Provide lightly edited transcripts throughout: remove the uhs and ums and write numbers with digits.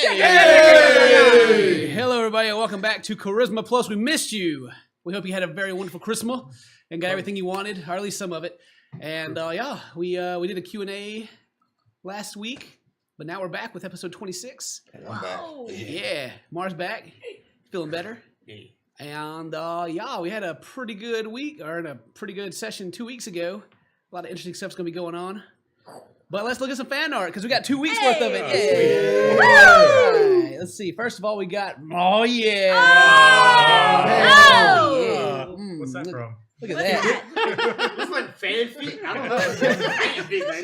Hey! Hello, everybody, and welcome back to Charisma Plus. We missed you. We hope you had a very wonderful Christmas and got everything you wanted, or at least some of it. And we did a Q&A last week, but now we're back with episode 26. Wow. Yeah, Mars back, feeling better. And we had a pretty good week, or a pretty good session 2 weeks ago. A lot of interesting stuff's gonna be going on. But let's look at some fan art because we got 2 weeks worth of it. Yeah. All right, let's see. First of all, we got Oh! What's that from? Look at that. It's like fanfic. I don't know. Fanfic, man.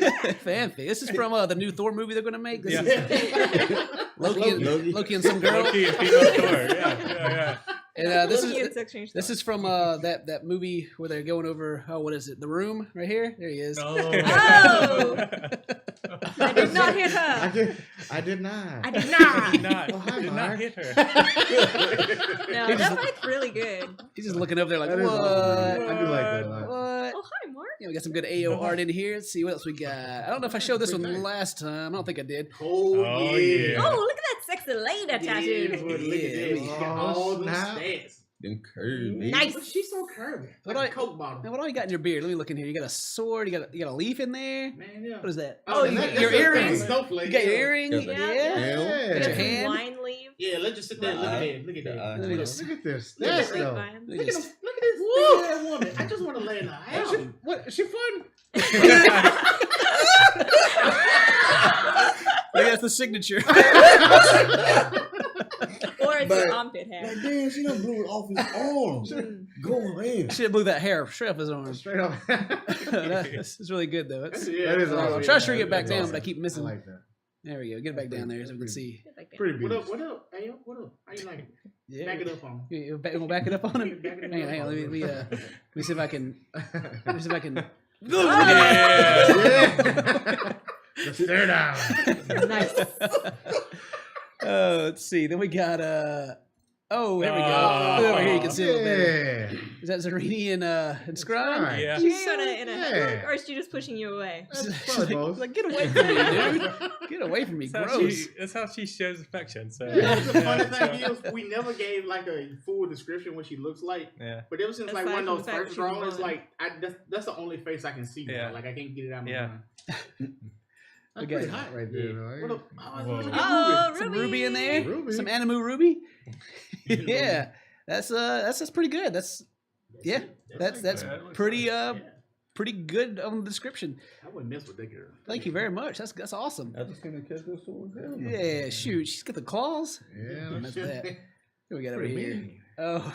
Fanfic. This is from the new Thor movie they're gonna make. This Yeah. is Loki and some girl. Loki and female Thor. Yeah. And this is from that movie where they're going over what is it? The Room right here. There he is. Oh! I did not hit her. I did not. I did not. Did not hit her. No, that fight's really good. He's just looking over there like, That what? is awesome. I do like that a lot. What? Oh, hi, Mark. Yeah, we got some good AO art in here. Let's see what else we got. I don't know if I showed this one last time. I don't think I did. Oh, yeah. Oh, look at that sexy lady tattoo. Look at this. She got all the snap. stats. Them curves, man. Nice. But she's so curvy. What Like a do Coke bottle. Now, what all you got in your beard? Let me look in here. You got a sword. You got a leaf in there. Man, yeah. What is that? Oh, you that's your a earrings. Snowflake. You got your yeah. earring. Yeah. Yeah. Yeah. You got your Got some hand. wine leaves. Yeah, let's just sit there and look at that. Look at that. Let me just- Look at this. Look That's at though. grapevine. let me Look at just- this. Look at this. Look at that woman. I just want to lay in her house. What? Is she fun? Look, that's the signature. Or it's But- your armpit hair. Like, damn, she done blew it off his arms. Go in. Should have blew that hair straight off his arm. Straight up. This is really good though. It's, Yeah, That is that's awesome. I'm trying to shrink it back That's down, awesome. but I keep I missing. like that. There we go. Get it back down there so we can see. Get back down. Pretty What beautiful. up? What up? Hey, what up? How you like it? Yeah. Back it up on. You gonna back it up on him? Back it up Hang on. on. Let me see if I can. Let me see if I can. The stare down. Nice. Let's see. Then we got Oh, there we go. Oh. Over here you can see a little better. Yeah. Is that Zerini and Scrum? Right. Yeah. She's sort of in a Yeah. headlock, or is she just pushing you away? She's probably both. like, get away from me, dude. Get away from me. Gross. That's how she shows affection. So You know what the funny thing so- is, we never gave like a full description what she looks like. Yeah. But ever since like Aside one from of those the fact first she was drawings, blonde. like that's the only face I can see. Yeah. Now. Like I can't get it out of my Yeah. mind. That's Okay. pretty hot right there, though. What up? Oh, Whoa. look at Oh, Some Ruby in there. Ruby. Some Animu Ruby. Yeah. That's pretty good. That's That's pretty pretty good on the description. I wouldn't mess with that girl. Thank you very much. That's awesome. I just gonna catch this sword. Hell no. Yeah, shoot. She's got the claws. Yeah, That's that. Here we got over pretty here. mean. Oh.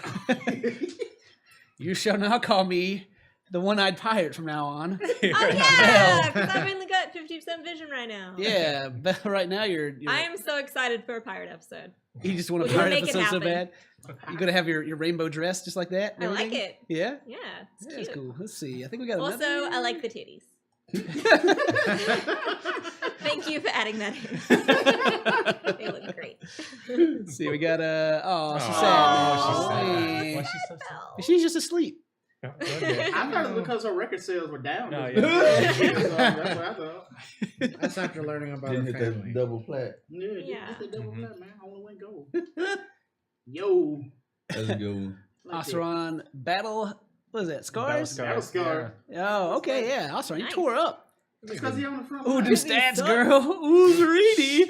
You shall now call me the one-eyed pirate from now on. Oh yeah, because I've only got 50% vision right now. Yeah, but right now you're I am so excited for a pirate episode. you just want a We'll pirate make it episode so happen. bad. You're gonna have your rainbow dress just like that. and I like everything? it. Yeah, Yeah, it's yeah, cute. that's cool. Let's see. I think we got Also, another. I like the titties. Thank you for adding that in. They look great. Let's see. We got oh, she's Oh, sad. she's now. sad. Man. Why she's so sad? She's just asleep. Okay. I thought it was because her record sales were down. No, So that's what I thought. That's after learning about Didn't her hit family. that double plat. Yeah, Yeah. just a double Mhm. flat, man. I only went gold. Yo. That's a good one. Like that. Oseron battle. What is that? Scars? Battle Scar. Oh, okay, yeah. Oseron, you Nice. tore up. It's because he on the front Ooh, line. do stats, girl. Ooh, Zerini.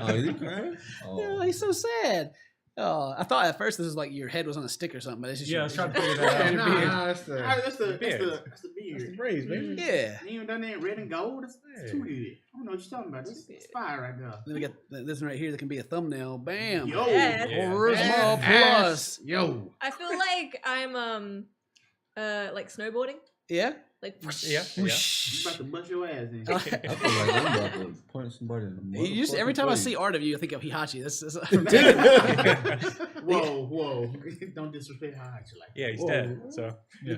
Oh, is he crying? Oh, Oh, he's so sad. Oh, I thought at first this was like your head was on a stick or something, but it's just Yeah, I your, was trying to figure that out. your beard. Nah, that's the, Ah, that's the beard. beard. that's the beard. braids, baby. Yeah. You ain't done that in red and gold? That's too good. I don't know what you're talking about. That's fire right there. Then we got this one right here that can be a thumbnail. Bam. Yo. Yeah. Charisma plus. Yo. I feel like I'm like snowboarding. Yeah. Like Yeah. You Whoosh. about to bust your ass in. I feel like I'm about to punch somebody in the You just every time I face. see art of you, I think of Hihachi. That's Whoa. Don't disrespect how I like. Yeah, he's Whoa. dead. So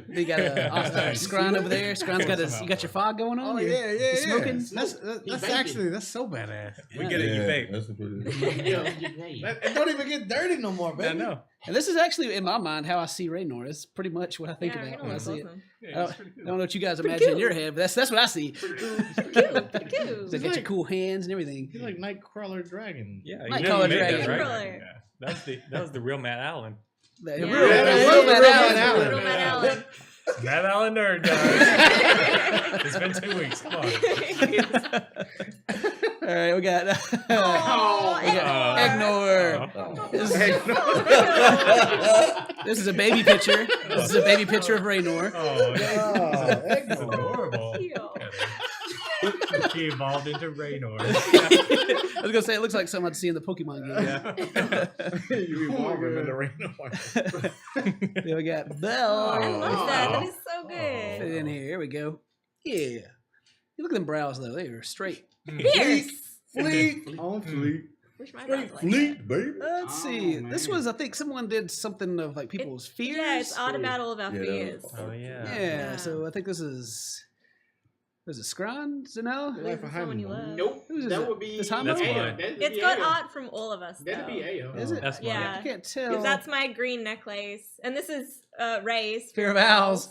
They got a Scran over there. Scran's got you got your fog going on. Oh You're- yeah, you're smoking. That's vaping. actually that's so badass. we get it. You Yeah, vape. that's a pretty. Yeah, you vape. It don't even get dirty no more, I baby. know. And this is actually, in my mind, how I see Raynor. It's pretty much what I think Yeah, about when I Raynor's see it. awesome. Yeah, it's I pretty don't cool. know what you guys Pretty imagine in cool. your head, but that's what I see. Cute. They got your cool hands and everything. He's like Nightcrawler Dragon. Yeah, Might you call never it made dragon. that, right? Nightcrawler. Yeah, that was the real Matt Allen. The Yeah. real- Yeah, the that's real the Matt real Allen. Matt Allen. Little Matt Allen. Matt Allen nerd, guys. It's been 2 weeks. Come on. All right, we got Oh, Ignore. Oh. This is a baby picture. This is a baby picture of Raynor. Oh, that's Oh, adorable. Cute. He evolved into Raynor. I was gonna say it looks like something I'd see in the Pokemon game. You evolve him into Raynor. Then we got Belle. I love that. That Oh. is so Fit it good. in here. Here we go. Yeah. You look at them brows though. They are straight. Fierce. Fleet. On fleet. Wish my Straight brows like fleet, baby. Let's Oh, see. man. This was, I think, someone did something of like people's that. fears. Yeah, it's Odd Battle of Our Yeah, that Fears. was- Oh, yeah. Yeah, Yeah. so I think this is. Was it Scran? Zanel? Live with someone you love. Nope. Who's that it? would be This Hamo? That's Ayo. mine. That'd It's be got Ayo. art from all of us. That'd be though. Ayo. Is it? That's mine. Yeah. I can't tell. Because that's my green necklace. And this is Ray's. Fear of Owls.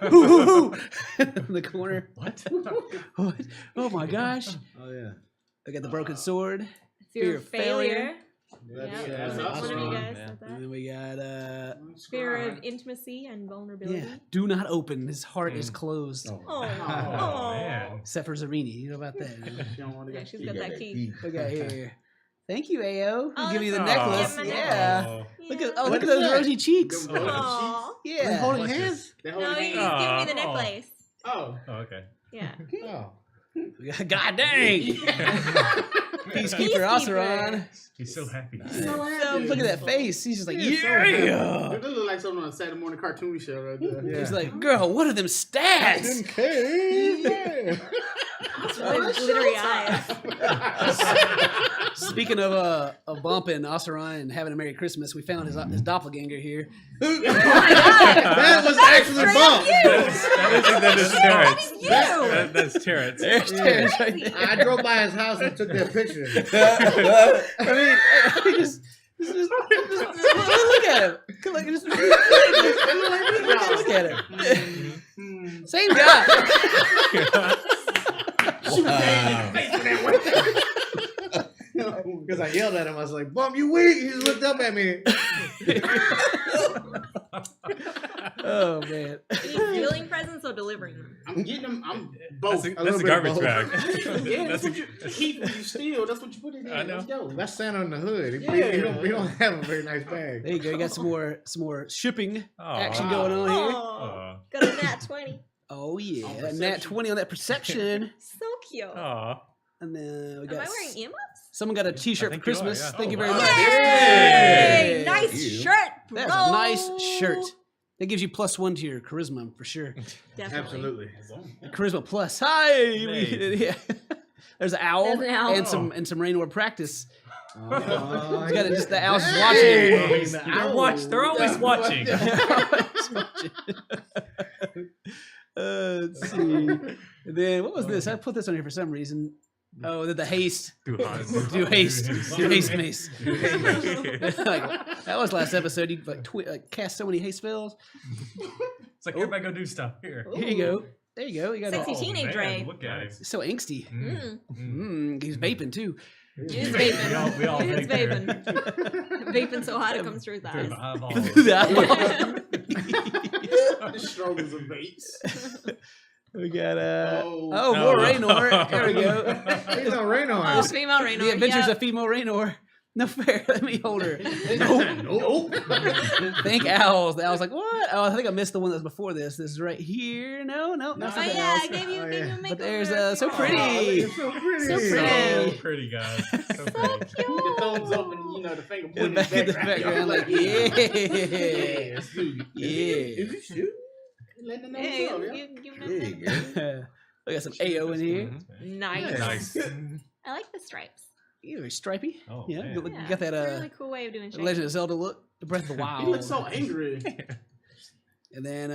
Ooh, in the corner. What? What? Oh my gosh. Oh yeah. I got the broken sword. Fear of failure. That's, Yeah, that's one of you awesome. guys Yeah. said And that. then we got Fear of intimacy and vulnerability. yeah. Do not open. His heart is Mm. closed. Oh, Oh, Oh, man. Except for Zarini. You know about that. Yeah, she's you got that key. We got here. Thank you, Ao. Oh, Give you the that's Aw. necklace. Give him a Yeah. Oh. Look at Yeah. look What at is those that? rosy cheeks. Them rosy Aw. Yeah. holding What's hands. They No, holding he's hands. giving me the Oh. necklace. Oh. Oh, okay. Yeah. Oh. God dang. Peacekeeper Oseron. He's so happy. So happy. Look at that face. He's just like, He's so yeah. It look like something on a Saturday morning cartoon show right there. Yeah. He's like, girl, what are them stats? Okay. Glittery eyes. Speaking of Bump and Oseron and having a Merry Christmas, we found his doppelganger here. That was actually Bump. That is Terrence. You. That's Terrence. There's Terrence right there. I drove by his house and took that picture. I mean, just look at him. Look at him. Same guy. Because I yelled at him. I was like, Bump, you weak. He just looked up at me. Oh man. Are you stealing presents or delivering them? I'm getting them. I'm both. That's A little a bit garbage of both. bag. Yeah, That's that's a, what you keep when you steal. That's what you put in there. I know. Let's go. That's Santa in the hood. He Yeah. don't have a very nice bag. There you go. You got some more shipping Aw. action going on here. Oh, got a nat 20. Oh yeah, On Nat perception. 20 on that perception. So cute. Aw. And then we Am got I wearing earmuffs? someone got a T-shirt for think you are, Christmas. yeah. Thank you Oh, very wow. much. Yay! Yay! Nice You. shirt, bro. That's a nice shirt. That gives you +1 to your charisma for sure. Definitely. Absolutely. Charisma plus. Hi. Hey. Yeah. There's an owl, There's an owl. and some Raynor practice. Oh, He's got just the owls Hey! watching. They're always watching. Let's see. And then what was this? I put this on here for some reason. Oh, the haste. Do Do haste. Do haste mace. Like, that was last episode. You like cast so many haste spells. It's like everybody go do stuff here. Here you go. There you go. You got Sexy a, teenage man, Ray. Look at it. so angsty. Mm. He's vaping too. He's We vaping. all He's vape here. vaping. Vaping so hard it comes through his Through eyes. the eyeball. The struggles of Bates. We got Oh. more Raynor. There we go. He's on Raynor. Oh, female Raynor. The Adventures yeah. of Female Raynor. No fair. Let me hold her. Nope. Think owls. The owl's like, what? Oh, I think I missed the one that was before this. This is right here. No, that's Oh not yeah, the I owls. gave you, Oh, gave yeah. you a makeover. But there's so Female pretty. Raynor. It's so pretty. So pretty. So pretty, guys. So So pretty. cute. The thumbs up and the finger In pointing the back, in the background, like, yeah. let's do it. Yeah. Is he shooting? Let them know Hey, what's up, yeah. give There you it go. We got some AO in here. Nice. Nice. I like the stripes. Yeah, very stripy. Oh, Yeah, man. you Yeah, got that it's a really cool way of doing shit. Legend of Zelda look. The Breath of the He Wild. looks so angry. And then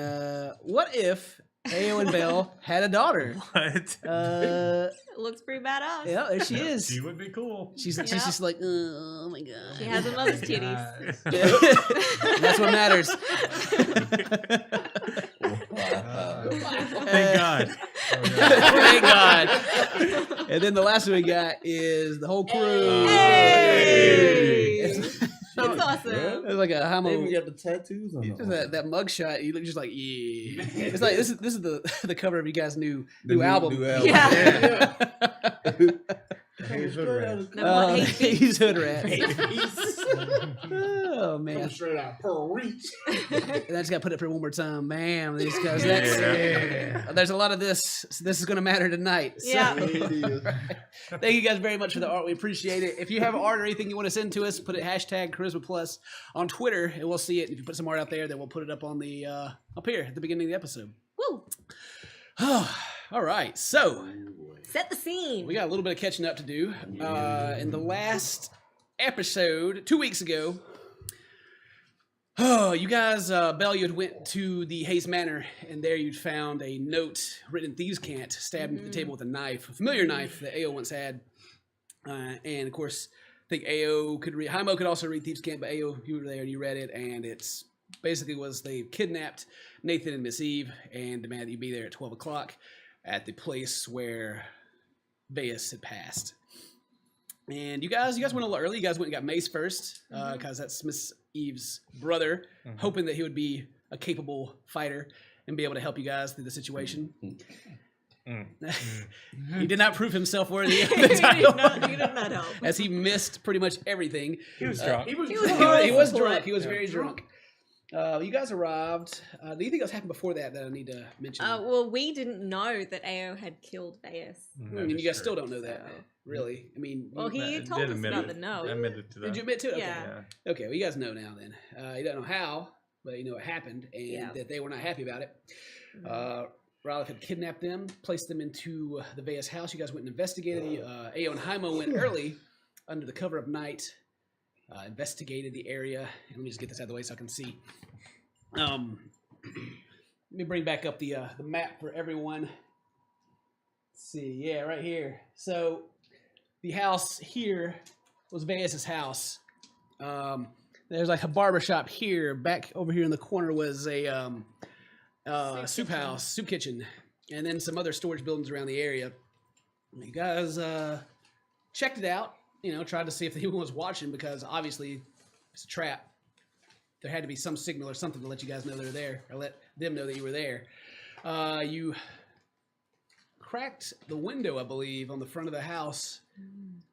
what if Ao and Belle had a daughter. What? It looks pretty badass. Yeah, there she is. She would be cool. She's Yep. just like, oh my god. She has a mother's titties. That's what matters. Thank God. Thank God. And then the last one we got is the whole crew. Hey! It's, That's awesome. it's like a They homo. even got the tattoos on Just them. that mug shot, you look just like, yeah. It's like this is the cover of you guys' new The album. new album. Yeah. He's hood rat. No, He's hood rat. Oh Coming man. straight out Pearl Reach. And I just got to put it for one more time. Bam. These guys. There's a lot of this. So this is going to matter tonight. So, Yeah. It is. thank you guys very much for the art. We appreciate it. If you have art or anything you want to send to us, put it hashtag Charisma Plus on Twitter, and we'll see it. If you put some art out there, then we'll put it up on the up here at the beginning of the episode. Woo. All right. So Set the scene. we got a little bit of catching up to do. In the last episode, 2 weeks ago, you guys, Belle, you had went to the Hayes Manor, and there you'd found a note written in Thieves' Cant, stabbed into the table with a knife, a familiar knife that Ao once had. And of course, I think Ao could read, Haimo could also read Thieves' Cant, but Ao, you were there and you read it, and it's basically was they kidnapped Nathan and Miss Eve and demanded that you be there at 12 o'clock at the place where Veus had passed. And you guys went a little early. You guys went and got Mace first, because that's Miss Eve's brother, hoping that he would be a capable fighter and be able to help you guys through the situation. He did not prove himself worthy of the title, He did not help. as he missed pretty much everything. He was drunk. He was He was drunk. He was drunk. drunk. He was very drunk. You guys arrived. Anything else happened before that I need to mention? Well, we didn't know that Ao had killed Veus. I mean, you guys still don't know that, really. I mean, Well, he I told did us admit about it. the note. I admitted to that. did you admit to it? Okay. Yeah. Okay, well, you guys know now then. You don't know how, but you know it happened and Yeah. that they were not happy about it. Ralph had kidnapped them, placed them into the Veus house. You guys went and investigated. Ao and Haimo went early under the cover of night, investigated the area. And let me just get this out of the way so I can see. Let me bring back up the map for everyone. Let's see, yeah, right here. So the house here was Veus's house. There's like a barber shop here. Back over here in the corner was a soup house, soup kitchen, and then some other storage buildings around the area. You guys checked it out. You know, tried to see if anyone was watching because obviously it's a trap. There had to be some signal or something to let you guys know they were there, or let them know that you were there. You cracked the window, I believe, on the front of the house.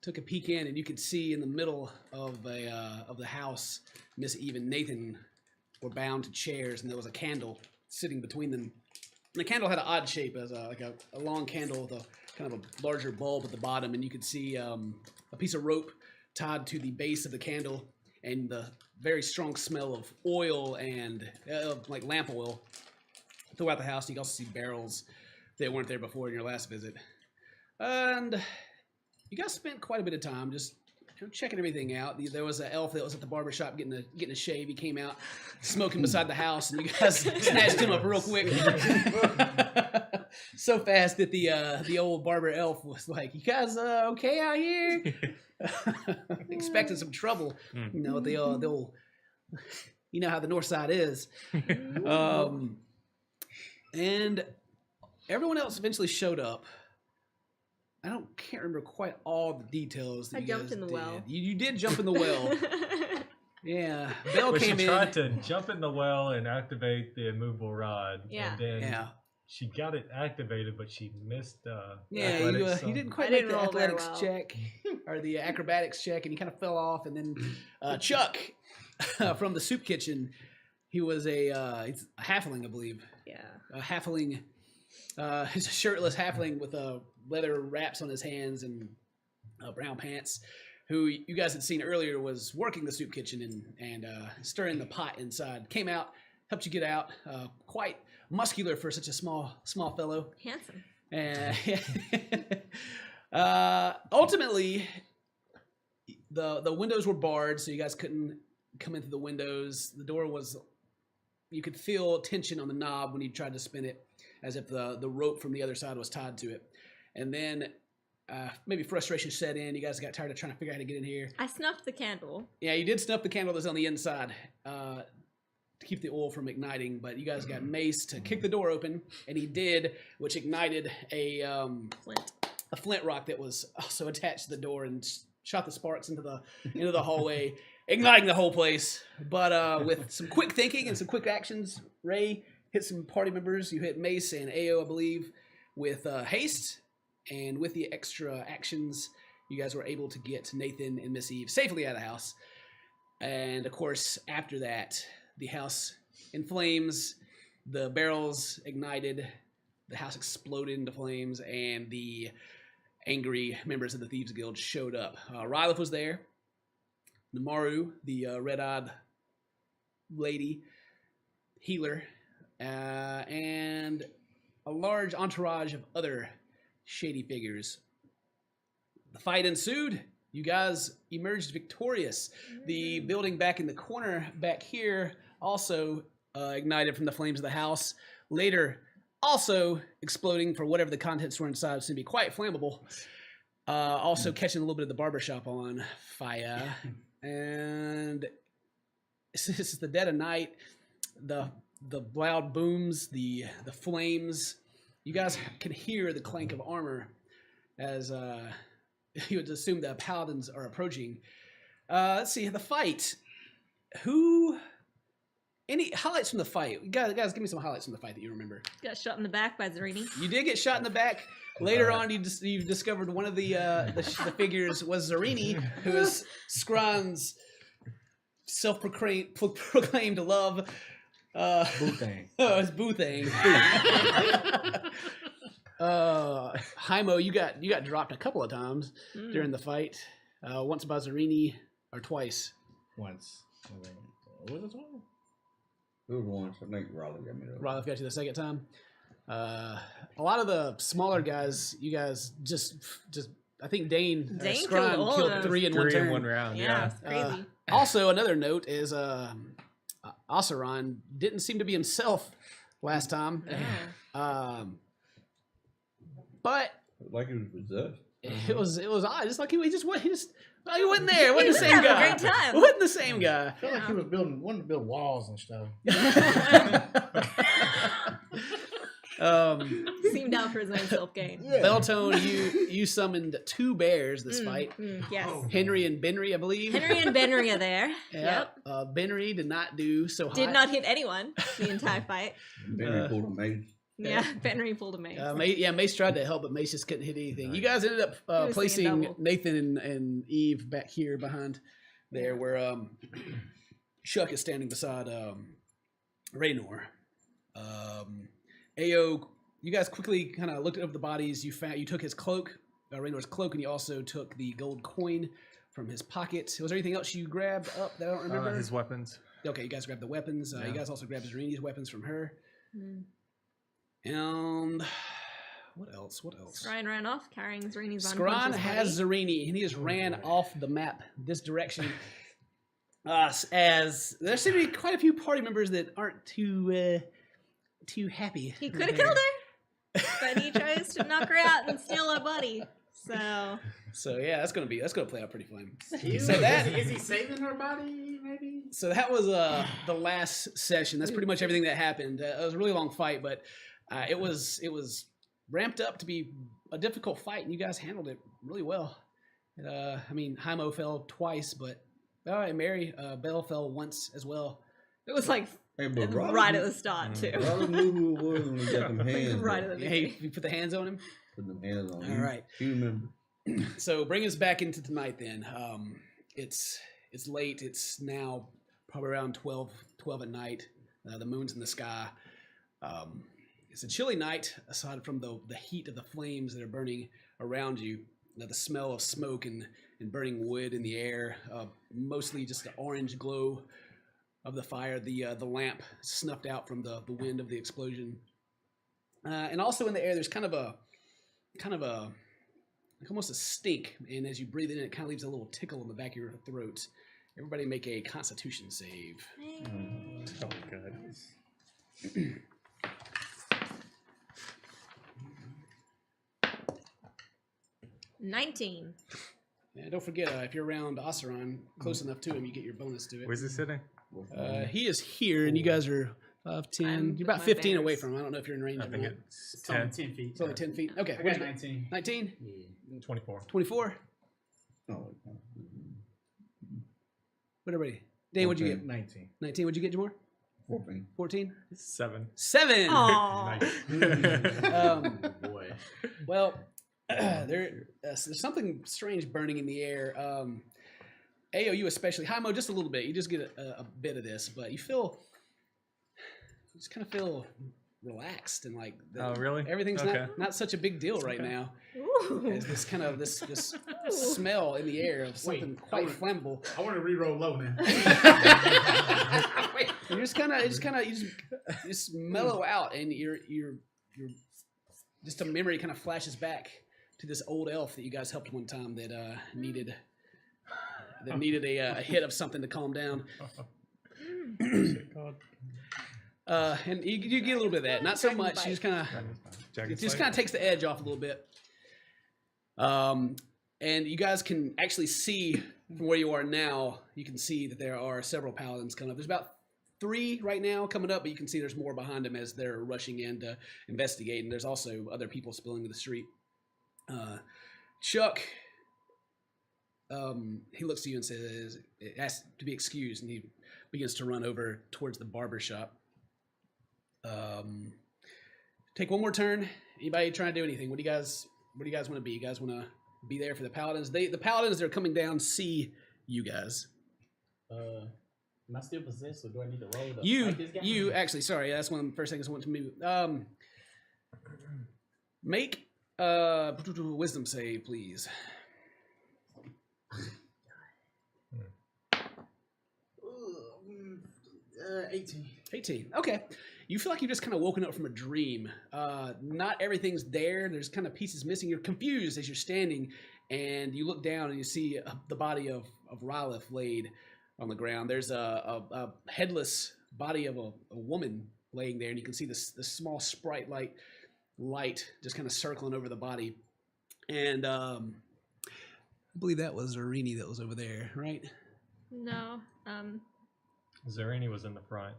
Took a peek in, and you could see in the middle of the house, Miss Eve and Nathan were bound to chairs, and there was a candle sitting between them. And the candle had an odd shape, as like a long candle with a kind of a larger bulb at the bottom, and you could see a piece of rope tied to the base of the candle, and the very strong smell of oil and like lamp oil throughout the house. You can also see barrels that weren't there before in your last visit. And you guys spent quite a bit of time just checking everything out. There was an elf that was at the barber shop getting a shave. He came out smoking beside the house, and you guys snatched him up real quick. So fast that the old barber elf was like, "You guys okay out here?" Expecting some trouble. You know, the old, you know how the north side is. And everyone else eventually showed up. Can't remember quite all the details that I you jumped guys in the did. well. You did jump in the well. Yeah. Belle Well, she came in. tried to jump in the well and activate the immovable rod. Yeah. And then Yeah. she got it activated, but she missed Yeah, athletics, you didn't I quite didn't make the roll very athletics well. check or the acrobatics check, and you kind of fell off. And then Chuck from the soup kitchen, he was he's a halfling, I believe. Yeah. A halfling. He's a shirtless halfling with leather wraps on his hands and brown pants, who you guys had seen earlier was working the soup kitchen and stirring the pot inside. Came out, helped you get out. Quite muscular for such a small fellow. Handsome. Ultimately, the windows were barred, so you guys couldn't come into the windows. The door was, you could feel tension on the knob when you tried to spin it. as if the rope from the other side was tied to it. And then maybe frustration set in. You guys got tired of trying to figure out how to get in here. I snuffed the candle. Yeah, you did snuff the candle that's on the inside to keep the oil from igniting, but you guys got Mace to kick the door open, and he did, which ignited a flint rock that was also attached to the door and shot the sparks into the hallway, igniting the whole place. But with some quick thinking and some quick actions, Ray hit some party members. You hit Mace and Ao, I believe, with haste, and with the extra actions, you guys were able to get Nathan and Miss Eve safely out of the house. And of course, after that, the house in flames, the barrels ignited, the house exploded into flames, and the angry members of the Thieves Guild showed up. Rylith was there. Namaru, the red-eyed lady, healer, and a large entourage of other shady figures. The fight ensued. You guys emerged victorious. The building back in the corner back here also ignited from the flames of the house. Later, also exploding for whatever the contents were inside. Seemed to be quite flammable. Also catching a little bit of the barbershop on fire. And this is the dead of night. The loud booms, the flames. You guys can hear the clank of armor as you would assume the paladins are approaching. Let's see, the fight. Any highlights from the fight? Guys, give me some highlights from the fight that you remember. Got shot in the back by Zarini. You did get shot in the back. Later on, you discovered one of the figures was Zarini, who is Scron's self-proclaimed love. Boothang. Oh, it's Boothang. Hymo, you got dropped a couple of times during the fight. Once by Zarini, or twice. Once. Was it twice? It was once. I think Raleigh got me. Raleigh got you the second time. A lot of the smaller guys, you guys just I think Dane killed all of killed them. 3 in one Three turn. in one round. Yeah, Yeah. it's crazy. Also, another note is Oseron didn't seem to be himself last time. But Like it was possessed. it was odd. Just like he wasn't there. It wasn't the same having a guy. great time. It wasn't the same guy. I feel like he was wanting to build walls and stuff. Seemed out for his own self-gain. Yeah. Beltone, you summoned 2 bears this fight. Yes. Henry and Benry, I believe. Henry and Benry are there. Yeah. Yep. Benry did not do so hot. Did not hit anyone the entire fight. Benry pulled a mace. Yeah, Benry pulled a mace. Mace tried to help, but Mace just couldn't hit anything. You guys ended up was placing singing double. Nathan and Eve back here behind there, where Chuck is standing beside Raynor. Ao, you guys quickly kind of looked over the bodies. You took his cloak, Raynor's cloak, and you also took the gold coin from his pocket. Was there anything else you grabbed up that I don't remember? His weapons. Okay, you guys grabbed the weapons. Yeah. You guys also grabbed Zarini's weapons from her. And what else? Scryan ran off carrying Zarini's Scron unconscious has body. Zarini, and he just ran off the map this direction. As there seem to be quite a few party members that aren't too happy. He could have killed her, but he chose to knock her out and steal her body. So yeah, that's gonna play out pretty fun. Is he saving her body? Maybe. So that was the last session. That's pretty much everything that happened. It was a really long fight, but it was ramped up to be a difficult fight, and you guys handled it really well. Hymo fell twice, but and Mary Bell fell once as well. it was like Hey, but right at the start too. Raleigh knew who it was when he got them hands. Right up. at the Hey, you put the hands on him. Put them hands on. All right. You remember? So bring us back into tonight then. It's late. It's now probably around 12 at night. The moon's in the sky. It's a chilly night aside from the heat of the flames that are burning around you. The smell of smoke and burning wood in the air. Mostly just the orange glow of the fire. The lamp snuffed out from the wind of the explosion. And also in the air, there's kind of a like almost a stink, and as you breathe in, it kind of leaves a little tickle in the back of your throat. Everybody make a Constitution save. Oh, God. 19. Yeah, don't forget, if you're around Oseron, close enough to him, you get your bonus to it. Where's he sitting? He is here, and you guys are 5, 10. I'm You're about with my 15 away bears. from him. I don't know if you're in range I or think not. it's It's only 10. 10 feet. It's only 10 feet. Okay. I what'd got you get? 19. 19? Yeah. 24. 24? Oh, What everybody? Dan, what'd you get? 19. 19. What'd you get, Jamar? 14. 14? 7. 7! Aw. Um, Oh, boy. well, there's something strange burning in the air. AOU especially. Hi, Mo, just a little bit. You just get a bit of this, but you just kind of feel relaxed and like Oh, really? everything's Okay. not such a big deal right now. Ooh. There's this kind of this smell in the air of something quite flammable. I want to reroll low now. And you just mellow out, and you're just a memory kind of flashes back to this old elf that you guys helped one time that needed a hit of something to calm down. And you get a little bit of that, not so much. You just kind of it just kind of takes the edge off a little bit. And you guys can actually see from where you are now. You can see that there are several paladins coming up. There's about 3 right now coming up, but you can see there's more behind them as they're rushing in to investigate. And there's also other people spilling to the street. Chuck, he looks to you and says, asks to be excused, and he begins to run over towards the barber shop. Take one more turn. Anybody trying to do anything? What do you guys want to be? You guys want to be there for the paladins? The paladins that are coming down see you guys. Am I still possessed, or do I need to roll? You actually, sorry, that's one of the first things I want to move. Make wisdom save, please. 18. 18. Okay. You feel like you've just kind of woken up from a dream. Not everything's there. There's kind of pieces missing. You're confused as you're standing, and you look down and you see the body of Rylith laid on the ground. There's a headless body of a woman laying there, and you can see this small sprite light just kind of circling over the body. And I believe that was Arini that was over there, right? No. Zarini was in the front.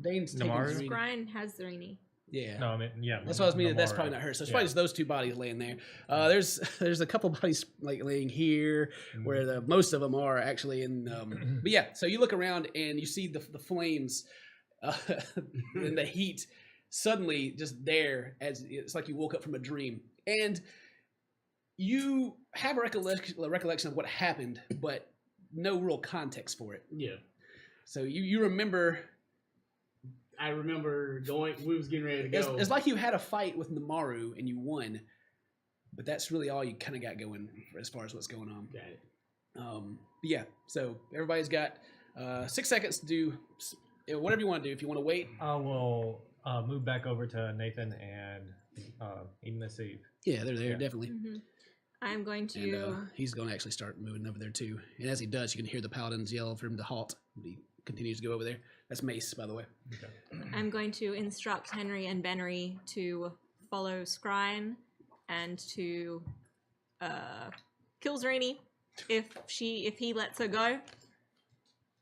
Dane's taking Namaru? Zarini. Brian has Zarini. Yeah. No, I mean, yeah. That's what I was meaning. That's Namaru. probably not her. So it's Yeah. probably just those 2 bodies laying there. There's a couple bodies like laying here, where most of them are actually in. But yeah, so you look around and you see the flames, and the heat suddenly just there, as it's like you woke up from a dream, and you have a recollection of what happened, but no real context for it. Yeah. So you remember. I remember we was getting ready to go. It's like you had a fight with Namaru and you won, but that's really all you kind of got going as far as what's going on. Got it. But yeah, so everybody's got 6 seconds to do whatever you want to do. If you want to wait, I will move back over to Nathan and even the Eve. yeah, they're there Yeah. definitely. I'm going to. And he's going to actually start moving over there too. And as he does, you can hear the paladins yell for him to halt. He continues to go over there. That's Mace, by the way. Okay. I'm going to instruct Henry and Benry to follow Scrine and to kill Zarini if he lets her go,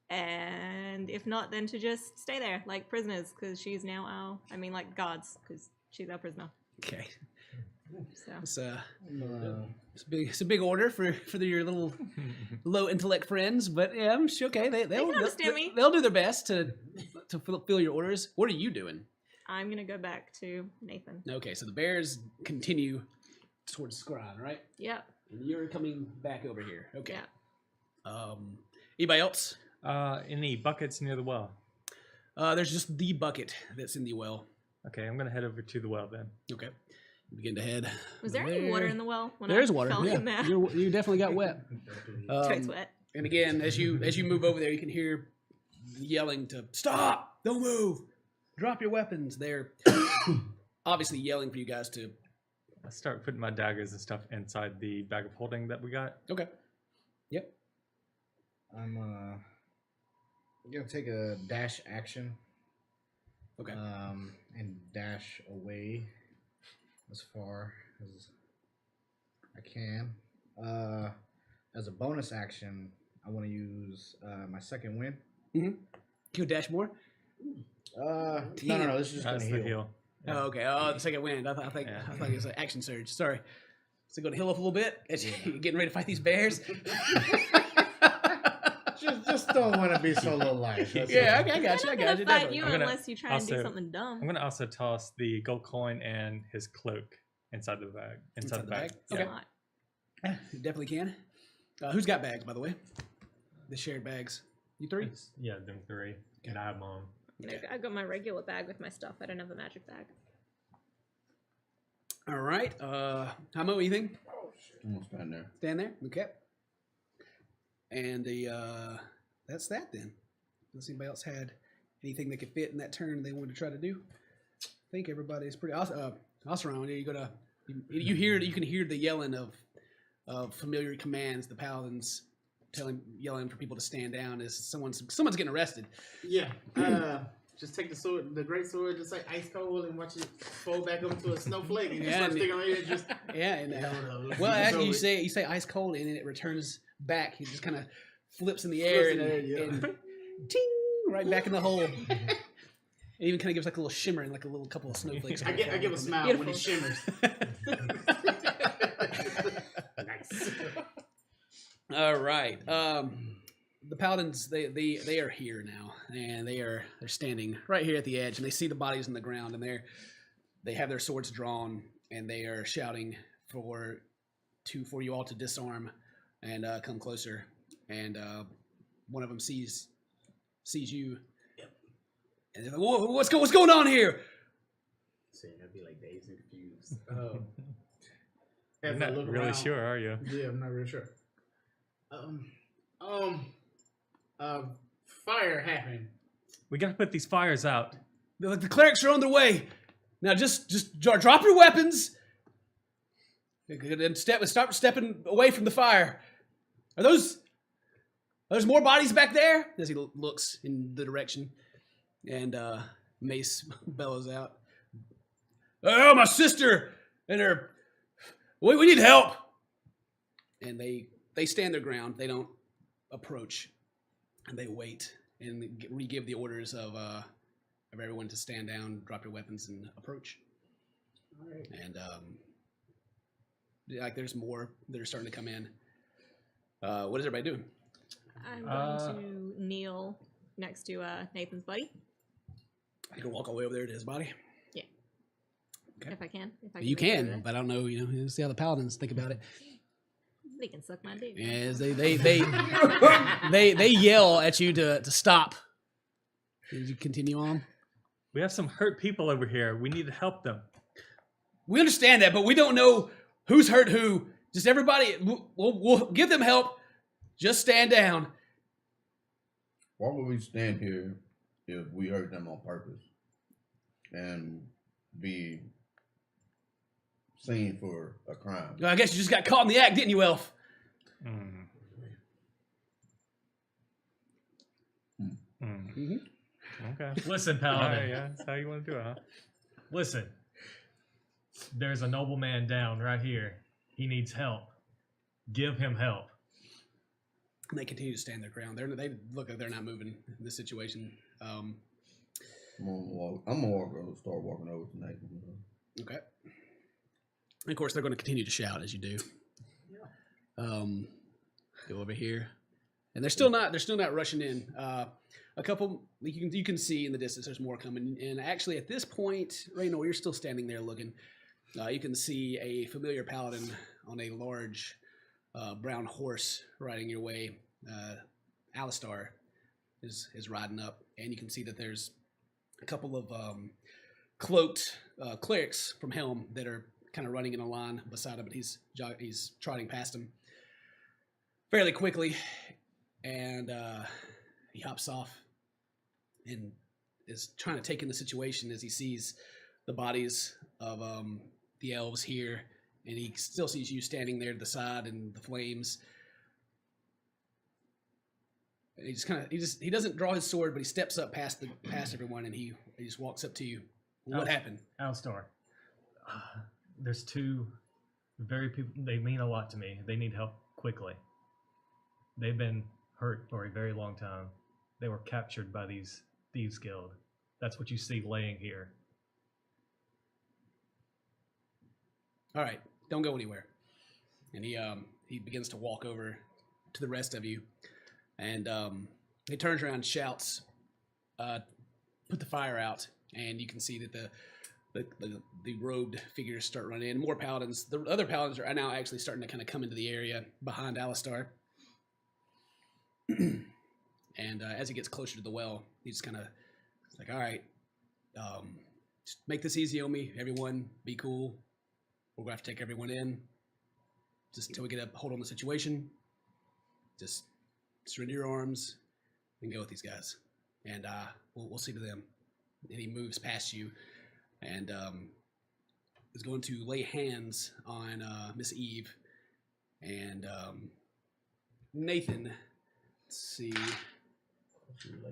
and if not, then to just stay there like prisoners, because she's now like guards, because she's our prisoner. Okay. So It's a big order for your little low intellect friends, but yeah, I'm sure. Okay, they'll understand me. They'll do their best to fulfill your orders. What are you doing? I'm gonna go back to Nathan. Okay, so the bears continue towards Scron, right? Yep. And you're coming back over here. Okay. Yeah. Anybody else? In the buckets near the well. There's just the bucket that's in the well. Okay, I'm gonna head over to the well then. Okay. Begin to head. Was there any water in the well? When There's I water. fell Yeah, in there? you definitely got wet. Totes wet. And again, as you move over there, you can hear yelling to stop, don't move, drop your weapons. They're obviously yelling for you guys to. I start putting my daggers and stuff inside the bag of holding that we got. Okay. Yep. I'm gonna take a dash action. Okay. And dash away as far as I can. As a bonus action, I want to use my second win. Can you dash more? No. This is just That's gonna the heal. heal. Oh, okay. Oh, the second wind. I thought it was an action surge. Sorry. So going to heal up a little bit as you're getting ready to fight these bears. Just don't want to be so low life. Yeah, okay, I got you. I I'm got not you. gonna fight Definitely. you I'm gonna unless you try and do also- something dumb. I'm gonna also toss the gold coin and his cloak inside the bag. Inside the bag. Okay. It's not. You definitely can. Who's got bags, by the way? The shared bags. You three? Yeah, them three. And I have mom. I got my regular bag with my stuff. I don't have a magic bag. All right. Hamo, what do you think? I'm gonna stand there. Stand there. Okay. And that's that then. Unless anybody else had anything that could fit in that turn they wanted to try to do. I think everybody's pretty awesome. Osram, you can hear the yelling of familiar commands. The paladins yelling for people to stand down as someone's getting arrested. Yeah. Just take the sword, the great sword, just like ice cold, and watch it fold back up into a snowflake, and just start sticking on your head. Just Yeah, and well, actually, you say ice cold, and it returns back. It just kind of flips in the air and ting, right back in the hole. It even kind of gives like a little shimmer and like a little couple of snowflakes. I give a smile when it shimmers. Nice. All right. The paladins they are here now, and they're standing right here at the edge, and they see the bodies on the ground, and they have their swords drawn, and they are shouting for you all to disarm and come closer. And one of them sees you, and they're like, "Whoa, what's going on here?" See, I'd be like dazed and confused. You're As I not look really around- sure, are you? Yeah, I'm not really sure. Fire happened. We gotta put these fires out. They're like, "The clerics are on their way. Now just drop your weapons and start stepping away from the fire." Are there's more bodies back there? As he looks in the direction, and Mace bellows out, "Oh, my sister and her. We need help." And they stand their ground. They don't approach, and they wait and re-give the orders of everyone to stand down, drop your weapons, and approach. All right. And like there's more that are starting to come in. What is everybody doing? I'm going to kneel next to Nathan's buddy. You can walk all the way over there to his body. Yeah. Okay. If I can. You can, but I don't know. See how the paladins think about it. They can suck my dick. As they yell at you to stop. Did you continue on? We have some hurt people over here. We need to help them. We understand that, but we don't know who's hurt who. Just everybody, we'll give them help. Just stand down. Why would we stand here if we hurt them on purpose and be seen for a crime? I guess you just got caught in the act, didn't you, Elf? Okay. Listen, Paladin. Yeah, that's how you want to do it, huh? Listen. There's a nobleman down right here. He needs help. Give him help. And they continue to stand their ground. They look like they're not moving in this situation. I'm gonna start walking over to Nathan. Okay. And of course, they're going to continue to shout as you do. Go over here, and they're still not rushing in. A couple you can see in the distance. There's more coming, and actually at this point, Raynor, you're still standing there looking. You can see a familiar paladin on a large brown horse riding your way. Alistar is riding up, and you can see that there's a couple of cloaked clerics from Helm that are kind of running in a line beside him, but he's trotting past him fairly quickly, and he hops off and is trying to take in the situation as he sees the bodies of the elves here, and he still sees you standing there to the side and the flames. And he doesn't draw his sword, but he steps up past everyone, and he just walks up to you. What happened? Alistar. There's two They mean a lot to me. They need help quickly. They've been hurt for a very long time. They were captured by these Thieves Guild. That's what you see laying here. All right, don't go anywhere. And he begins to walk over to the rest of you, and he turns around and shouts, "Put the fire out!" And you can see that the robed figures start running in. More paladins. The other paladins are now actually starting to kind of come into the area behind Alistar. And as he gets closer to the well, he just kind of like, "All right, just make this easy on me. Everyone, be cool. We're gonna have to take everyone in just until we get a hold on the situation. Just surrender your arms and go with these guys, and we'll see to them." And he moves past you and is going to lay hands on Miss Eve and Nathan. Let's see.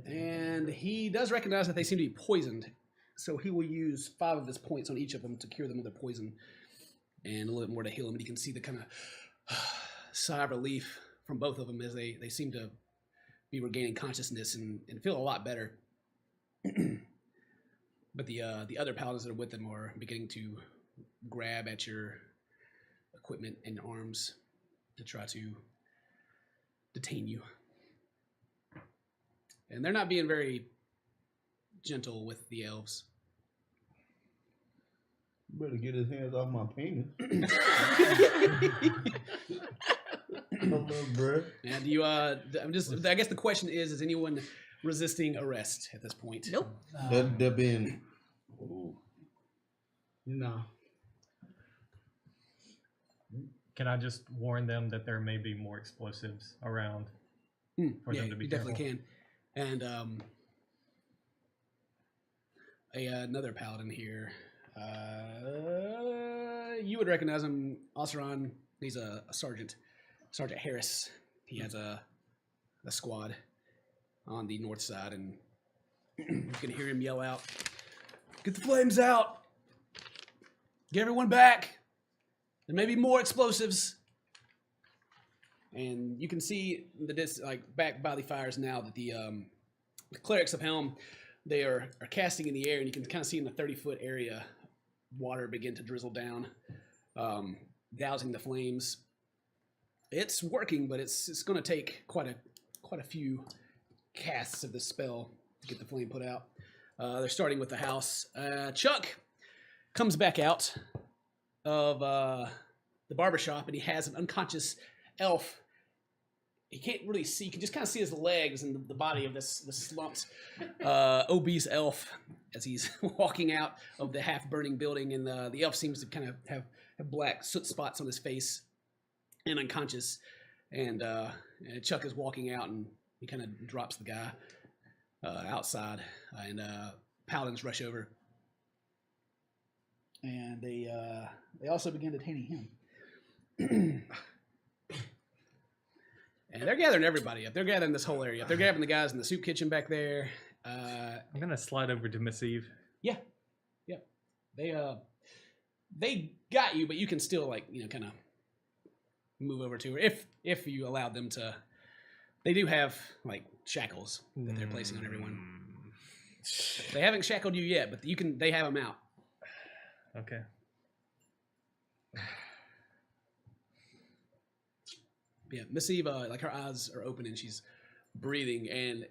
And he does recognize that they seem to be poisoned, so he will use 5 of his points on each of them to cure them of their poison, and a little bit more to heal them. And you can see the kind of sigh of relief from both of them as they seem to be regaining consciousness and feel a lot better. But the other paladins that are with them are beginning to grab at your equipment and arms to try to detain you. And they're not being very gentle with the elves. Better get his hands off my penis. Hello, bro. And you, I guess the question is anyone resisting arrest at this point? Nope. They're being. Ooh. No. Can I just warn them that there may be more explosives around for Yeah, them to be you definitely careful? can. And another paladin here. You would recognize him, Oseron. He's a sergeant, Sergeant Harris. He has a squad on the north side, and you can hear him yell out, "Get the flames out! Get everyone back! There may be more explosives." And you can see back by the fires now that the clerics of Helm, they are casting in the air, and you can kind of see in the 30-foot area water begin to drizzle down, dousing the flames. It's working, but it's going to take quite a few casts of the spell to get the flame put out. They're starting with the house. Chuck comes back out of the barbershop, and he has an unconscious elf. He can't really see. You can just kind of see his legs and the body of this slumped, obese elf as he's walking out of the half-burning building. And the elf seems to kind of have black soot spots on his face and unconscious. And Chuck is walking out, and he kind of drops the guy outside. And paladins rush over. And they also begin detaining him. And they're gathering everybody up. They're gathering this whole area up. They're grabbing the guys in the soup kitchen back there. I'm gonna slide over to Miss Eve. Yeah. They got you, but you can still kind of move over to her if you allowed them to. They do have shackles that they're placing on everyone. They haven't shackled you yet, but they have them out. Okay. Yeah, Miss Eve, her eyes are open and she's breathing, and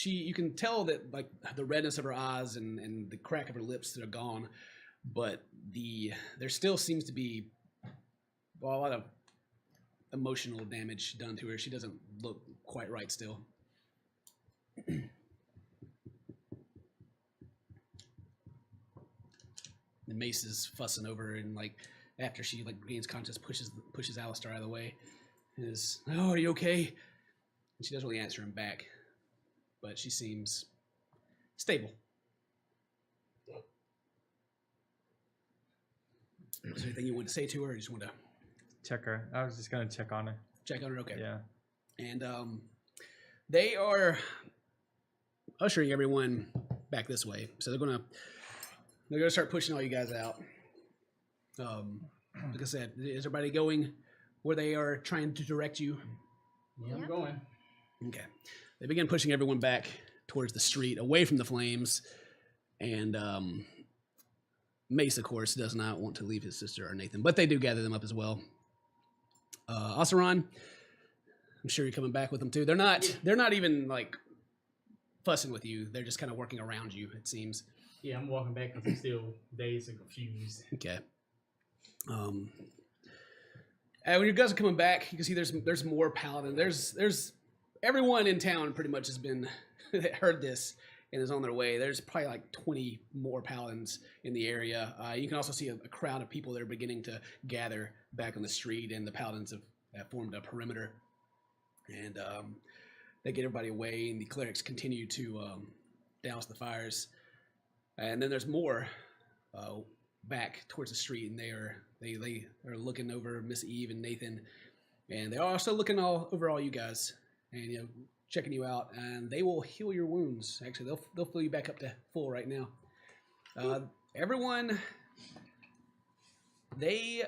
you can tell that the redness of her eyes and the crack of her lips that are gone, but there still seems to be a lot of emotional damage done to her. She doesn't look quite right still. The mace is fussing over her, and after she gains conscious, pushes Alistar out of the way. Is, "Oh, are you okay?" And she doesn't really answer him back, but she seems stable. Is there anything you want to say to her, or you just want to Check her. I was just gonna check on her. check on her? Okay. Yeah. And they are ushering everyone back this way, so they're gonna start pushing all you guys out. Like I said, is everybody going where they are trying to direct you? Yeah, I'm Yep. going. Okay. They begin pushing everyone back towards the street, away from the flames. And Mace, of course, does not want to leave his sister or Nathan, but they do gather them up as well. Oseron, I'm sure you're coming back with them too. They're not even like fussing with you. They're just kind of working around you, it seems. Yeah, I'm walking back because I'm still dazed and confused. Okay. And when you guys are coming back, you can see there's more paladin. There's everyone in town pretty much has been heard this and is on their way. There's probably like 20 more paladins in the area. You can also see a crowd of people that are beginning to gather back on the street, and the paladins have formed a perimeter. And they get everybody away, and the clerics continue to douse the fires. And then there's more back towards the street, and they are looking over Miss Eve and Nathan, and they're also looking over all you guys, and checking you out. And they will heal your wounds. Actually, they'll fill you back up to full right now. Everyone, they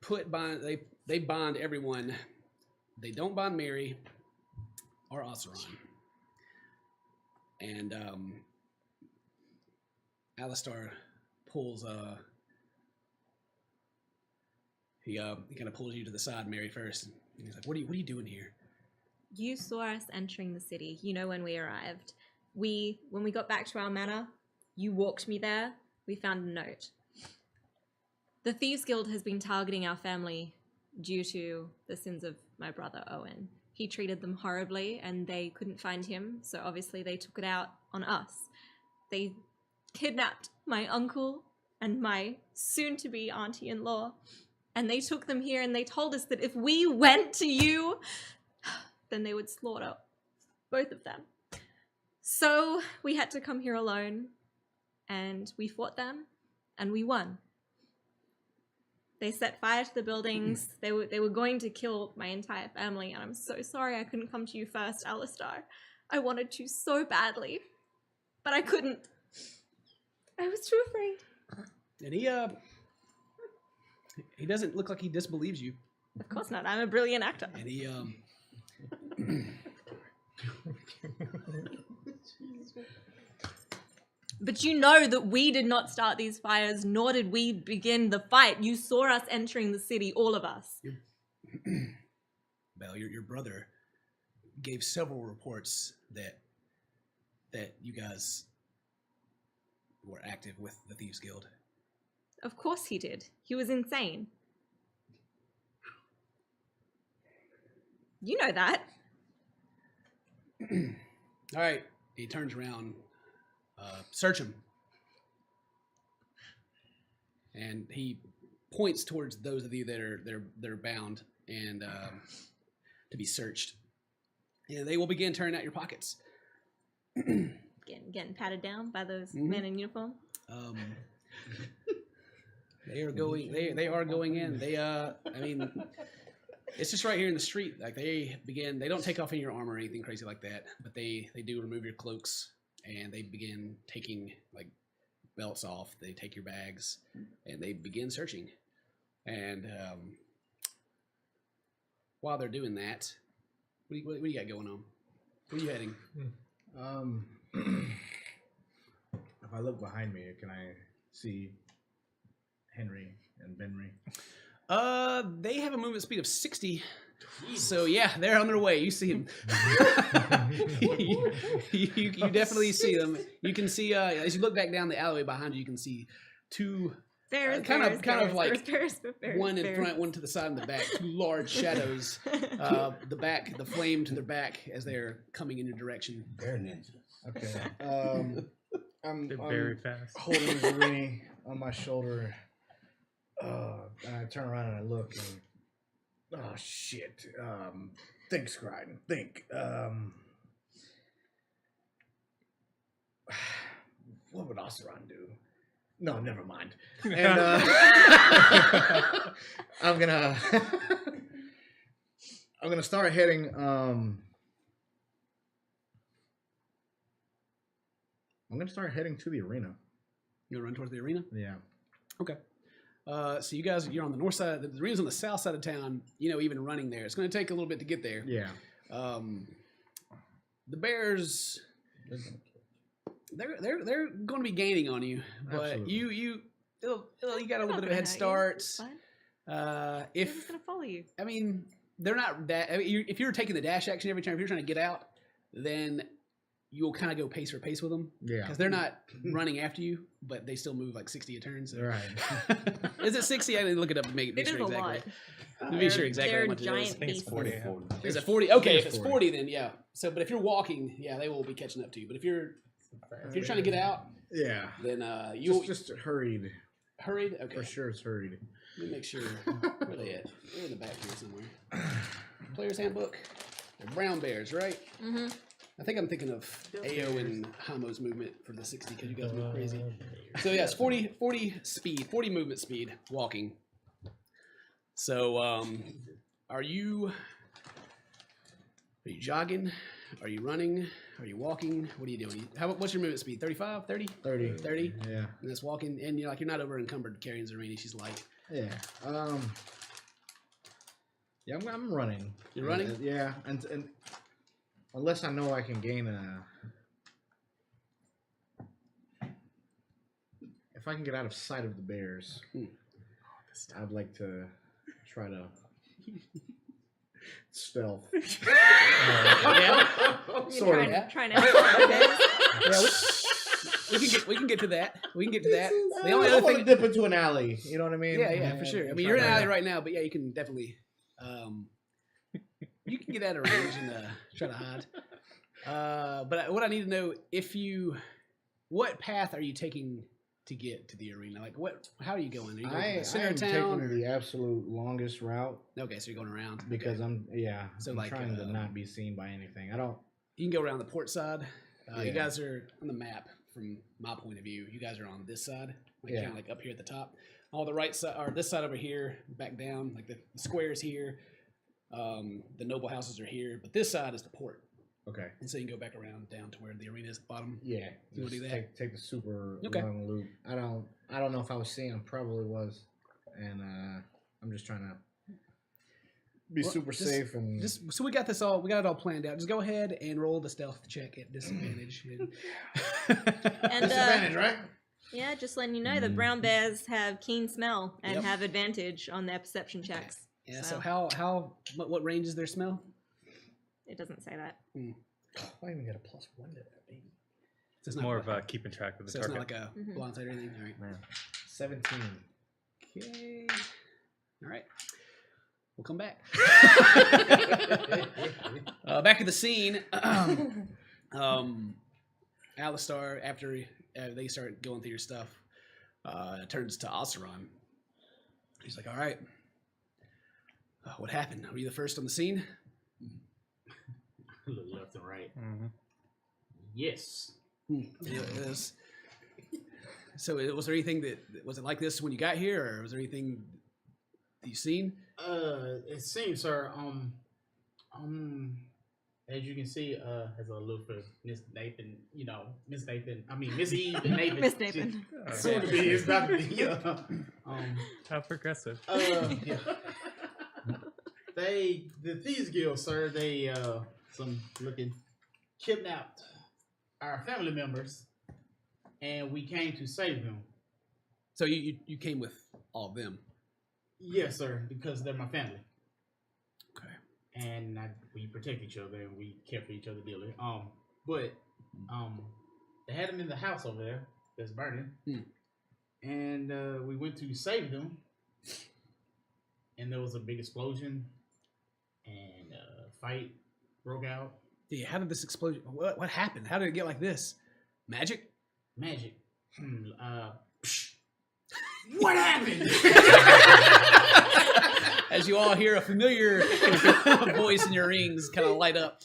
bond everyone. They don't bond Mary or Oseron. And Alistar pulls he kind of pulls you to the side, Mary, first. And he's like, what are you doing here? You saw us entering the city. You know when we arrived. When we got back to our manor, you walked me there. We found a note. The Thieves Guild has been targeting our family due to the sins of my brother Owen. He treated them horribly and they couldn't find him, so obviously they took it out on us. They kidnapped my uncle and my soon-to-be auntie-in-law, and they took them here and they told us that if we went to you, then they would slaughter both of them. So we had to come here alone, and we fought them, and we won. They set fire to the buildings. They were going to kill my entire family, and I'm so sorry I couldn't come to you first, Alistar. I wanted to so badly, but I couldn't. I was too afraid. And he doesn't look like he disbelieves you. Of course not. I'm a brilliant actor. And he But you know that we did not start these fires, nor did we begin the fight. You saw us entering the city, all of us. Belle, your brother gave several reports that you guys were active with the Thieves Guild. Of course he did. He was insane. You know that. All right. He turns around. Search him. And he points towards those of you that are bound and to be searched. And they will begin turning out your pockets. Getting patted down by those men in uniform. They are going. They are going in. They I mean, it's just right here in the street. Like they don't take off any of your armor or anything crazy like that, but they do remove your cloaks and they begin taking like belts off. They take your bags and they begin searching. And while they're doing that, what do you got going on? Where are you heading? If I look behind me, can I see Henry and Benry? They have a movement speed of 60. So yeah, they're on their way. You see them. you definitely see them. You can see as you look back down the alleyway behind you, you can see two kind of like one in front, one to the side and the back, two large shadows. The flame to their back as they're coming in your direction. They're ninjas. Okay. I'm very fast. holding Zarini on my shoulder. And I turn around and I look and oh shit. Think, Scriden. Think. What would Oseron do? No, never mind. And I'm gonna start heading I'm gonna start heading to the arena. You run towards the arena. Yeah. Okay. So you guys, you're on the north side. The arena's on the south side of town. Even running there, it's going to take a little bit to get there. Yeah. The Bears, they're going to be gaining on you, but Absolutely. you got a little Not bit of a gonna head hurt you. start. It's fine. Uh, They're just if gonna follow you. I mean, they're not that. If you're taking the dash action every time, if you're trying to get out, then you'll kind of go pace for pace with them. Yeah. Because they're not running after you, but they still move like 60 a turn. So. Right. Is it 60? I didn't look it up to make It is sure a exactly. lot. Be sure exactly They're how much it is. giant I think it's beasts. 40. Is it 40? Okay, if It's it's 40. 40, then yeah. So, but if you're walking, yeah, they will be catching up to you. But if you're trying to get out, Yeah. then you Just hurried. hurried. Okay, For sure, it's hurried. let me make sure. Where they at? They're in the back here somewhere. Player's handbook. They're brown bears, right? Mm-hmm. I think I'm thinking of AO and Hamo's movement for the 60 because you guys move crazy. So yes, 40 speed, 40 movement speed, walking. So are you jogging? Are you running? Are you walking? What are you doing? What's your movement speed? 35, 30? 30. 30? Yeah. And that's walking, and you're not over encumbered carrying Zareni. She's light. Yeah. Yeah, I'm running. You're running? Yeah, and unless I know I can gain if I can get out of sight of the bears, I'd like to try to stealth. Yeah. Sort of. Yeah. Trying to outsmart this. Yeah, we can get to that. We can get to that. The I only don't other want thing, to dip into an alley. You know what I mean? yeah, for sure. I mean, you're in an alley right now, but yeah, you can definitely, you can get out of range and try to hide. But what I need to know, what path are you taking to get to the arena? Like, how are you going? Are you going to the center I'm of town? taking the absolute longest route Okay, so you're going around. because Okay. So So, I'm trying to like, not be seen by anything. I don't. You can go around the port side. You Yeah. guys are on the map from my point of view. You guys are on this side, kind Yeah. of like up here at the top. All the right side, or this side over here, back down, like the squares here. The noble houses are here, but this side is the port, Okay. and so you can go back around down to where the arena is at the bottom. Yeah. You wanna do just that? Take the super Okay. long loop. I don't know if I was seeing him. Probably was, and I'm just trying to be Well, super just- safe and So we got it all planned out. Just go ahead and roll the stealth check at disadvantage. And disadvantage, right? yeah, just letting you know, the brown bears have keen smell and Yep. have advantage on their perception checks. Yeah. So what range is their smell? It doesn't say that. I even get a +1 to that, baby. So It's more of keeping track of the So it's target. not like a blindside or anything. All right. 17. Okay. All right. We'll come back. Back to the scene. Alistar, after they start going through your stuff, turns to Oseron. He's like, all right. What happened? Were you the first on the scene? Look left and right. Mhm. Yes. Yes. So was there anything was it like this when you got here, or was there anything that you seen? It seems, sir. As you can see, as I look for Miss Nathan, Miss Nathan. I mean, Miss Eve and Nathan. Miss Nathan. Soon to be, it's about to be. How progressive. Yeah. The Thieves Guild, sir. They kidnapped our family members, and we came to save them. So you came with all of them. Yes, sir, because they're my family. Okay. And we protect each other and we care for each other dearly. But they had them in the house over there that's burning, and we went to save them, and there was a big explosion, and fight broke out. Yeah. How did this explosion? What happened? How did it get like this? Magic? Magic. What happened? As you all hear a familiar voice in your rings kind of light up.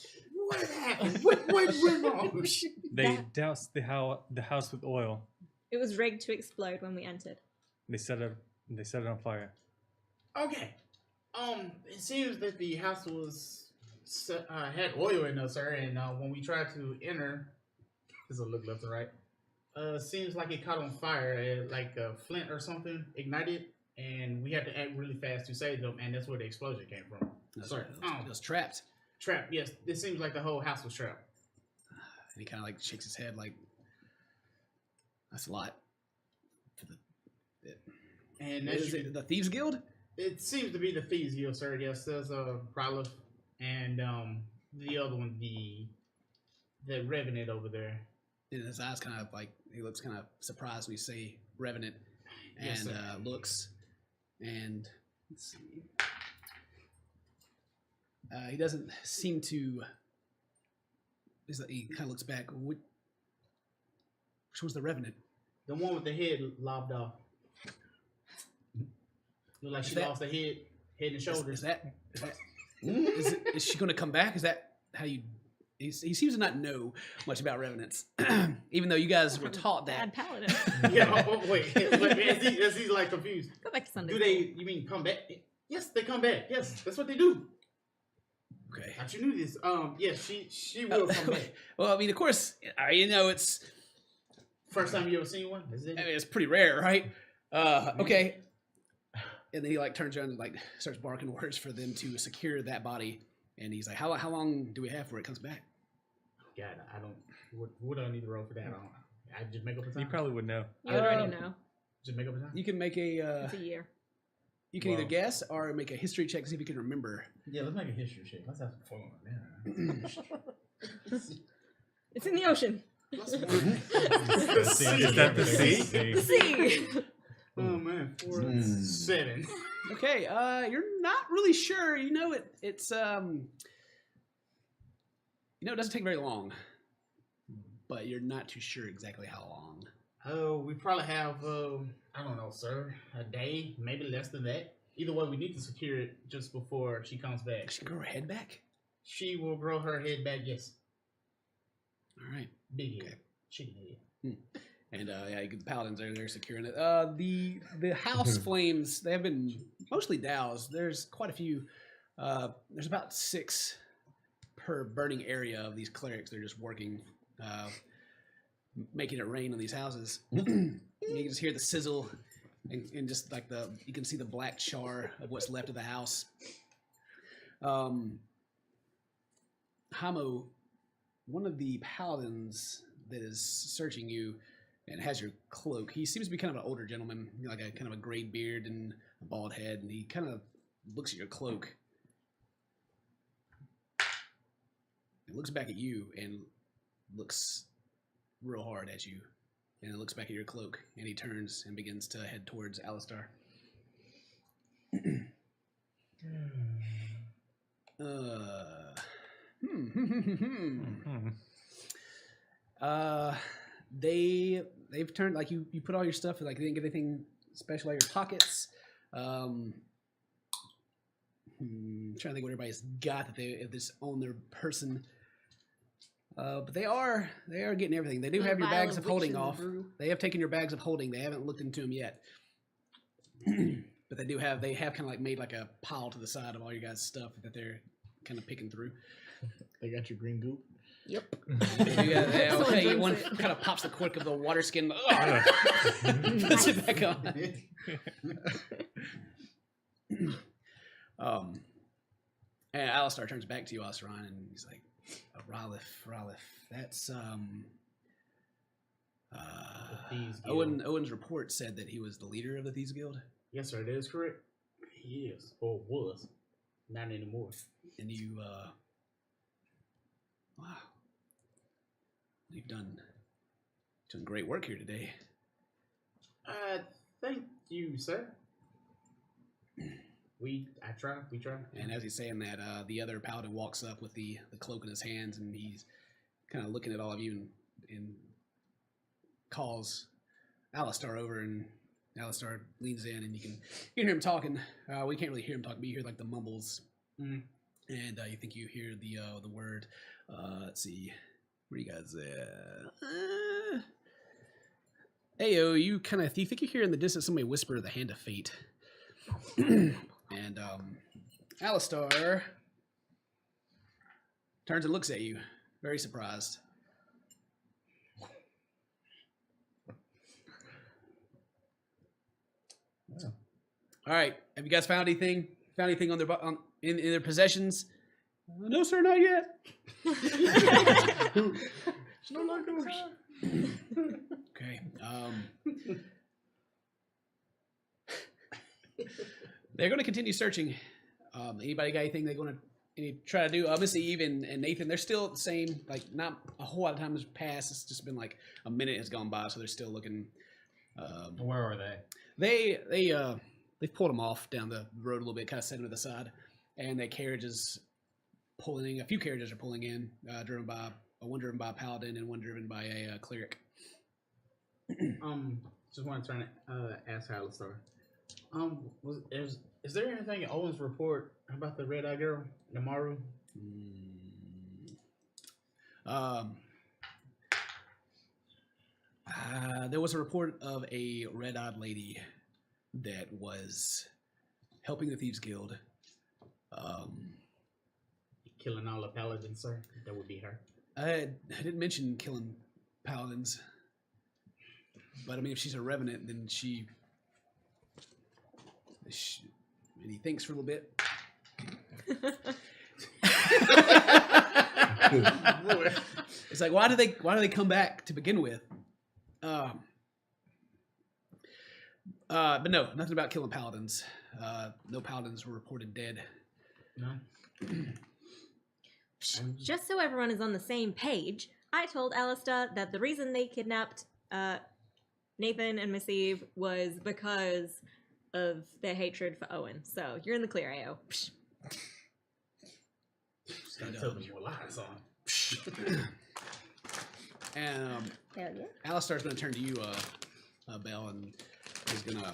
What happened? What went wrong? They doused the house with oil. It was rigged to explode when we entered. They set it on fire. Okay. It seems that the house had oil in it, sir, and when we tried to enter, there's a look left and right. Seems like it caught on fire, like a flint or something ignited, and we had to act really fast to save them, and that's where the explosion came from. That's So, right. It was trapped. trapped. Yes, it seems like the whole house was trapped. And he kind of like shakes his head like, that's a lot. And Is it the Thieves Guild? it seems to be the Thieves Guild, sir. Yes, there's Rylith and the other one, the Revenant over there. And his eyes kind of like, he looks kind of surprised when you say Revenant. And Yes, sir. looks, and let's see. He doesn't seem to. He kind of looks back. Which one's the Revenant? The one with the head lobbed off. Look like she lost her head and shoulders. Is that is she going to come back? Is that how you? He seems to not know much about Revenants, even though you guys were taught that. Bad paladin. Yeah, wait. As he's like confused. Go back to Sunday. Do they? You mean come back? Yes, they come back. Yes, that's what they do. Okay. I you knew this. Yes, she will come back. Well, I mean, of course, you know it's. First time you ever seen one? Is it? I mean, it's pretty rare, right? Okay. And then he like turns around and like starts barking orders for them to secure that body. And he's like, "How long do we have before it comes back?" God, I don't. What do I need to roll for that? I just make up a time. You probably would know. You already know. Just make up a time. You can make a. It's a year. You can either Well- guess or make a history check to see if you can remember. Yeah, let's make a history check. Let's have some fun. It's in the ocean. Plus Is one. that the sea? The sea. Oh man, 4 and 7. Okay, you're not really sure. You know it's you know it doesn't take very long, but you're not too sure exactly how long. Oh, we probably have I don't know, sir, a day, maybe less than that. Either way, we need to secure it just before she comes back. She can grow her head back. She will grow her head back. Yes, All right. big head, Okay. chicken head. And yeah, the paladins are there securing it. The house flames, they have been mostly doused. There's quite a few. There's about 6 per burning area of these clerics. They're just working, making it rain on these houses. You can just hear the sizzle, and just like you can see the black char of what's left of the house. Hamo, one of the paladins that is searching you and has your cloak. He seems to be kind of an older gentleman, like a kind of a gray beard and a bald head, and he kind of looks at your cloak. He looks back at you and looks real hard at you, and then looks back at your cloak, and he turns and begins to head towards Alistar. They've turned like you put all your stuff, like they didn't get anything special out of your pockets. Trying to think what everybody's got that they if this on their person. But they are getting everything. They do have your Vial bags of witch holding in the off. brew. They have taken your bags of holding. They haven't looked into them yet. But they have kind of like made like a pile to the side of all your guys' stuff that they're kind of picking through. They got your green goop. Yep. Yeah, Someone okay, drinks one it. kind of pops the cork of the water skin, puts it back on. And Alistar turns back to you, Osran, and he's like, Rylith, that's Thieves Guild. Owen's report said that he was the leader of the Thieves Guild, Yes, sir, that is correct. He is, or was, not anymore. and you, wow, you've done great work here today. Thank you, sir. We try. And as he's saying that, the other paladin walks up with the cloak in his hands, and he's kind of looking at all of you and calls Alistar over, and Alistar leans in, and you can hear him talking. We can't really hear him talking, but you hear like the mumbles, and you think you hear the word. Let's see, where you guys at? Heyo, you think you hear in the distance somebody whisper the hand of fate. And Alistar turns and looks at you, very surprised. All right. Have you guys found anything? Found anything on in their possessions? No, sir, not yet. No longer. Okay. They're going to continue searching. Anybody got anything they're going to try to do? Obviously, Eve and Nathan, they're still the same. Like, not a whole lot of time has passed. It's just been like a minute has gone by, so they're still looking. Where are they? They've pulled them off down the road a little bit, kind of set them to the side, and a few carriages are pulling in, one driven by a paladin and one driven by a cleric. Just want to try to ask Alistar. Is there anything in Owen's report about the red-eyed girl, Namaru? There was a report of a red-eyed lady that was helping the Thieves Guild. Killing all the paladins, sir? That would be her. I didn't mention killing paladins, but I mean, if she's a revenant, then and he thinks for a little bit. It's like, why do they come back to begin with? But no, nothing about killing paladins. No paladins were reported dead. No. Just so everyone is on the same page, I told Alistair that the reason they kidnapped Nathan and Miss Eve was because of their hatred for Owen. So you're in the clear, AO. Start telling me more lies on. And Hell yeah. Alistair's going to turn to you, Belle, and he's going to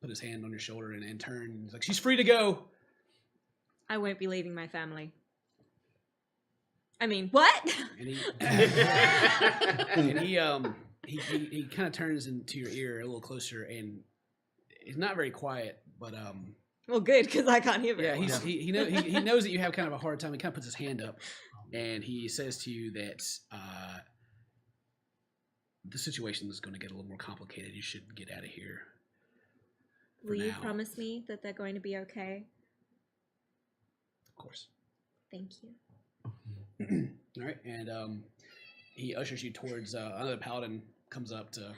put his hand on your shoulder and turn. He's like, she's free to go. I won't be leaving my family. I mean, what? And he kind of turns into your ear a little closer, and he's not very quiet, but Well, good, because I can't hear very yeah, well. he knows that you have kind of a hard time. He kind of puts his hand up, and he says to you that the situation is going to get a little more complicated. You should get out of here. Will you now. promise me that they're going to be okay? Of course. Thank you. All right, and he ushers you towards another paladin comes up to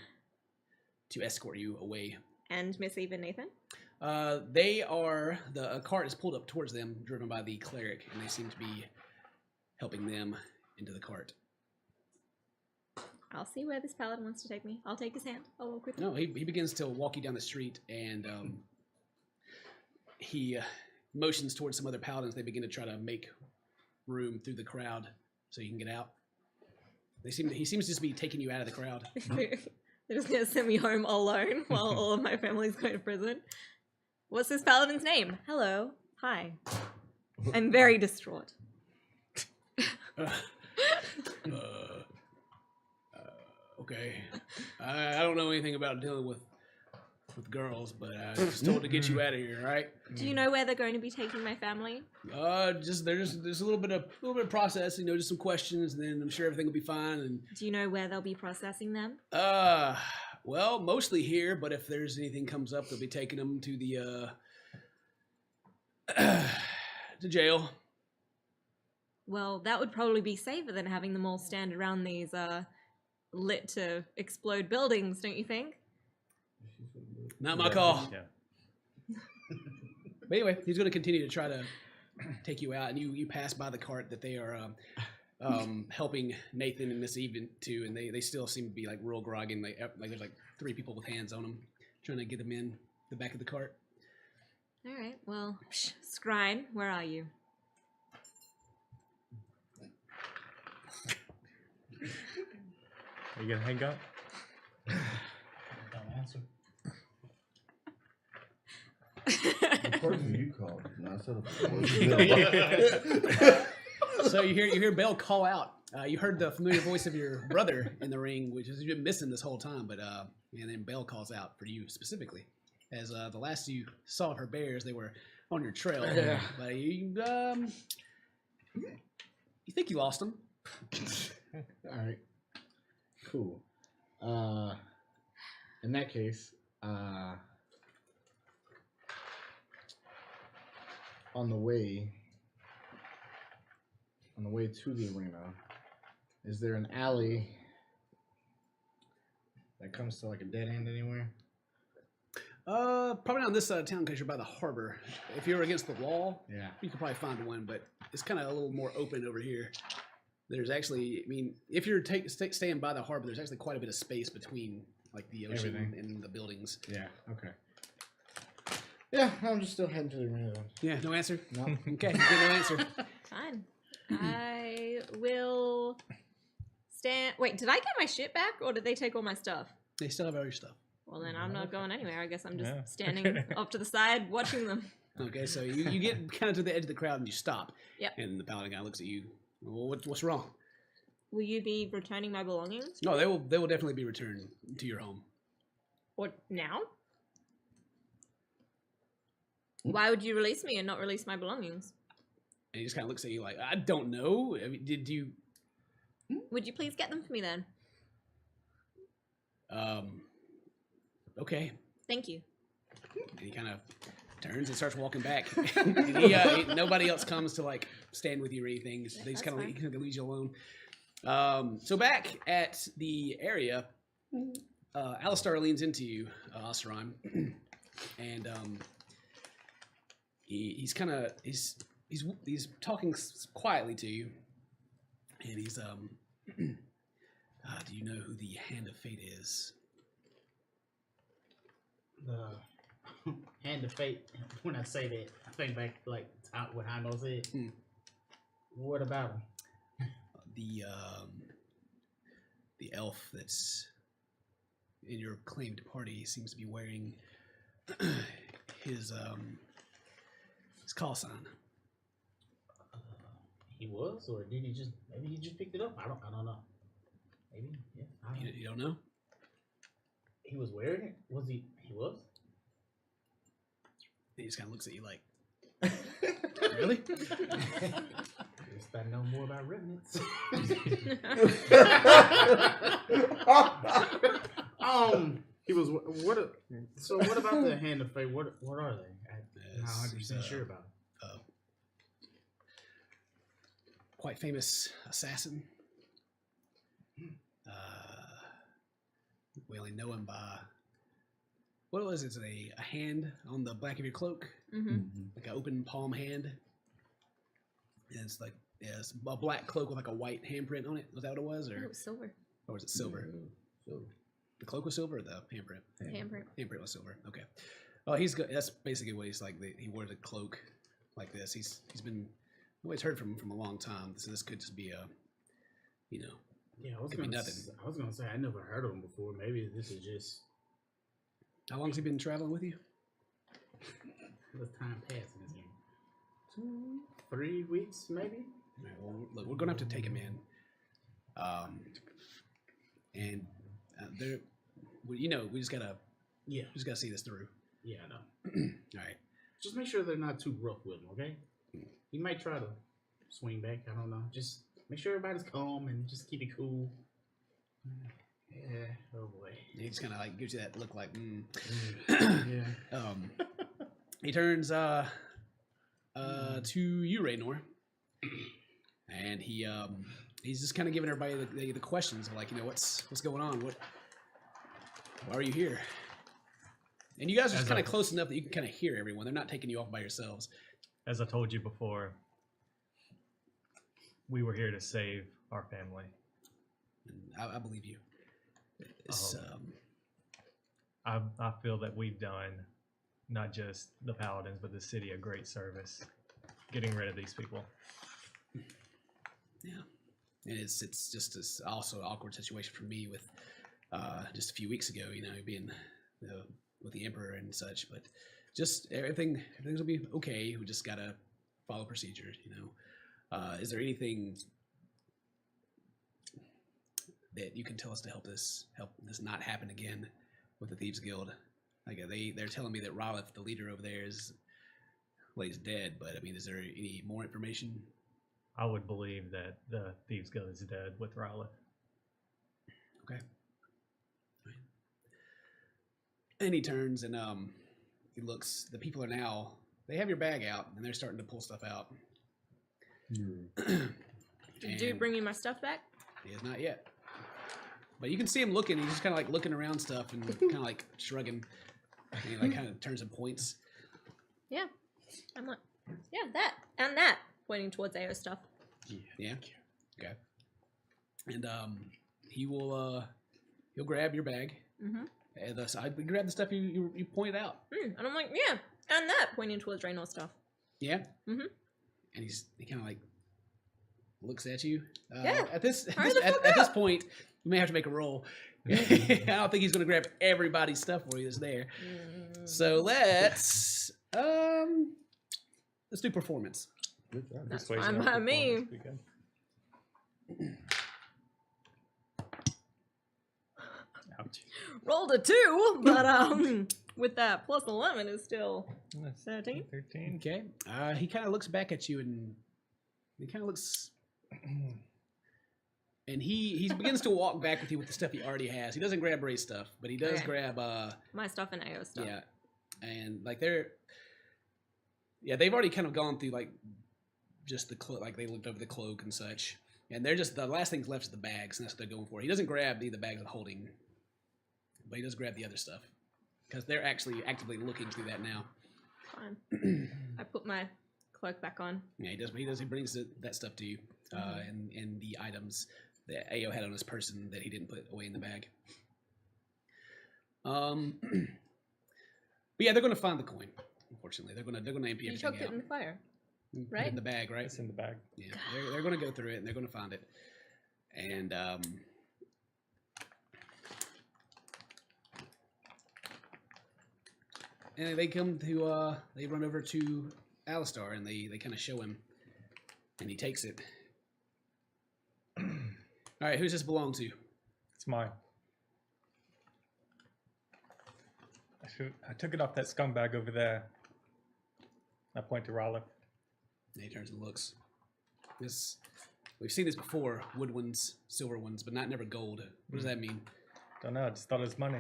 escort you away. And Miss Eve and Nathan? A cart is pulled up towards them, driven by the cleric, and they seem to be helping them into the cart. I'll see where this paladin wants to take me. I'll take his hand. I'll walk with him. No, he begins to walk you down the street, and he motions towards some other paladins. They begin to try to make room through the crowd so you can get out. He seems to just be taking you out of the crowd. They're just going to send me home alone while all of my family's going to prison. What's this paladin's name? Hello. Hi. I'm very distraught. Okay. I don't know anything about dealing with girls, but I was told to get you out of here, all right? Do you know where they're going to be taking my family? There's a little bit of process, just some questions, and then I'm sure everything will be fine. And Do you know where they'll be processing them? well, mostly here, but if there's anything comes up, they'll be taking them to the to jail. Well, that would probably be safer than having them all stand around these lit to explode buildings, don't you think? Not my call. Yeah. But anyway, he's going to continue to try to take you out, and you pass by the cart that they are helping Nathan and Miss Eve to, and they still seem to be like real groggy. And there's like 3 people with hands on them trying to get them in the back of the cart. All right, well, Scrine, where are you? Are you gonna hang up? Don't answer. The person you called, not set up. So you hear Belle call out. You heard the familiar voice of your brother in the ring, which has been missing this whole time. But and then Belle calls out for you specifically, as the last you saw of her bears, they were on your trail. Yeah. But you think you lost them. All right. Cool. In that case, on the way to the arena, is there an alley that comes to like a dead end anywhere? Probably not on this side of town because you're by the harbor. If you were against the wall, Yeah. you could probably find one, but it's kind of a little more open over here. There's actually, I mean, if you're staying by the harbor, there's actually quite a bit of space between like the ocean Everything. and the buildings. Yeah. Okay. Yeah, I'm just still heading to the arena then. Yeah, no answer. No. Okay, you get no answer. Fine. I will stand. Wait, did I get my shit back, or did they take all my stuff? They still have all your stuff. Well, then I'm not going anywhere. I guess I'm just Yeah. standing off to the side, watching them. Okay, so you get kind of to the edge of the crowd and you stop. Yep. And the paladin guy looks at you. Well, what's wrong? Will you be returning my belongings? No, they will definitely be returned to your home. Or now? Why would you release me and not release my belongings? And he just kind of looks at you like, I don't know. I mean, did you? Would you please get them for me then? Okay. Thank you. And he kind of turns and starts walking back. And nobody else comes to like stand with you or anything. They just That's kind of leave you alone. So back at the area, Alistar leans into you, Oseram, and he's talking quietly to you, and he's do you know who the Hand of Fate is? The Hand of Fate. When I say that, I think back like what Heimo said. What about him? The elf that's in your claimed party seems to be wearing his call sign. He was, or did he just? Maybe he just picked it up. I don't know. Maybe, yeah. I don't know. You don't know? He was wearing it. Was he? He was. He just kind of looks at you like, really? Guess I know more about remnants. He was. So what about the Hand of Fate? What are they? I'm not 100% sure about. Quite famous assassin. We only know him by what was it? A hand on the back of your cloak, like an open palm hand. And it's like it's a black cloak with like a white handprint on it. Was that what it was, Oh, it was silver. or was it silver? The cloak was silver, or the handprint? Handprint. Handprint was silver. Okay. Oh, he's good. That's basically what he's like. He wore the cloak like this. He's been. Nobody's heard from him from a long time. So this could just be a, Yeah, I was could be gonna. nothing. I was gonna say I never heard of him before. Maybe this is just How long's he been traveling with you? the time passing this game. 3 weeks, maybe. All right, well, look, we're gonna have to take him in. And there, we just gotta see this through. Yeah, I know. All right. Just make sure they're not too rough with him, okay? He might try to swing back. I don't know. Just make sure everybody's calm and just keep it cool. Yeah. Oh boy. He just kind of like gives you that look like. Yeah. He turns to you, Raynor, and he's just kind of giving everybody the questions of like, what's going on? Why are you here? And you guys are just kind of close enough that you can kind of hear everyone. They're not taking you off by yourselves. As I told you before, we were here to save our family. And I believe you. It's, I feel that we've done not just the Paladins, but the city a great service getting rid of these people. Yeah. And it's just this also awkward situation for me with just a few weeks ago, being with the Emperor and such, but just everything's gonna be okay. We just gotta follow procedures, Is there anything that you can tell us to help this not happen again with the Thieves Guild? Like they're telling me that Ralph, the leader over there, is dead, but I mean, is there any more information? I would believe that the Thieves Guild is dead with Rowlett. Okay. And he turns and he looks. The people are now. They have your bag out and they're starting to pull stuff out. Did dude And bring you my stuff back? he is not yet. But you can see him looking. He's just kind of like looking around stuff and kind of like shrugging. And he like kind of turns and points. Yeah. I'm like, yeah, that and that, pointing towards AO stuff. Yeah. Okay. And he will he'll grab your bag. Mm-hmm. And the side, grab the stuff you pointed out. And I'm like, yeah, and that, pointing towards Raynor stuff. Yeah. Mhm. And he kind of like looks at you. Yeah. At this Hurry the fuck at this up. point, you may have to make a roll. I don't think he's gonna grab everybody's stuff for you that's there. So let's do performance. That's Persuasion fine or by me. performance would be good. Ouch. Rolled a 2, but with that plus 11 is still 13. 13. Okay. He kind of looks back at you and he kind of looks. And he begins to walk back with you with the stuff he already has. He doesn't grab Ray's stuff, but he does Okay. grab My stuff and AO stuff. yeah, and like they've already kind of gone through like just the like they looked over the cloak and such, and they're just the last things left is the bags, and that's what they're going for. He doesn't grab the bags of holding, but he does grab the other stuff because they're actually actively looking through that now. Fine. I put my cloak back on. Yeah, he does. He brings that stuff to you, and the items that AO had on his person that he didn't put away in the bag. But yeah, they're going to find the coin. Unfortunately, they're going to empty You everything chucked out. it in the fire. Put it right? in the bag, right? It's in the bag. Yeah, they're going to go through it and they're going to find it, and they come to they run over to Alistar and they kind of show him, and he takes it. All right, who's this belong to? It's mine. I took it off that scumbag over there. I point to Rollick. And he turns and looks. We've seen this before. Wood ones, silver ones, but never gold. What does that mean? Don't know. I just thought it was money.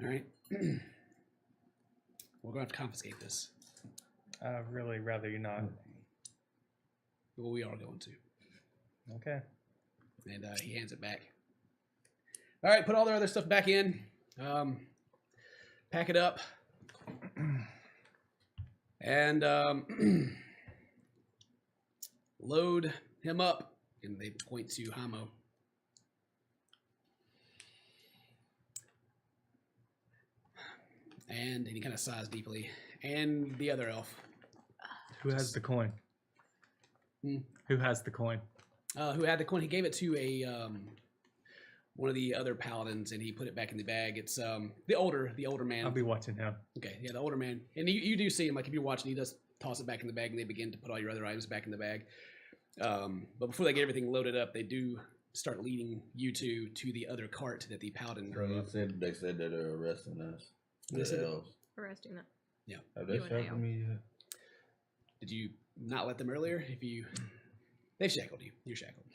All right. We're going to have to confiscate this. I'd really rather you not. Well, we are going to. Okay. And he hands it back. All right, put all their other stuff back in. Pack it up. And load him up. And they point to Hamo. And he kind of sighs deeply. And the other elf. Who has the coin? Hmm. Who has the coin? Who had the coin? He gave it to a one of the other paladins, and he put it back in the bag. It's the older man. I'll be watching him. Okay, yeah, the older man, and you do see him. Like if you're watching, he does toss it back in the bag, and they begin to put all your other items back in the bag. But before they get everything loaded up, they do start leading you two to the other cart that the paladin drove up. They said that they're arresting us. They said- else. Arresting that. Have they You and shackled Al. me yet? Did you not let them earlier? They've shackled you. You're shackled.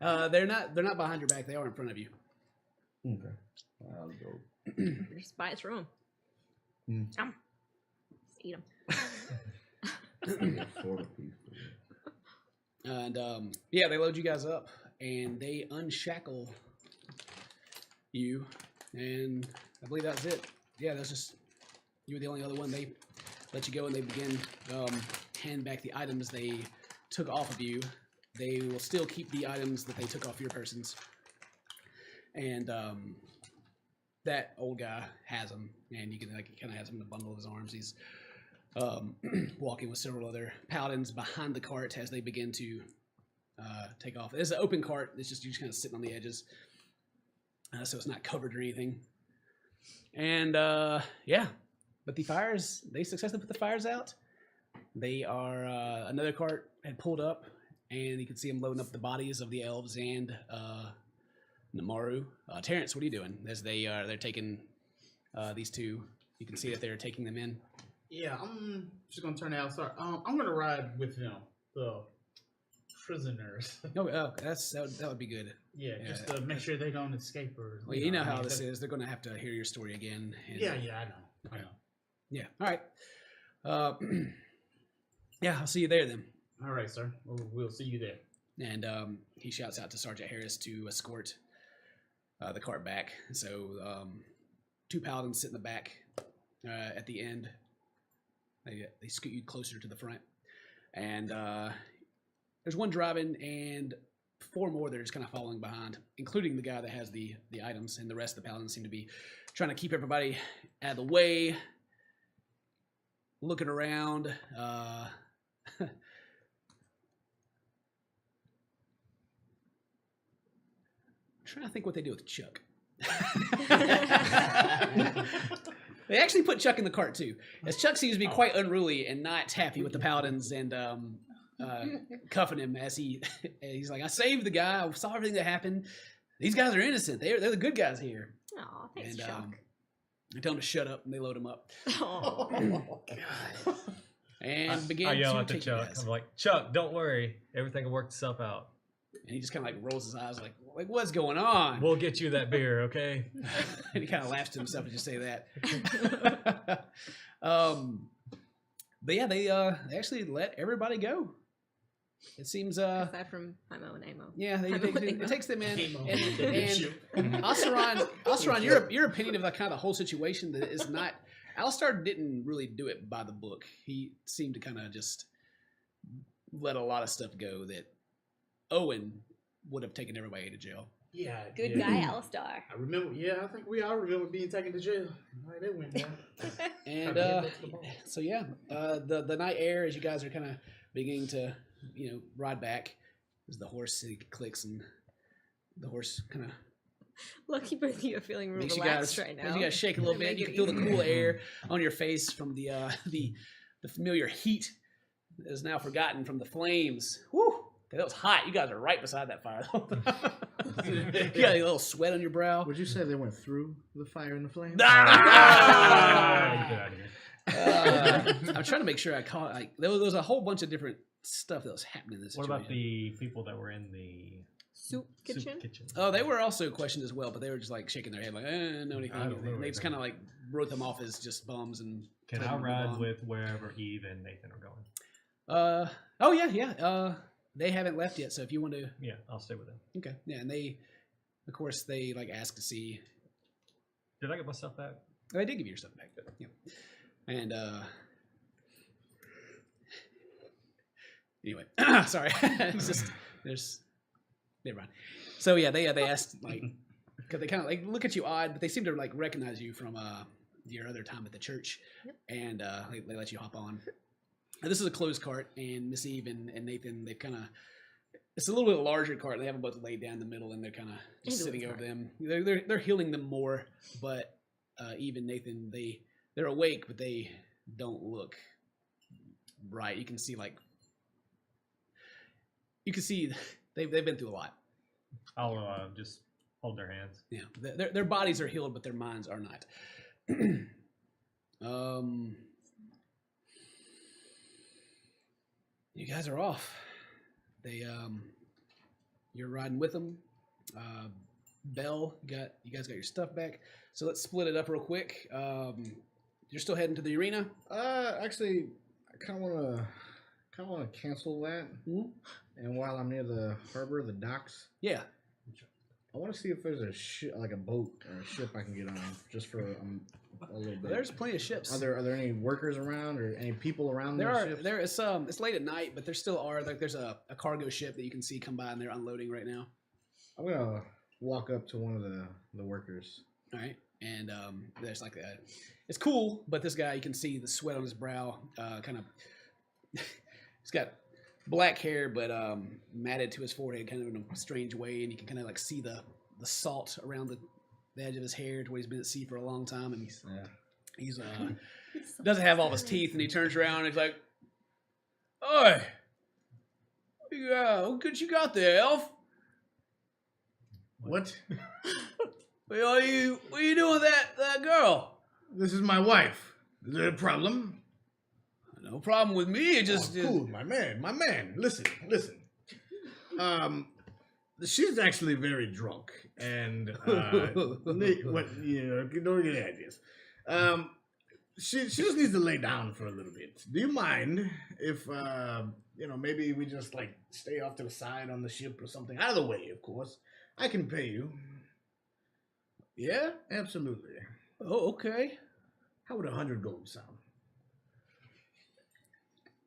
They're not behind your back. They are in front of you. Okay. I'll go. Just bite through Hmm. them. Just eat them. Yeah, sort of peaceful. And yeah, they load you guys up, and they unshackle you, and I believe that's it. Yeah, that's just you were the only other one. They let you go, and they begin hand back the items they took off of you. They will still keep the items that they took off your persons, and that old guy has them, and you can kind of has them in a bundle of his arms. He's walking with several other paladins behind the cart as they begin to take off. It's an open cart. It's just you're just kind of sitting on the edges, so it's not covered or anything. And yeah, but the fires, they successfully put the fires out. They are another cart had pulled up, and you can see them loading up the bodies of the elves and Namaru. Terrence, what are you doing? As they're taking these two, you can see that they're taking them in. Yeah, I'm just gonna turn out. Sorry, I'm gonna ride with him. So prisoners. Oh, that would be good. Yeah, just to make sure they don't escape or. Well, you know how this is. They're going to have to hear your story again. And, Yeah, I know. Yeah. All right. Yeah, I'll see you there then. All right, sir. We'll see you there. And he shouts out to Sergeant Harris to escort the cart back. So 2 paladins sit in the back at the end. They scoot you closer to the front. And there's one driving and 4 more that are just kind of following behind, including the guy that has the items. And the rest of the paladins seem to be trying to keep everybody out of the way, looking around. I'm trying to think what they do with Chuck. They actually put Chuck in the cart too, as Chuck seems to be quite unruly and not happy with the paladins and cuffing him as he's like, I saved the guy. I saw everything that happened. These guys are innocent. They're the good guys here. Aw, thanks, And Chuck. they tell him to shut up and they load him up. Aw. God. And begin I yell to at the take your Chuck. guys. I'm like, Chuck, don't worry. Everything will work itself out. And he just kind of like rolls his eyes like what's going on? We'll get you that beer, okay? And he kind of laughs to himself as you say that. But yeah, they actually let everybody go. It seems Aside from Imo and Amo. yeah, it takes them in. Amo. And Oseron, your opinion of that kind of whole situation that is not. Alistar didn't really do it by the book. He seemed to kind of just let a lot of stuff go that Owen would have taken everybody to jail. Yeah. Good yeah. guy, Alistar. I remember. Yeah, I think we all remember being taken to jail. Right, they went down. And so yeah, the night air as you guys are kind of beginning to ride back, as the horse clicks and the horse kind of Lucky both of you are feeling real makes you relaxed guys right now. you guys shake a little bit. You can feel the cool air on your face from the familiar heat that is now forgotten from the flames. Woo! That was hot. You guys are right beside that fire. You got a little sweat on your brow. Would you say they went through the fire and the flames? Get out of here. I'm trying to make sure I caught. There was a whole bunch of different stuff that was happening in this What situation. about the people that were in the Soup kitchen? Oh, they were also questioned as well, but they were just like shaking their head, like, no anything. I don't know They just anything. kind of like wrote them off as just bums and. Can told I them to move ride on. with wherever Eve and Nathan are going? Oh yeah. They haven't left yet, so if you want to, Yeah, I'll stay with them. okay, yeah, and they, of course, they like ask to see. Did I get my stuff back? They did give you your stuff back, but yeah, and anyway, sorry, it's just never mind. So yeah, they asked like, because they kind of like look at you odd, but they seem to like recognize you from your other time at the church, and they let you hop on. And this is a closed cart, and Miss Eve and Nathan, they've kind of. It's a little bit larger cart. They have them both laid down in the middle, and they're kind of just sitting over them. They're healing them more, but Eve and Nathan, they're awake, but they don't look right. You can see they've been through a lot. I'll just hold their hands. Yeah, their bodies are healed, but their minds are not. You guys are off. You're riding with them. Belle, you guys got your stuff back. So let's split it up real quick. You're still heading to the arena. Actually, I kind of want to cancel that. Mhm. And while I'm near the harbor, the docks, Yeah. I want to see if there's a boat or a ship I can get on, just for a little bit. There's plenty of ships. Are there any workers around or any people around There those are. ships? There is some. It's late at night, but there still are. Like there's a cargo ship that you can see come by, and they're unloading right now. I'm gonna walk up to one of the workers. All right, and there's like a. It's cool, but this guy, you can see the sweat on his brow. Kind of. He's got black hair, but matted to his forehead, kind of in a strange way, and you can kind of like see the salt around the edge of his hair, to where he's been at sea for a long time, and he's doesn't have all of his teeth, and he turns around and he's like, "Oi, what good you got there, elf? What? What are you doing with that girl?" This is my wife. Is there a problem? No problem with me. It just Cool, my man. Listen. She's actually very drunk, and what you don't get ideas. She just needs to lay down for a little bit. Do you mind if maybe we just like stay off to the side on the ship or something? Out of the way, of course. I can pay you. Yeah. Absolutely. Oh, okay. How would 100 gold sound?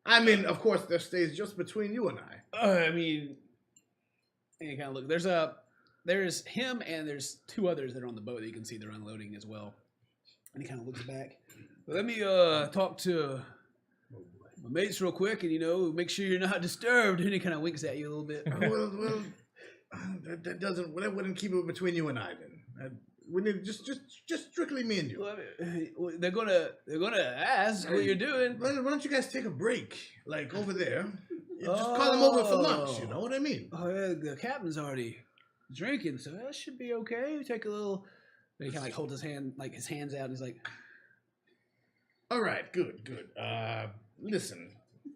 I mean, of course, that stays just between you and I. I mean, and you kind of look. There's him and there's two others that are on the boat that you can see they're unloading as well. And he kind of looks back. Let me talk to my mates real quick, and make sure you're not disturbed. And he kind of winks at you a little bit. Well, that wouldn't keep it between you and I then. We need just strictly me and you. Well, they're gonna ask what you're doing. Why don't you guys take a break, like over there? You just call them over for lunch. You know what I mean? Oh, yeah, the captain's already drinking, so that should be okay. Take a little. He kind of like holds his hand, like his hands out, and he's like, "All right, good. Listen,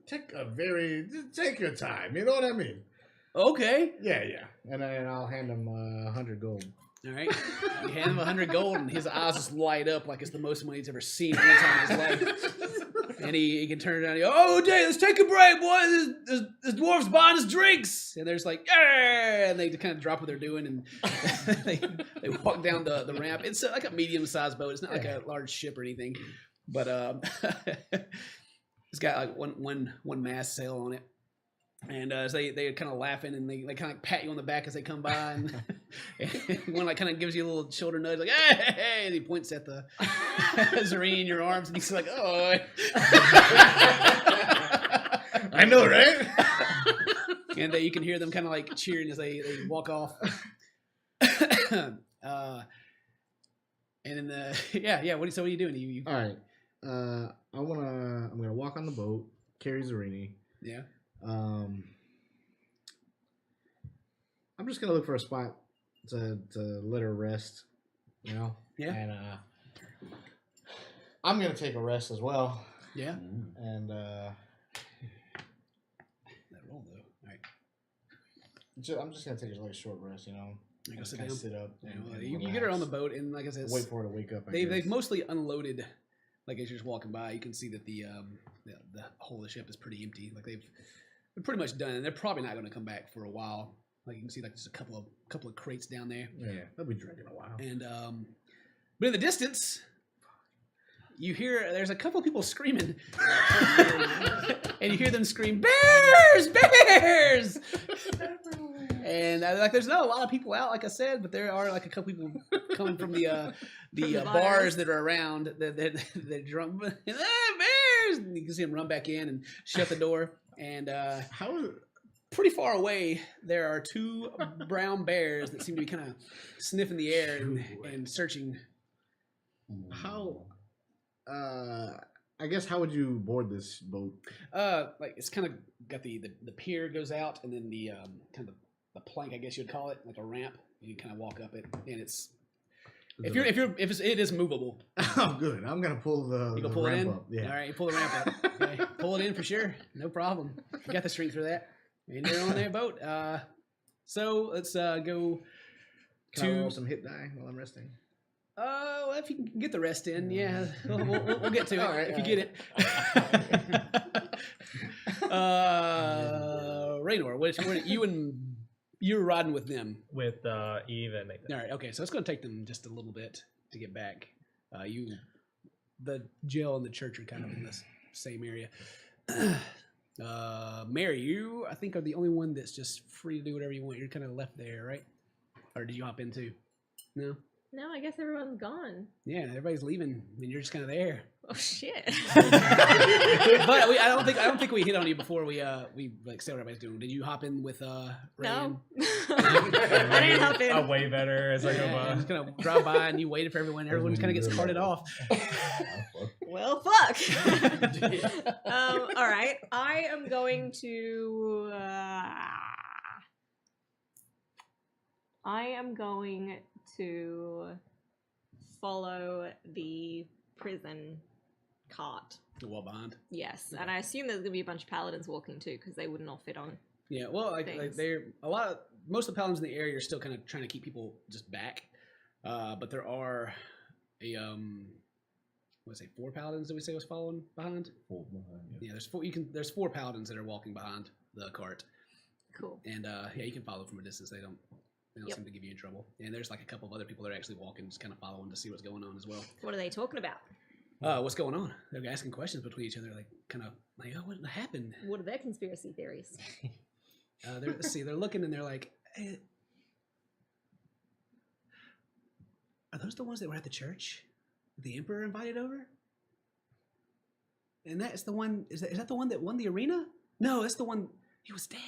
take your time. You know what I mean?" Okay. Yeah. And I'll hand him 100 gold. All right. You hand him 100 gold, and his eyes just light up like it's the most money he's ever seen at one time in his life. And he can turn around and go, "Oh, Dave, let's take a break, boy. This dwarf's buying us drinks." And there's like, "Yeah," and they kind of drop what they're doing, and they walk down the ramp. It's like a medium-sized boat. It's not like a large ship or anything, but it's got like one mast sail on it. And so they kind of laughing, and they kind of pat you on the back as they come by, and one like kind of gives you a little shoulder nudge, like hey, and he points at the Zareen in your arms, and he's like, "Oh." I know, right? And you can hear them kind of like cheering as they walk off. And then what are you doing? You All right. I'm gonna walk on the boat, carry Zarini. Yeah. I'm just gonna look for a spot to let her rest, Yeah. And I'm gonna take a rest as well. Yeah. And that roll though. All right. I'm just gonna take a short rest. You go sit kinda down. sit up. Yeah, and you relax. get her on the boat, and like I said, Wait for her to wake up. They've mostly unloaded. Like as you're just walking by, you can see that the whole of the ship is pretty empty. Like they're pretty much done, and they're probably not going to come back for a while. Like you can see, like there's a couple of crates down there. Yeah, they'll be drinking a while. And but in the distance, you hear there's a couple of people screaming, and you hear them scream, "Bears! Bears!" And like there's not a lot of people out, like I said, but there are like a couple people coming from the bars that are around that drunk. Bears! And you can see them run back in and shut the door. And pretty far away, there are two brown bears that seem to be kind of sniffing the air and searching. How? I guess how would you board this boat? Like it's kind of got the pier goes out, and then the kind of the plank, I guess you'd call it, like a ramp. You can kind of walk up it, and it's it is movable. Oh, good. I'm gonna pull the You go pull it ramp in. up. Yeah. All right, you pull the ramp up. Okay. Pull it in for sure, no problem. You got the strength for that. And you're on their boat. So let's go Can I roll some hit die while I'm resting? Well, if you can get the rest in, yeah, we'll get to it All right, if you get it. Raynor, what you're riding with them with Eve and Nathan. All right, okay, so it's going to take them just a little bit to get back. The jail and the church are kind of in this same area. Mary, you I think are the only one that's just free to do whatever you want. You're kind of left there, right? Or did you hop in too? No. No, I guess everyone's gone. Yeah, everybody's leaving, and you're just kind of there. Oh shit! But I don't think we hit on you before we like say what everybody's doing. Did you hop in with Ryan? No, I didn't hop in. I'll way better as I go by. Just kind of drive by, and you waited for everyone. Everyone kind of gets carted off. Well, fuck. All right, I am going to. Follow the prison cart. The wall behind. Yes, and I assume there's going to be a bunch of paladins walking too, because they wouldn't all fit on Yeah, well, like things. they're most of the paladins in the area are still kind of trying to keep people just back, but there are a what's say 4 paladins that we say was following behind. 4 behind, yeah. Yeah, there's 4 paladins that are walking behind the cart, Cool. and yeah, you can follow from a distance. They don't Yep. seem to give you in trouble. And there's like a couple of other people that are actually walking, just kind of following to see what's going on as well. What are they talking about? What's going on? They're asking questions between each other, like kind of like, oh, what happened? What are their conspiracy theories? They're looking and they're like, hey, are those the ones that were at the church? The emperor invited over? And that's the one. Is that the one that won the arena? No, that's the one. He was dead.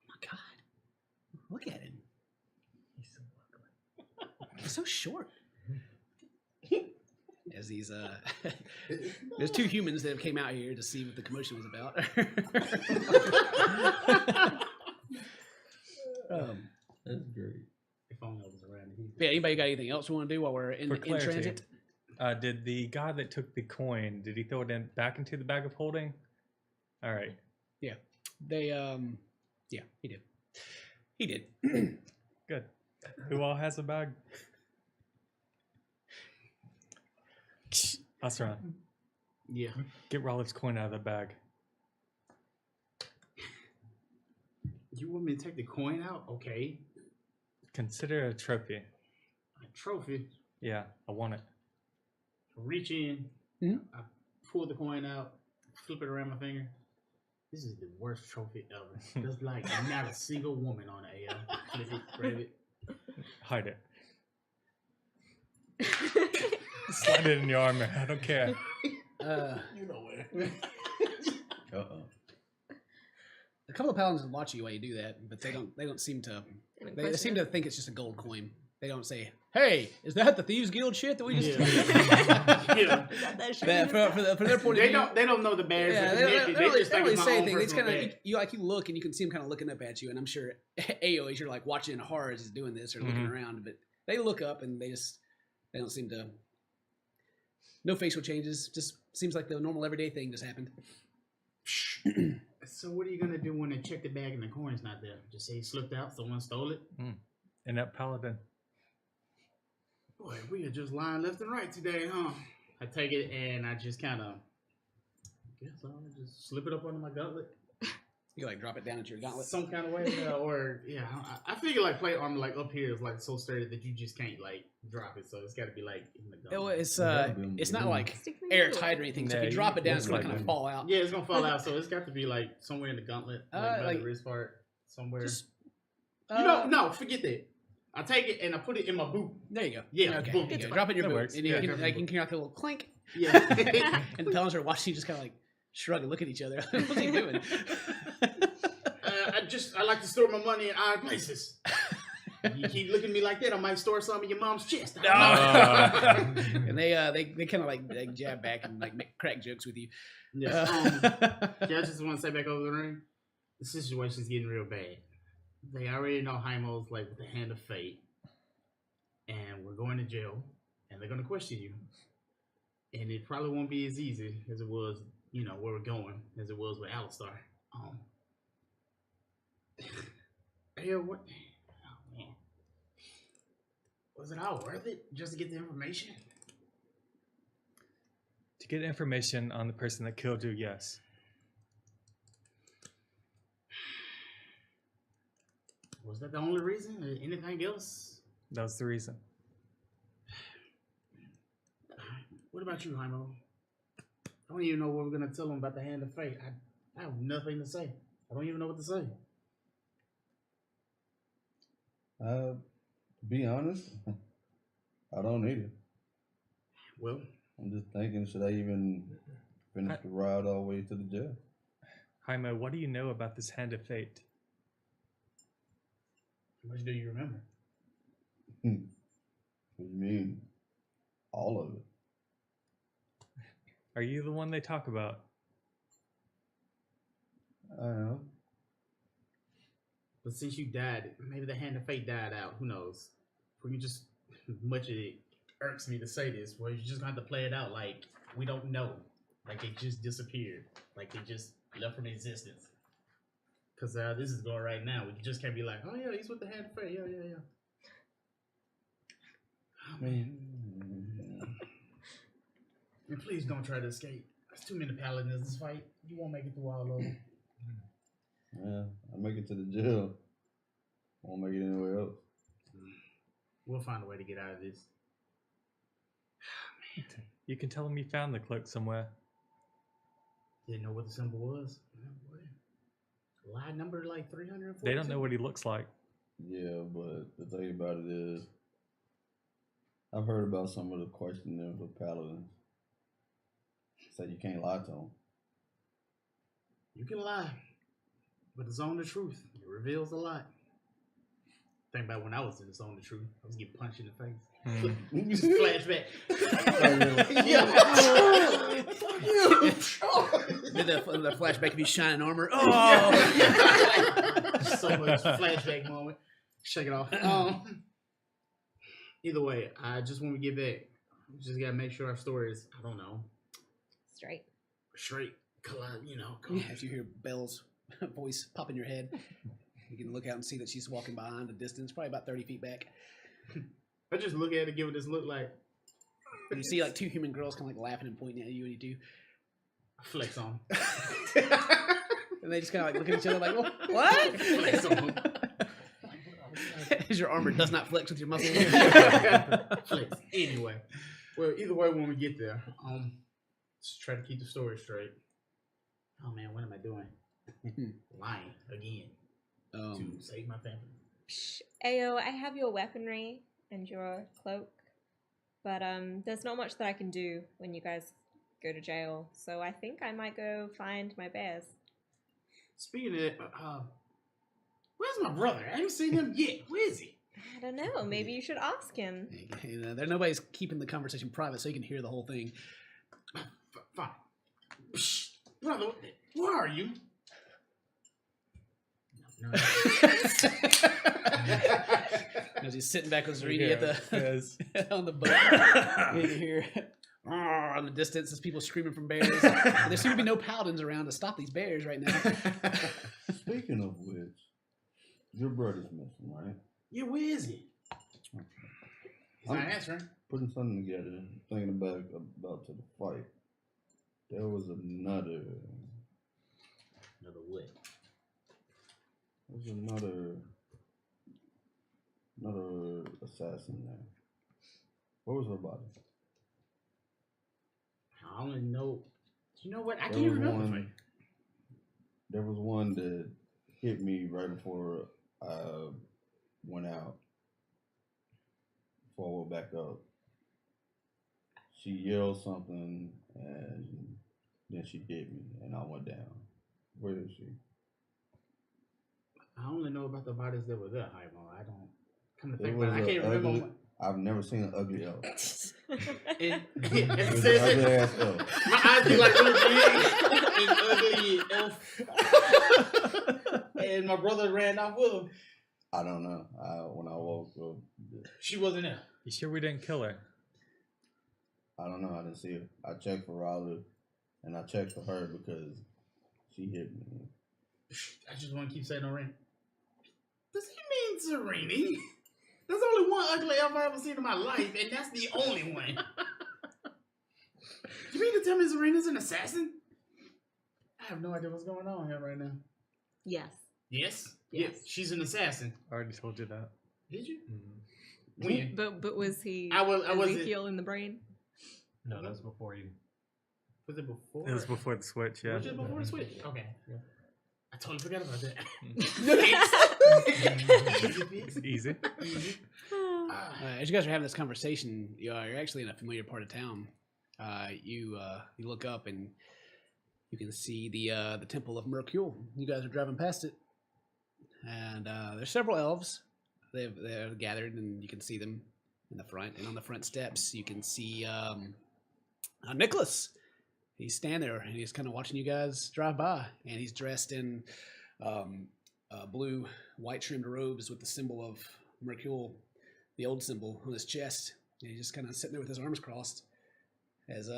Oh my god! Look at him. He's so ugly. He's so short. As these there's 2 humans that came out here to see what the commotion was about. That's great. If only I was around here. Yeah, anybody got anything else we want to do while we're in clarity, transit? Did the guy that took the coin, did he throw it back into the bag of holding? All right. Yeah. They yeah, he did. He did. Good. Who all has a bag? Asran, Yeah. get Rollick's coin out of the bag. You want me to take the coin out? Okay. Consider it a trophy. A trophy. Yeah, I want it. Reach in. Mhm. I pull the coin out. Flip it around my finger. This is the worst trophy ever. There's like not a single woman on it. Flip it, grab it. Hide it. Slide it in your armor. I don't care. You know where. A couple of paladins watch you while you do that, but they don't seem to. They seem to think it's just a gold coin. They don't say, "Hey, is that the Thieves Guild shit that we just?" Yeah. For their point of view, They don't know the bears. yeah, and they the don't naked. really, just they don't think really it's my say own anything. It's personal kind of bag. you look and you can see them kind of looking up at you, and I'm sure Ao, as you're like watching in horror as he's doing this or looking around, but they look up and they don't seem to. No facial changes. Just seems like the normal everyday thing just happened. So what are you gonna do when they check the bag and the coin's not there? Just say it slipped out, someone stole it. And that paladin. Boy, we are just lying left and right today, huh? I take it and I just kind of, guess I'll just slip it up under my gauntlet. You like drop it down into your gauntlet. Some kind of way, or yeah, I figure like plate armor like up here is like so sturdy that you just can't like drop it, so it's got to be like in the gauntlet. It's not like Stick me in the airtight middle. or anything. So Yeah, if you drop it down, it's it's gonna like kind of fall out. Yeah, it's gonna fall out, so it's got to be like somewhere in the gauntlet, like by like- the wrist part, somewhere. Just, No, forget that. I take it and I put it in my boot. There you go. Yeah, Okay. boom. There you It's go. Drop it in your That boot. works. And you Yeah, can, drop like, it you can hear like a little clink. Yeah. And the paladins are watching you just kind of like shrug and look at each other. What's he doing? I like to store my money in odd places. You keep looking at me like that, I might store some in your mom's chest. I don't know. And they kind of like jab back and like make crack jokes with you. Yeah. Yeah, I just want to say back over the ring, the situation's getting real bad. They already know Heimo's like with the hand of fate, and we're going to jail, and they're going to question you. And it probably won't be as easy as it was, where we're going, as it was with Alistar. Hey, what? Oh man, was it all worth it just to get the information? To get information on the person that killed you, yes. Was that the only reason? Or anything else? That was the reason. What about you, Heimo? I don't even know what we're gonna tell them about the hand of fate. I have nothing to say. I don't even know what to say. To be honest, I don't need it. Well, I'm just thinking, should I even finish the ride all the way to the jail? Jaime, what do you know about this hand of fate? how much do you remember? What do you mean? All of it. Are you the one they talk about? I know. But since you died, maybe the hand of fate died out. Who knows? Or you just, much it irks me to say this, where you're just going to have to play it out like we don't know. Like they just disappeared. Like they just left from existence. Because this is going right now. We just can't be like, oh yeah, he's with the hand of fate. Yeah. Oh man. And please don't try to escape. There's too many paladins in this fight. You won't make it through all of them. Yeah, I make it to the jail. Won't make it anywhere else. We'll find a way to get out of this. You can tell them you found the cloak somewhere. Didn't know what the symbol was. Lie number like 340. They don't know what he looks like. Yeah, but the thing about it is, I've heard about some of the questioning of paladins. Said you can't lie to them. You can lie, but it's on the truth. It reveals a lot. Think about when I was in the zone of truth. I was getting punched in the face. Just flashback. Did the flashback of you shining armor? So much flashback moment. Shake it off. Either way, just when we get back, we just gotta make sure our story is, I don't know, Straight. straight. As you hear Belle's voice pop in your head, you can look out and see that she's walking behind a distance, probably about 30 feet back. I just look at it, give it this look like. And you see like two human girls kind of like laughing and pointing at you, and you do. Flex on. And they just kind of like look at each other like, what? Flex on. As your armor does not flex with your muscles. Flex. Anyway. Well, either way, when we get there, just try to keep the story straight. Oh man, what am I doing? Lying again to save my family. Ayo, I have your weaponry and your cloak, but there's not much that I can do when you guys go to jail. So I think I might go find my bears. Speaking of that, where's my brother? I haven't seen him yet. Where is he? I don't know. Maybe you should ask him. Nobody's keeping the conversation private, so you can hear the whole thing. Fine. Psh, brother, where are you? No. As he's sitting back with Zaridi at the on the boat, you can hear in the distance there's people screaming from bears. There seem to be no paladins around to stop these bears right now. Speaking of which, your brother's missing, right? Yeah, where is he? Okay. He's not answering. Putting something together, thinking about to the fight. There was another what? There's another assassin there. What was her body? I only know. You know what? I There can't was remember. one- There was one that hit me right before I went out. Before I went back up. She yelled something and then she hit me and I went down. Where is she? I only know about the bodies that were there, Jaimo. I don't. Come to There think about it, I was can't a remember. ugly- I've never seen an ugly elf. And, It was an ugly ass elf. my eyes be like really big and ugly elf. And my brother ran off with him. I don't know. When I woke up, She wasn't there. You sure we didn't kill her? I don't know. I didn't see her. I checked for Raleigh and I checked for her because she hit me. I just want to keep saying Serene. Does he mean Serene? There's only one ugly elf I ever seen in my life, and that's the only one. You mean to tell me Serena's an assassin? I have no idea what's going on here right now. Yes. Yes? Yes. She's an assassin. I already told you that. Did you? Mm-hmm. When? But was he I was Ezekiel in the brain? No, that was before you. Was it before? It was before the switch, yeah. Was it before the switch? Okay. Yeah. I totally forgot about that. It's easy. As you guys are having this conversation, you're actually in a familiar part of town. You look up and you can see the Temple of Mercule. You guys are driving past it, and there's several elves. They're gathered, and you can see them in the front. And on the front steps, you can see Nicholas. He's standing there, and he's kind of watching you guys drive by. And he's dressed in blue, white trimmed robes with the symbol of Mercule, the old symbol, on his chest. And he's just kind of sitting there with his arms crossed, as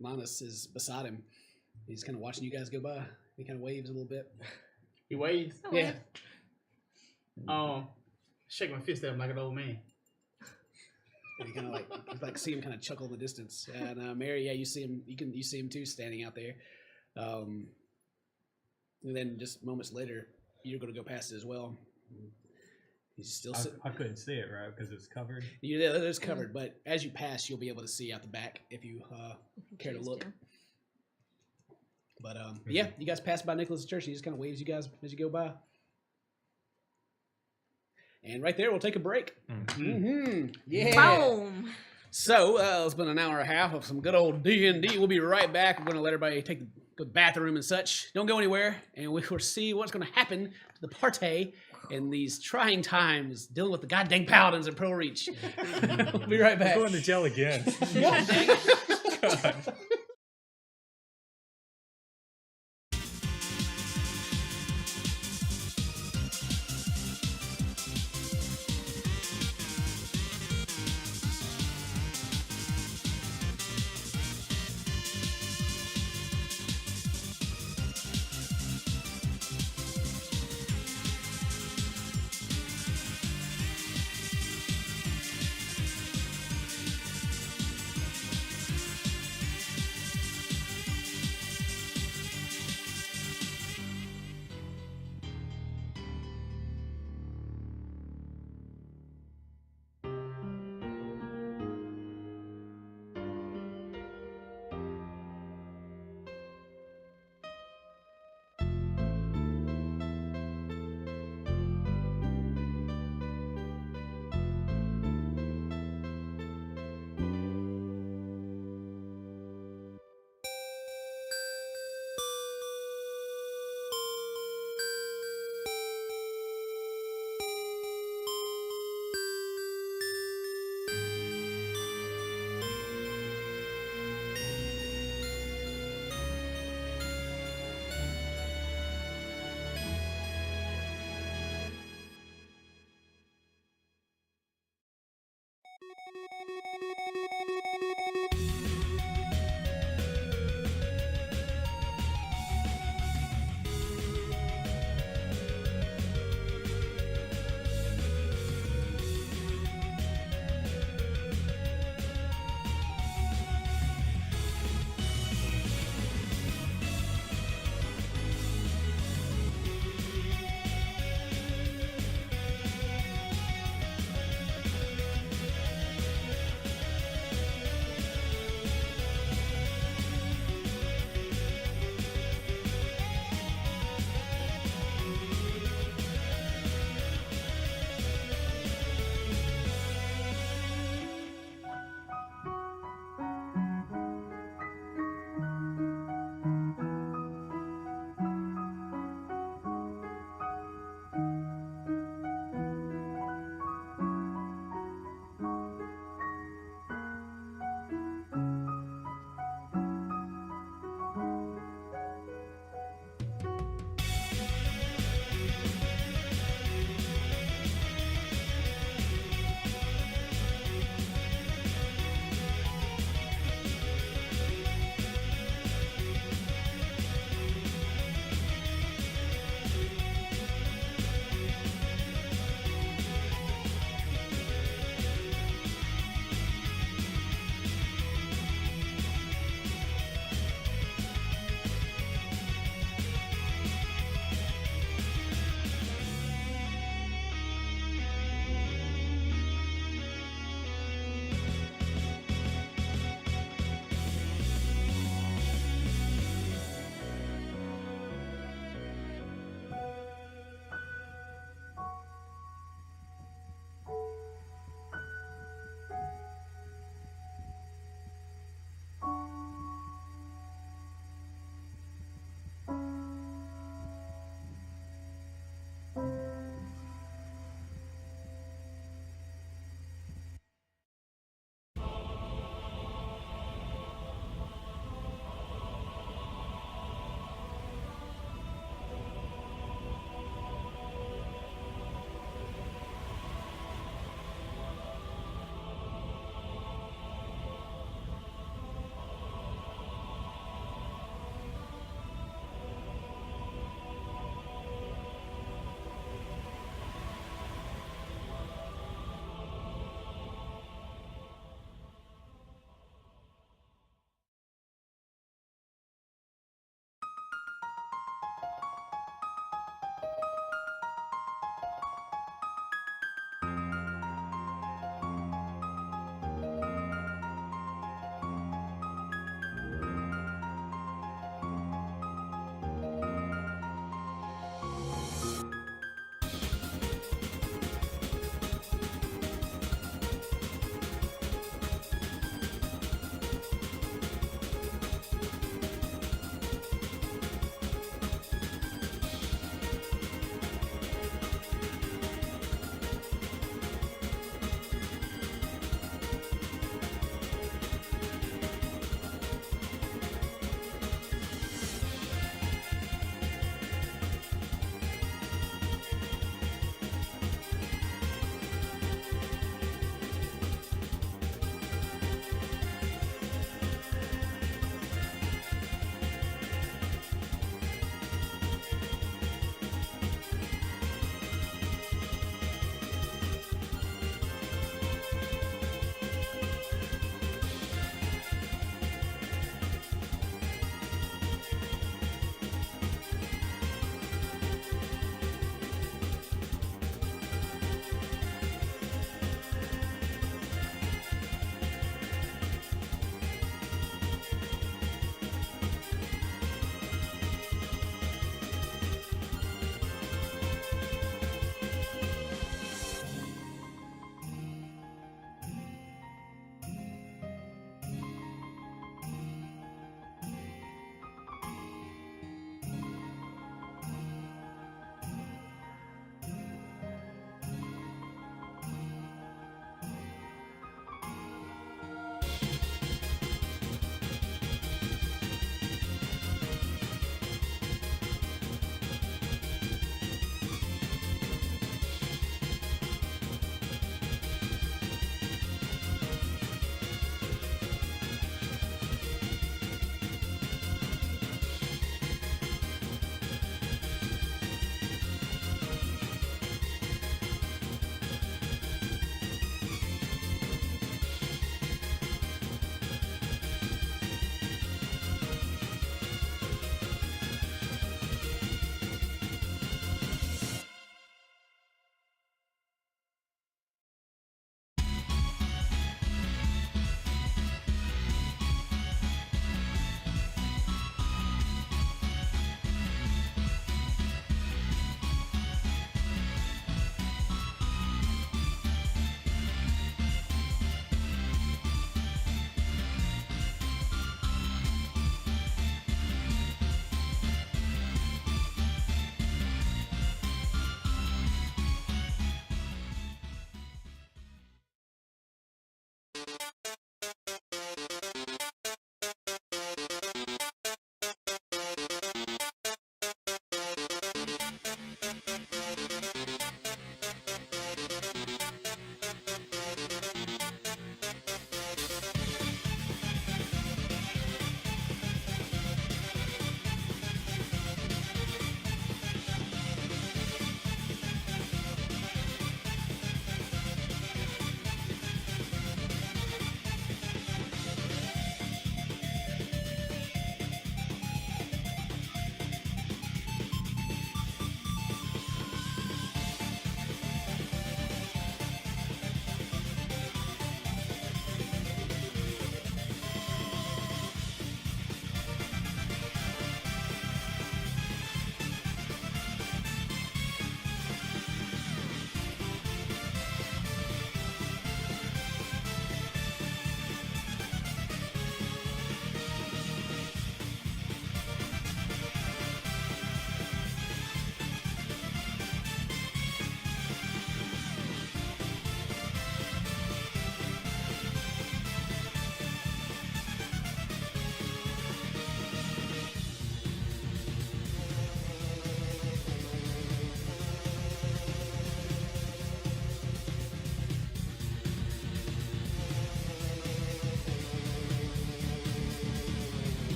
Linus is beside him. He's kind of watching you guys go by. He kind of waves a little bit. He waves. Oh, Yeah. Shake my fist at him like an old man. And you kind of like see him kind of chuckle in the distance. And Mary, yeah, you see him. You see him too standing out there. And then just moments later, you're going to go past it as well. He's still sitting. I couldn't see it, right? Because it's covered. Yeah, it's covered. But as you pass, you'll be able to see out the back if you care to look. But yeah, you guys pass by Nicholas Church. He just kind of waves you guys as you go by. And right there, we'll take a break. Yeah. Boom. So it's been an hour and a half of some good old D&D. We'll be right back. We're going to let everybody go to the bathroom and such. Don't go anywhere, and we will see what's going to happen to the party in these trying times dealing with the goddamn paladins at Pearl Reach. We'll be right back. I'm going to jail again. God.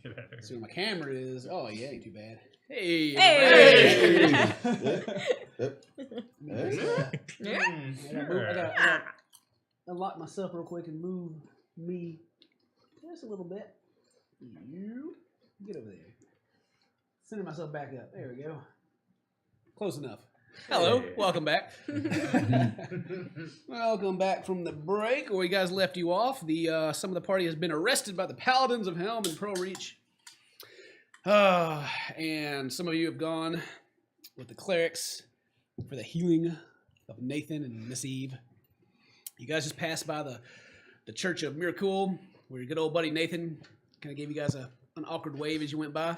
Get at her. See where my camera is. Oh, yeah, ain't too bad. Hey! Hey! I gotta unlock myself real quick and move me just a little bit. You get over there. Center myself back up. There we go. Close enough. Hello, Hey. welcome back. Welcome back from the break where you guys left you off. Some of the party has been arrested by the Paladins of Helm and Pearl Reach. And some of you have gone with the clerics for the healing of Nathan and Miss Eve. You guys just passed by the Church of Miracle, where your good old buddy Nathan kind of gave you guys an awkward wave as you went by.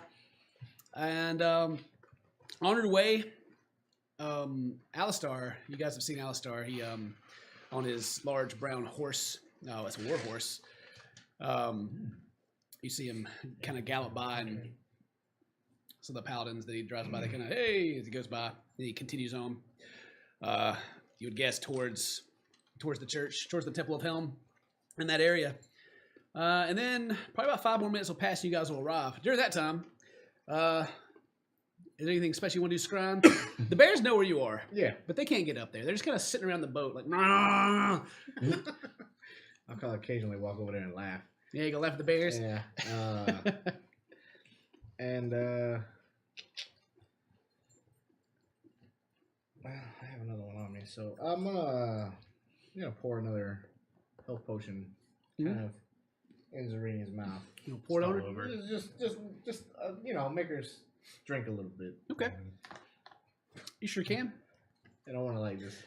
And on your way, Alistar, you guys have seen Alistar. He on his large brown horse. No, it's a war horse. You see him kind of gallop by, and some of the paladins that he drives by, they kind of, hey, as he goes by. And he continues on. You would guess towards the church, towards the Temple of Helm, in that area. And then probably about 5 more minutes will pass and you guys will arrive. During that time, is there anything special you want to do, Scrine? The bears know where you are. Yeah. But they can't get up there. They're just kind of sitting around the boat like, nah. I'll kind of occasionally walk over there and laugh. Yeah, you go laugh at the bears? Yeah. And well, I have another one on me, so I'm gonna pour another health potion kind of in Zarini's mouth. You pour it All on her? over. Just make her drink a little bit. Okay. You sure can. I don't want to like just.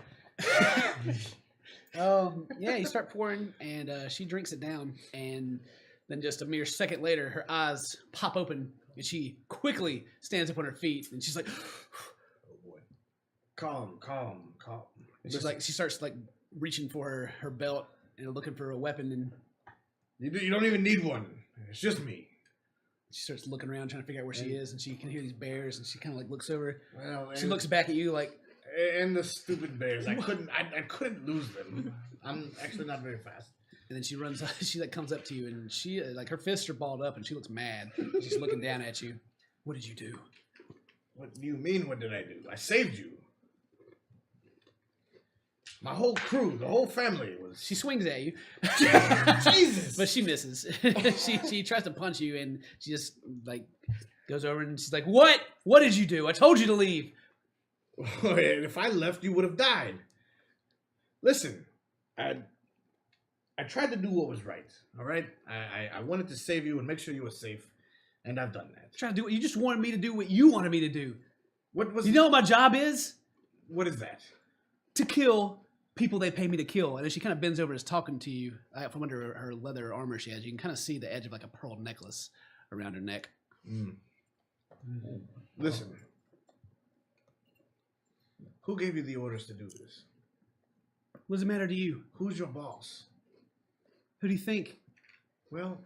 Yeah, you start pouring, and she drinks it down, and then just a mere second later, her eyes pop open, and she quickly stands up on her feet, and she's like, Oh boy. Calm. and she's like, she starts like reaching for her belt and looking for a weapon, and You don't even need one. It's just me. she starts looking around trying to figure out where she is, and she can hear these bears, and she kind of like looks over. Well, She looks back at you like, and the stupid bears. I couldn't lose them. I'm actually not very fast. and then she runs. She like comes up to you, and she like her fists are balled up, and she looks mad. She's looking down at you. What did you do? What do you mean? What did I do? I saved you. My whole crew, the whole family was. She swings at you. Jesus. But she misses. she tries to punch you, and she just like goes over and she's like, "What? What did you do? I told you to leave." If I left, you would have died. Listen, I tried to do what was right. All right, I wanted to save you and make sure you were safe, and I've done that. Trying to do what you just wanted me to do. What you wanted me to do. What was? You know what my job is? What is that? To kill people they pay me to kill. And as she kind of bends over, is talking to you from under her leather armor she has. You can kind of see the edge of like a pearl necklace around her neck. Listen, who gave you the orders to do this? What does it matter to you? Who's your boss? Who do you think? Well,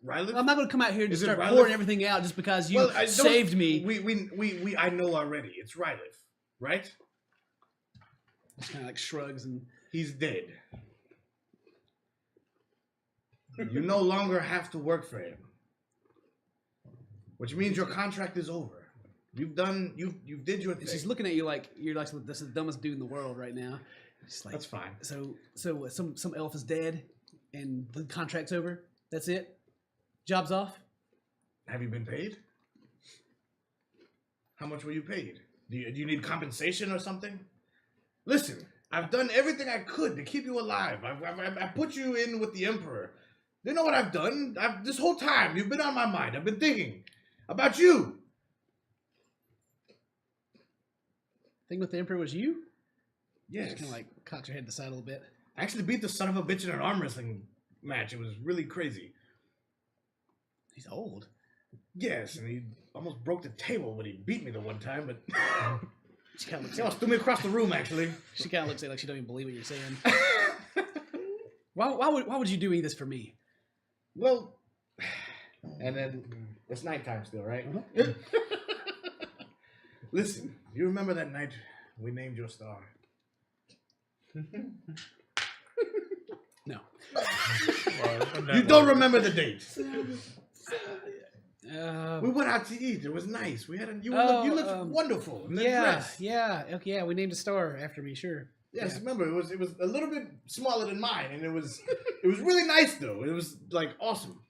Rylan. I'm not going to come out here and Is just it start Rylith? pouring everything out just because you I don't- saved me. We I know already. It's Rylith, right? Just kind of like shrugs and He's dead. You no longer have to work for him, which means your contract is over. You did your thing. and she's looking at you like you're like this is the dumbest dude in the world right now. She's like, That's fine. So some elf is dead and the contract's over. That's it. Job's off. Have you been paid? How much were you paid? Do you need compensation or something? Listen, I've done everything I could to keep you alive. I put you in with the Emperor. You know what I've done? This whole time, you've been on my mind. I've been thinking about you. Thing with the Emperor was you? Yes. She kind of like cocks her head to the side a little bit. I actually beat the son of a bitch in an arm wrestling match. It was really crazy. He's old. Yes, and he almost broke the table when he beat me the one time, but She kind of looks he at almost threw me across the room, actually. she kind of looks at you like she don't even believe what you're saying. Why would you do this for me? Well, and then it's nighttime still, right? Listen, you remember that night we named your star? No. Well, You don't remember the date. We went out to eat. It was nice. We had you looked wonderful. In that dress. Okay, we named a star after me. Sure. Yes, remember it was a little bit smaller than mine, and it was really nice though. It was like awesome.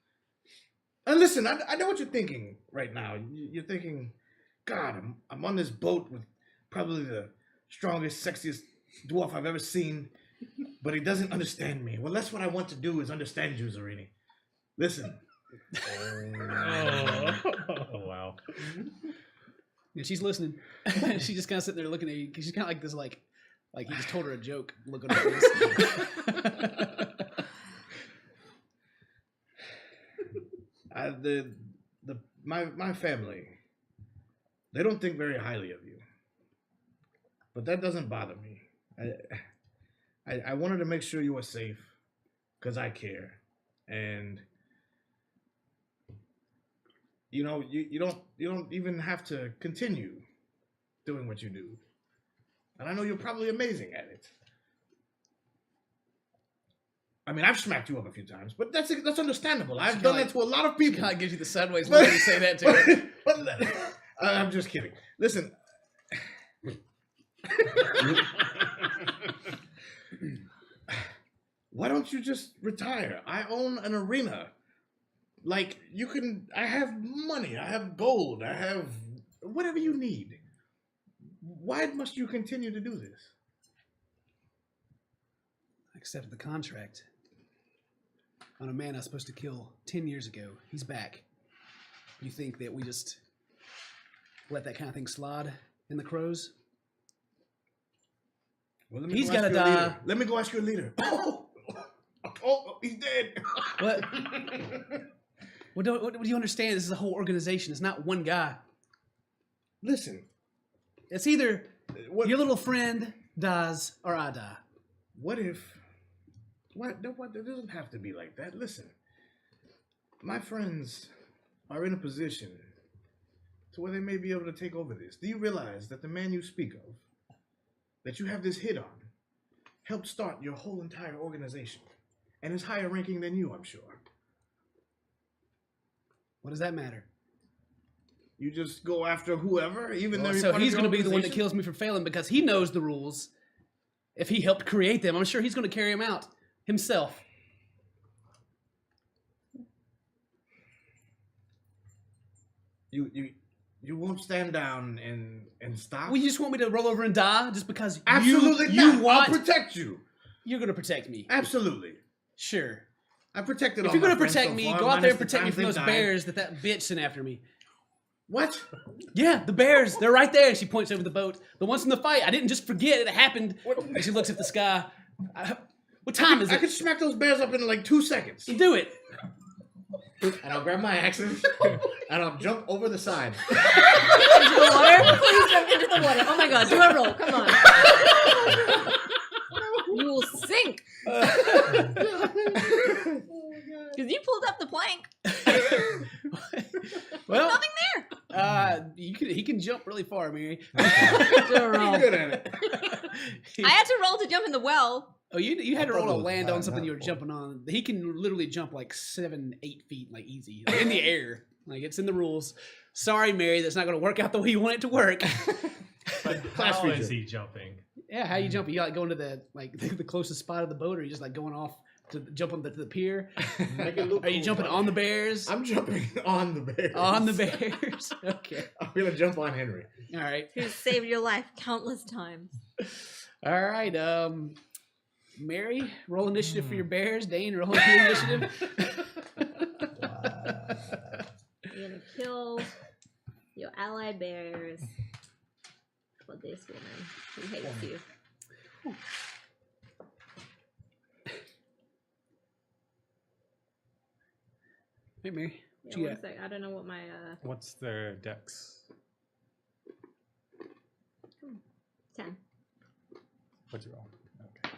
And listen, I know what you're thinking right now. You're thinking, God, I'm on this boat with probably the strongest, sexiest dwarf I've ever seen, but he doesn't understand me. Well, that's what I want to do is understand you, Zarini. Listen. Oh wow. Yeah, she's listening. She's just kind of sitting there looking at you. She's kind of like this, like you just told her a joke. Look at her face. My family, they don't think very highly of you, but that doesn't bother me. I wanted to make sure you were safe because I care, and you know you don't even have to continue doing what you do, and I know you're probably amazing at it. I mean, I've smacked you up a few times, but that's understandable. I've done that to a lot of people. God gives you the sideways look when you say that to her. But I'm just kidding. Listen. Why don't you just retire? I own an arena. Like, I have money, I have gold, I have whatever you need. Why must you continue to do this? I accepted the contract on a man I was supposed to kill 10 years ago. He's back. You think that we just let that kind of thing slide in the crows? Well, He's got to die. Let me go ask your leader. Oh, he's dead. What? What do you understand? This is a whole organization. It's not one guy. Listen. It's either your little friend dies or I die. What if... What? No, it doesn't have to be like that. Listen. My friends are in a position to where they may be able to take over this. Do you realize that the man you speak of, that you have this hit on, helped start your whole entire organization and is higher ranking than you, I'm sure? What does that matter? You just go after whoever, even though so he's going to be the one that kills me for failing because he knows the rules. If he helped create them, I'm sure he's going to carry them out himself. You won't stand down and stop? Well, you just want me to roll over and die just because Absolutely you not. want... I'll protect you. You're going to protect me. Absolutely. Sure. I protected If all you're my going to friends protect so me, far, go out there and minus the protect me times from they those died. bears that bitch sent after me. What? Yeah, the bears. They're right there. And she points over the boat. The ones from the fight. I didn't just forget it happened. And she looks at the sky. What time is it? I could smack those bears up in like 2 seconds. Do it. And I'll grab my axes and I'll jump over the side. Into the water? Please jump into the water. Oh my god, do a roll. Come on. You will sink. Because you pulled up the plank. Well, Nothing there. he can jump really far, Mary. Do a roll. Good at it. I had to roll to jump in the well. Oh, you had to I thought roll it to was land high on something you were enough. jumping on. He can literally jump like 7-8 feet, like easy, like in the air. Like it's in the rules. Sorry, Mary, that's not going to work out the way you want it to work. But Class how feature. is he jumping? Yeah, how you jump? You like going to the closest spot of the boat, or you just like going off to jump on the pier? Make it look Are you cool. jumping on the bears? I'm jumping on the bears. On the bears. Okay. I'm gonna jump on Henry. All right. Who's saved your life countless times. All right. Mary, roll initiative for your bears. Dane, roll your initiative. You're gonna kill your ally bears for this woman who hates you. Hey, Mary. Yeah, What you one got? sec. I don't know what my What's their dex? 10. What's your roll? Okay.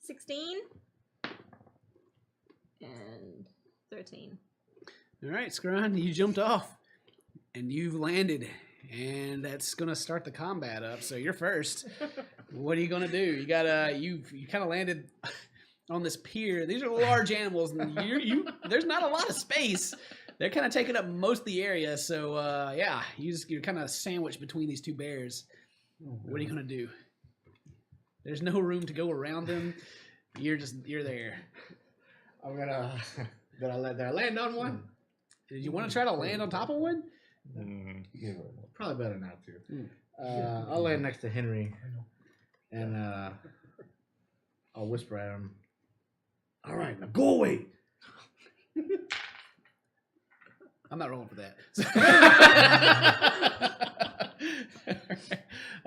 16 and 13. All right, Scron, you jumped off, and you've landed, and that's gonna start the combat up. So you're first. What are you gonna do? You gotta you kind of landed on this pier. These are large animals, and there's not a lot of space. They're kind of taking up most of the area, so yeah, you're kind of sandwiched between these two bears. What are you gonna do? There's no room to go around them. You're there. I'm gonna. Did I land on one? Did you want to try to land on top of one? Probably better not to. I'll land next to Henry, and I'll whisper at him. All right, now go away. I'm not rolling for that.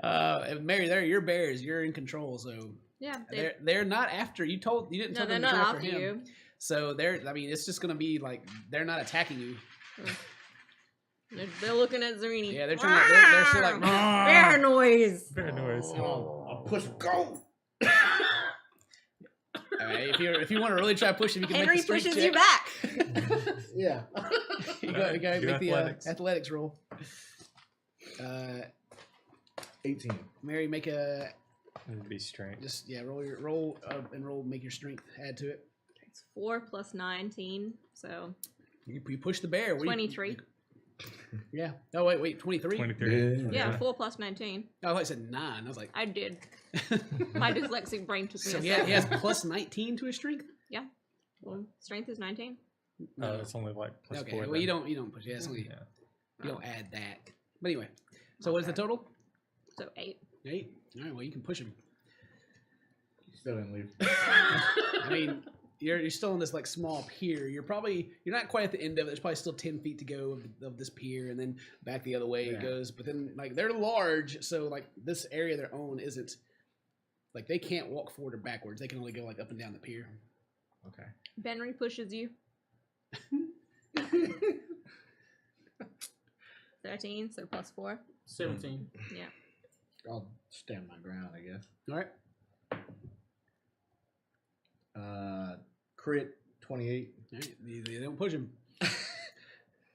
And Mary, they're your bears. You're in control, so Yeah. they're not after you. You didn't No, tell they're them to not go after him. you. So it's just gonna be like they're not attacking you. They're looking at Zarini. Yeah, they're trying. They're still like. Bear noise. Bear noise. I'll push go. All right, if you want to really try to push him, you can Henry make the strength pushes you check. back. Yeah. You go Do make the athletics. athletics roll. 18. Mary, make a It'd be strength. just roll make your strength. Add to it. It's 4 plus 19, so You push the bear. What do you- 23. Yeah. Oh wait, 23. 23. Yeah, 4 plus 19. Oh, I said 9. I was like, I did. My dyslexic brain took me so a he second. has plus 19 to his strength. Well, strength is 19. Oh, it's only like plus Okay, 4. well then. you don't push. Yeah, it's only, Yeah. you don't add that. But anyway, so what is the total? So 8. 8. All right. Well, you can push him. Still didn't leave. I mean, you're still in this like small pier. You're not quite at the end of it. There's probably still 10 feet to go of this pier, and then back the other way it Yeah. goes. But then like they're large, so like this area they're on isn't like they can't walk forward or backwards. They can only go like up and down the pier. Okay. Benry pushes you. 13, so plus 4. 17. Yeah. I'll stand my ground, I guess. All right. Crit 28. All right. They don't push him.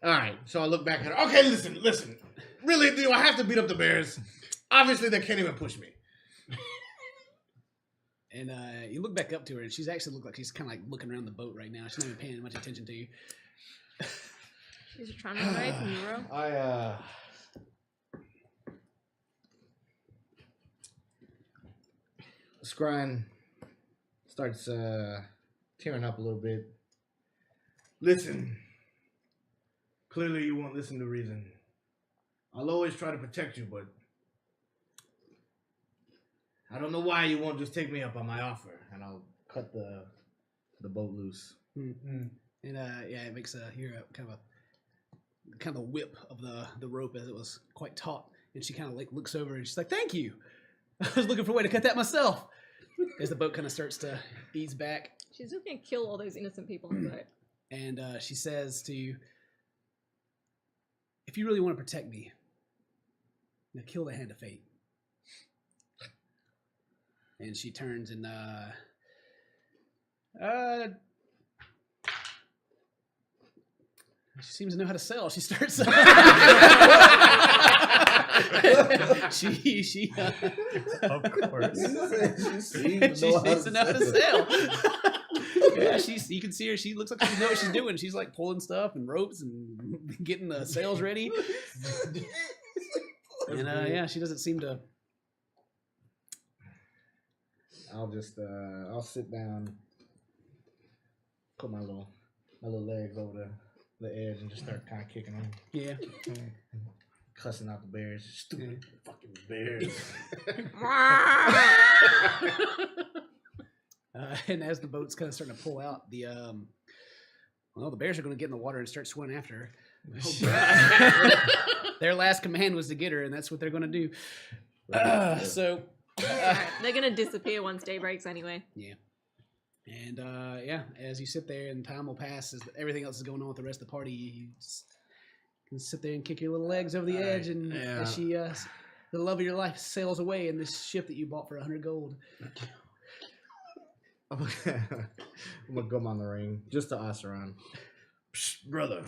All right, so I look back at her. Okay, listen. Really, do I have to beat up the bears? Obviously, they can't even push me. And you look back up to her, and she's actually look like she's kind of like looking around the boat right now. She's not even paying much attention to you. She's trying to run away from you, bro. Scrying starts tearing up a little bit. Listen. Clearly you won't listen to reason. I'll always try to protect you, but I don't know why you won't just take me up on my offer, and I'll cut the boat loose. And yeah, it makes hear a kind of a whip of the rope as it was quite taut, and she kind of like looks over and she's like, "Thank you. I was looking for a way to cut that myself." As the boat kind of starts to ease back, She's just gonna kill all those innocent people on the boat. and she says to you, "If you really want to protect me, now kill the Hand of Fate." And she turns and she seems to know how to sell. She starts. she Of course. she seems to know how to sell. Yeah, you can see her. She looks like she knows what she's doing. She's like pulling stuff and ropes and getting the sails ready. And yeah, she doesn't seem to. I'll sit down, put my little legs over the edge, and just start kind of kicking them, Yeah. cussing out the bears. Stupid fucking bears. And as the boat's kind of starting to pull out, the bears are going to get in the water and start swimming after her. Their last command was to get her, and that's what they're going to do. So They're gonna disappear once day breaks anyway. yeah, and yeah, as you sit there and time will pass, as everything else is going on with the rest of the party, you just can sit there and kick your little legs over the edge, and as she, the love of your life, sails away in this ship that you bought for 100 gold. I'm gonna gum on the ring just to us around. Psst, brother.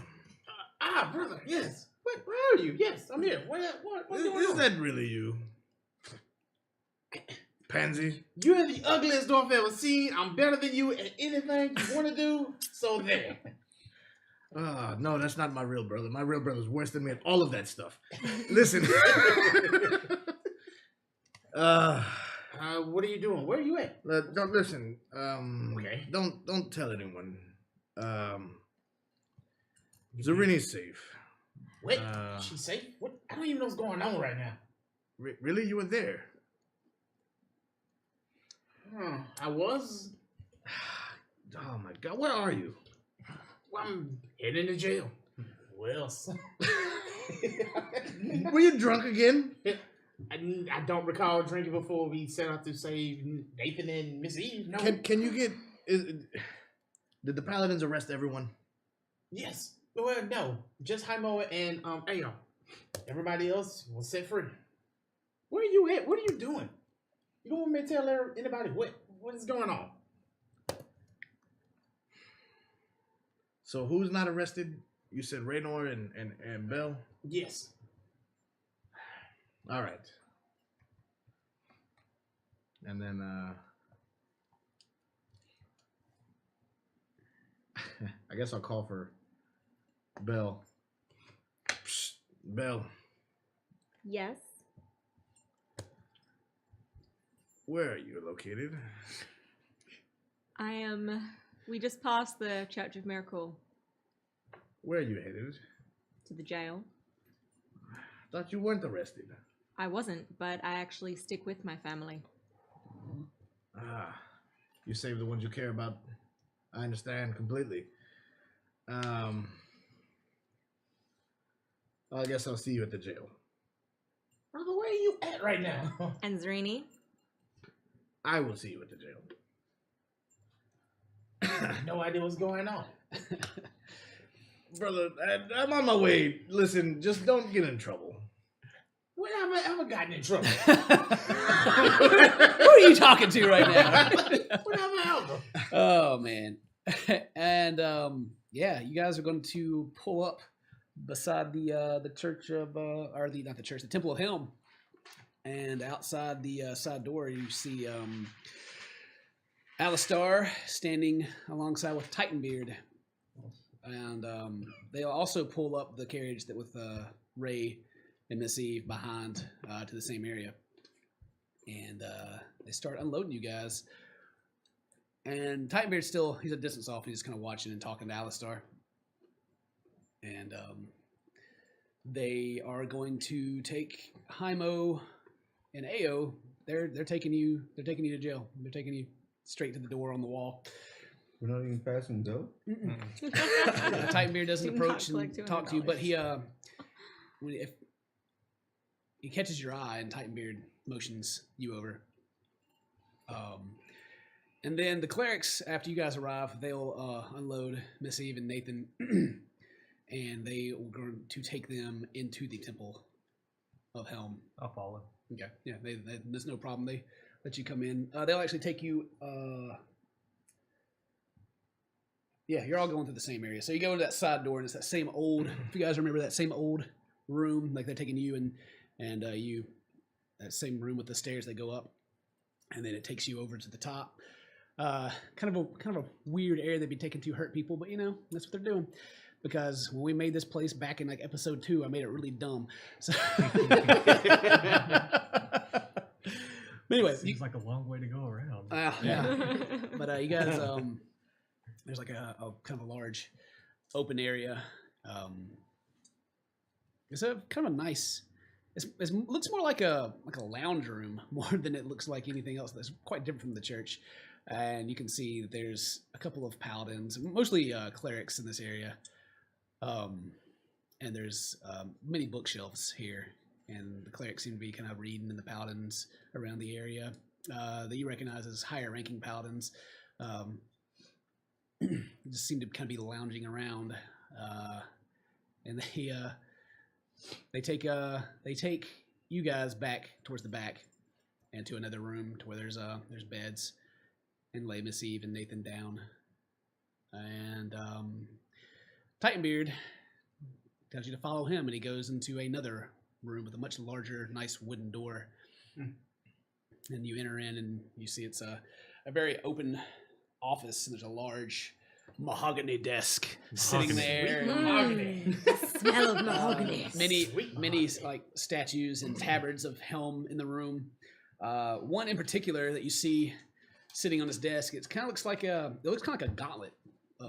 Brother, yes. Where are you? Yes, I'm here. What's going Is on? that really you? Pansy? You're the ugliest dwarf I've ever seen. I'm better than you at anything you want to do. So there. No, that's not my real brother. My real brother's worse than me at all of that stuff. Listen. What are you doing? Where are you at? Don't listen. Okay. Don't tell anyone. Zarini's safe. What? She's safe? What? I don't even know what's going on right now. Really? You were there? I was. Oh my God! Where are you? Well, I'm heading to jail. Where else? Were you drunk again? I don't recall drinking before we set out to save Nathan and Miss Eve. No. Can you get? Did the paladins arrest everyone? Yes. Well, no. Just Jaimo and Ayo. Everybody else was set free. Where are you at? What are you doing? You don't want me to tell anybody what is going on? So who's not arrested? You said Raynor and Bell? Yes. All right. And then I guess I'll call for Bell. Psst, Bell, Yes. where are you located? I am. We just passed the Church of Miracle Where are you headed? to the jail. Thought you weren't arrested. I wasn't, but I actually stick with my family. You save the ones you care about. I understand completely. I guess I'll see you at the jail. Brother, where are you at right now? And Zarini? I will see you at the jail. No idea what's going on. Brother, I'm on my way. Listen, just don't get in trouble. When have I ever gotten in trouble? Who are you talking to right now? When have I ever? Oh man. And yeah, you guys are going to pull up beside the church of not the church, the Temple of Helm. And outside the side door you see Alistar standing alongside with Titanbeard. And they'll also pull up the carriage that with Ray and Miss Eve behind to the same area. And they start unloading you guys. And Titanbeard's still, he's a distance off. He's just kind of watching and talking to Alistar. And they are going to take Jaimo and Ao. They're taking you to jail. They're taking you straight to the door on the wall. We're not even passing go. Titanbeard doesn't Do not approach and collect talk to you, but $200. if he catches your eye and Titanbeard motions you over. And then the clerics, after you guys arrive, they'll unload Miss Eve and Nathan, and they will go to take them into the Temple of Helm. I'll follow. Okay, yeah, there's no problem. They let you come in. They'll actually take you. Yeah, you're all going through the same area. So you go into that side door, and it's that same old. If you guys remember that same old room, like they're taking you and you, that same room with the stairs that go up, and then it takes you over to the top. Kind of a weird area they'd be taking to hurt people, but you know that's what they're doing. Because when we made this place back in like episode 2, I made it really dumb. So anyway, Seems like a long way to go around. yeah. But you guys, there's like a kind of a large open area. It's a kind of a nice. It looks more like a lounge room more than it looks like anything else. That's quite different from the church. And you can see that there's a couple of paladins, mostly clerics in this area. And there's many bookshelves here, and the clerics seem to be kind of reading, and the paladins around the area that you recognize as higher ranking paladins just seem to kind of be lounging around, and they take you guys back towards the back and to another room to where there's beds, and lay Miss Eve and Nathan down, and Titanbeard tells you to follow him, and he goes into another room with a much larger, nice wooden door. And you enter in, and you see it's a very open office, and there's a large mahogany desk sitting there. Smell of mahogany. Many like statues and tabards of Helm in the room. One in particular that you see sitting on his desk. It kind of looks like a gauntlet,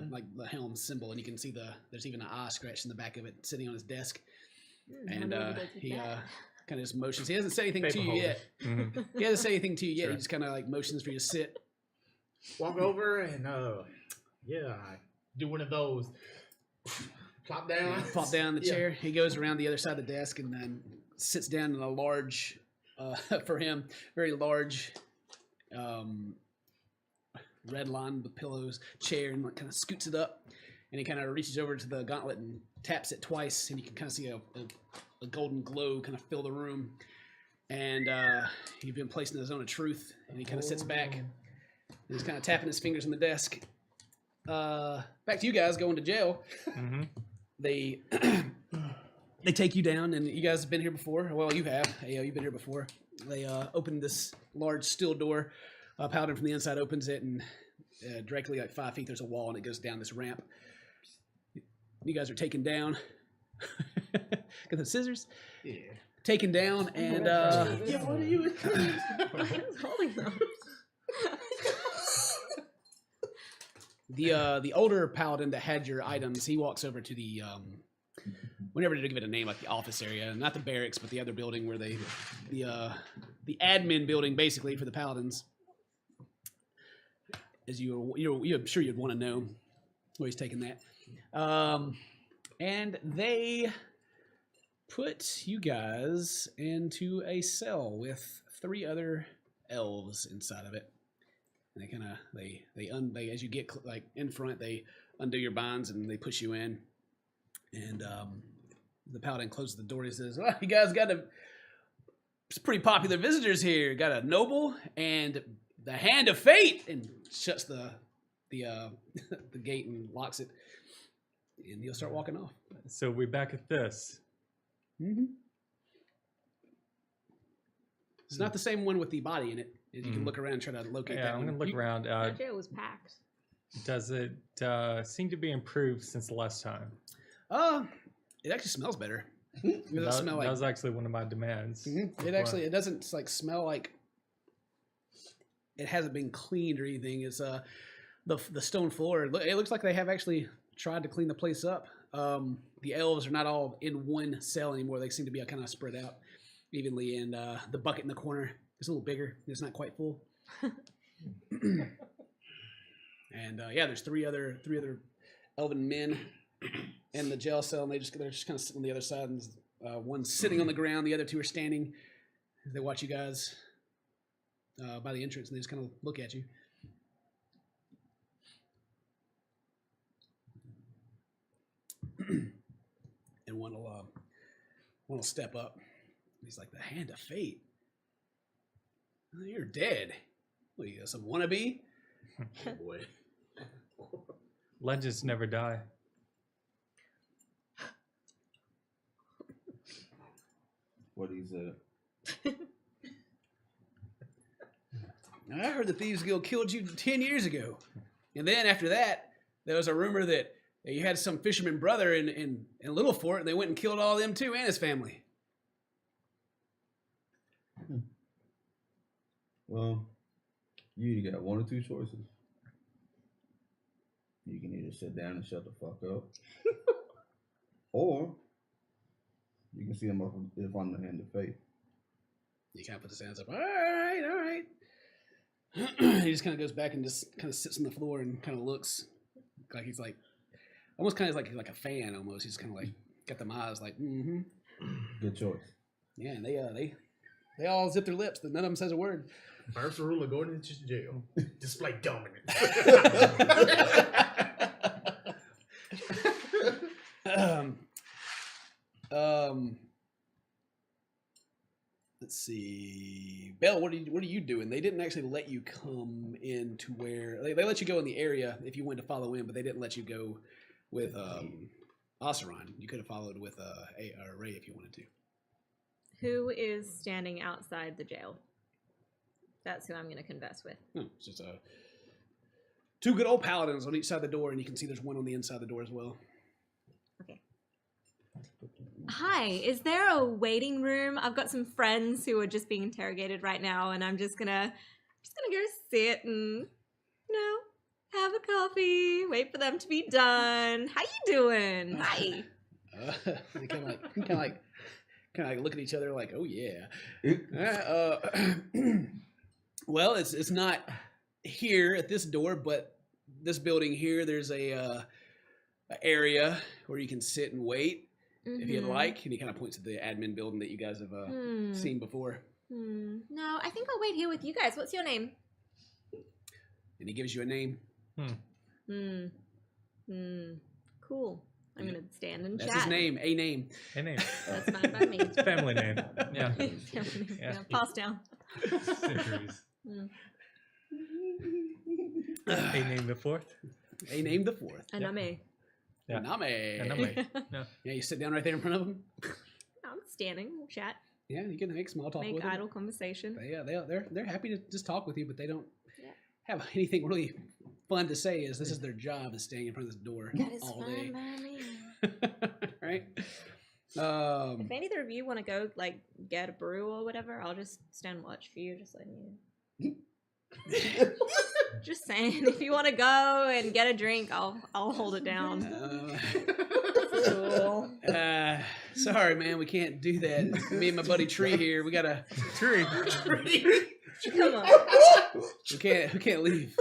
like the Helm symbol, and you can see there's even an eye scratched in the back of it sitting on his desk. And he kind of just motions. He hasn't said anything to you yet. He hasn't said anything to you yet. He just kind of like motions for you to sit. Walk over and I do one of those. Plop down. Plop down the chair. He goes around the other side of the desk and then sits down in a large, for him, very large, red line with pillows chair, and like kind of scoots it up. And he kind of reaches over to the gauntlet and taps it twice, and you can kind of see a golden glow kind of fill the room. And he's been placed in the zone of truth, and he kind of sits back. And he's kind of tapping his fingers on the desk. Back to you guys going to jail. They take you down, and you guys have been here before. Well, you have. You've been here before. They open this large steel door. Paladin from the inside opens it, and directly like 5 feet, there's a wall, and it goes down this ramp. You guys are taken down. Got the scissors? Yeah. Taken down, and Yeah, what are you? I was holding them. the older paladin that had your items, he walks over to the we never did give it a name, like the office area, not the barracks, but the other building where the admin building basically for the paladins. As I'm sure you'd want to know where he's taking that. And they put you guys into a cell with 3 other elves inside of it. And they kind of they as you get like in front, they undo your bonds and they push you in. And the paladin closes the door. He says, "Well, you guys got some pretty popular visitors here. Got a noble and the Hand of Fate," and shuts the gate and locks it. And you'll start walking off. So we're back at this. Mm-hmm. It's not the same one with the body in it. You can look around and try to locate that I'm one. going to look around. That jail was packed. Does it seem to be improved since the last time? It actually smells better. It doesn't smell like. That was actually one of my demands. It doesn't like smell like. It hasn't been cleaned or anything. It's the stone floor. It looks like they have actually tried to clean the place up. The elves are not all in one cell anymore. They seem to be kind of spread out evenly. And the bucket in the corner is a little bigger. It's not quite full. And there's three other elven men in the jail cell, and they're just kind of sitting on the other side. And one's sitting on the ground. The other 2 are standing. They watch you guys by the entrance, and they just kind of look at you. And one will step up. He's like, "The Hand of Fate? Oh, you're dead. What, you some wannabe?" Oh boy. Legends never die. What he said. I heard the Thieves Guild killed you 10 years ago. And then after that, there was a rumor that you had some fisherman brother in Little Fort, and they went and killed all of them too, and his family. Well, you either got 1 or 2 choices. You can either sit down and shut the fuck up, or you can see him if I'm the Hand of Fate. He kind of puts his hands up. All right. He just kind of goes back and just kind of sits on the floor and kind of looks like he's like, almost kind of like a fan almost. He's kind of like got them eyes like, mm-hmm. Good choice. Yeah, and they all zip their lips, but none of them says a word. First rule of going into jail: display dominance. Let's see, Belle. What are you doing? They didn't actually let you come in to where they let you go in the area if you wanted to follow in, but they didn't let you go with Oseron. You could have followed with Ray if you wanted to. Who is standing outside the jail? That's who I'm going to converse with. No, it's just two good old paladins on each side of the door, and you can see there's one on the inside of the door as well. Okay. Hi, is there a waiting room? I've got some friends who are just being interrogated right now, and I'm just gonna go sit and, have a coffee, wait for them to be done. How you doing? Hi. They kind of like look at each other like, oh yeah. Well, it's not here at this door, but this building here, there's a area where you can sit and wait if you'd like. And he kind of points to the admin building that you guys have seen before. No, I think I'll wait here with you guys. What's your name? And he gives you a name. Cool. I'm gonna stand and That's chat. his name. A name. Hey, name. That's fine by me. It's a family name. Yeah. Yeah, pass down. Centuries. Hey, name the fourth. A name the fourth. Aname. Yeah. Name. Aname. Yeah, you sit down right there in front of him. I'm standing. We'll chat. Yeah, you can make small talk Make with them. idle conversation. Yeah, they're happy to just talk with you, but they don't Yeah. have anything really fun to say. Is this is their job is staying in front of this door That is all fine day, by me. right? If either of you want to go, get a brew or whatever, I'll just stand and watch for you, just letting you. Just saying, if you want to go and get a drink, I'll hold it down. Cool. Sorry, man, we can't do that. Me and my buddy Tree here, we got a Tree. Come on. we can't leave.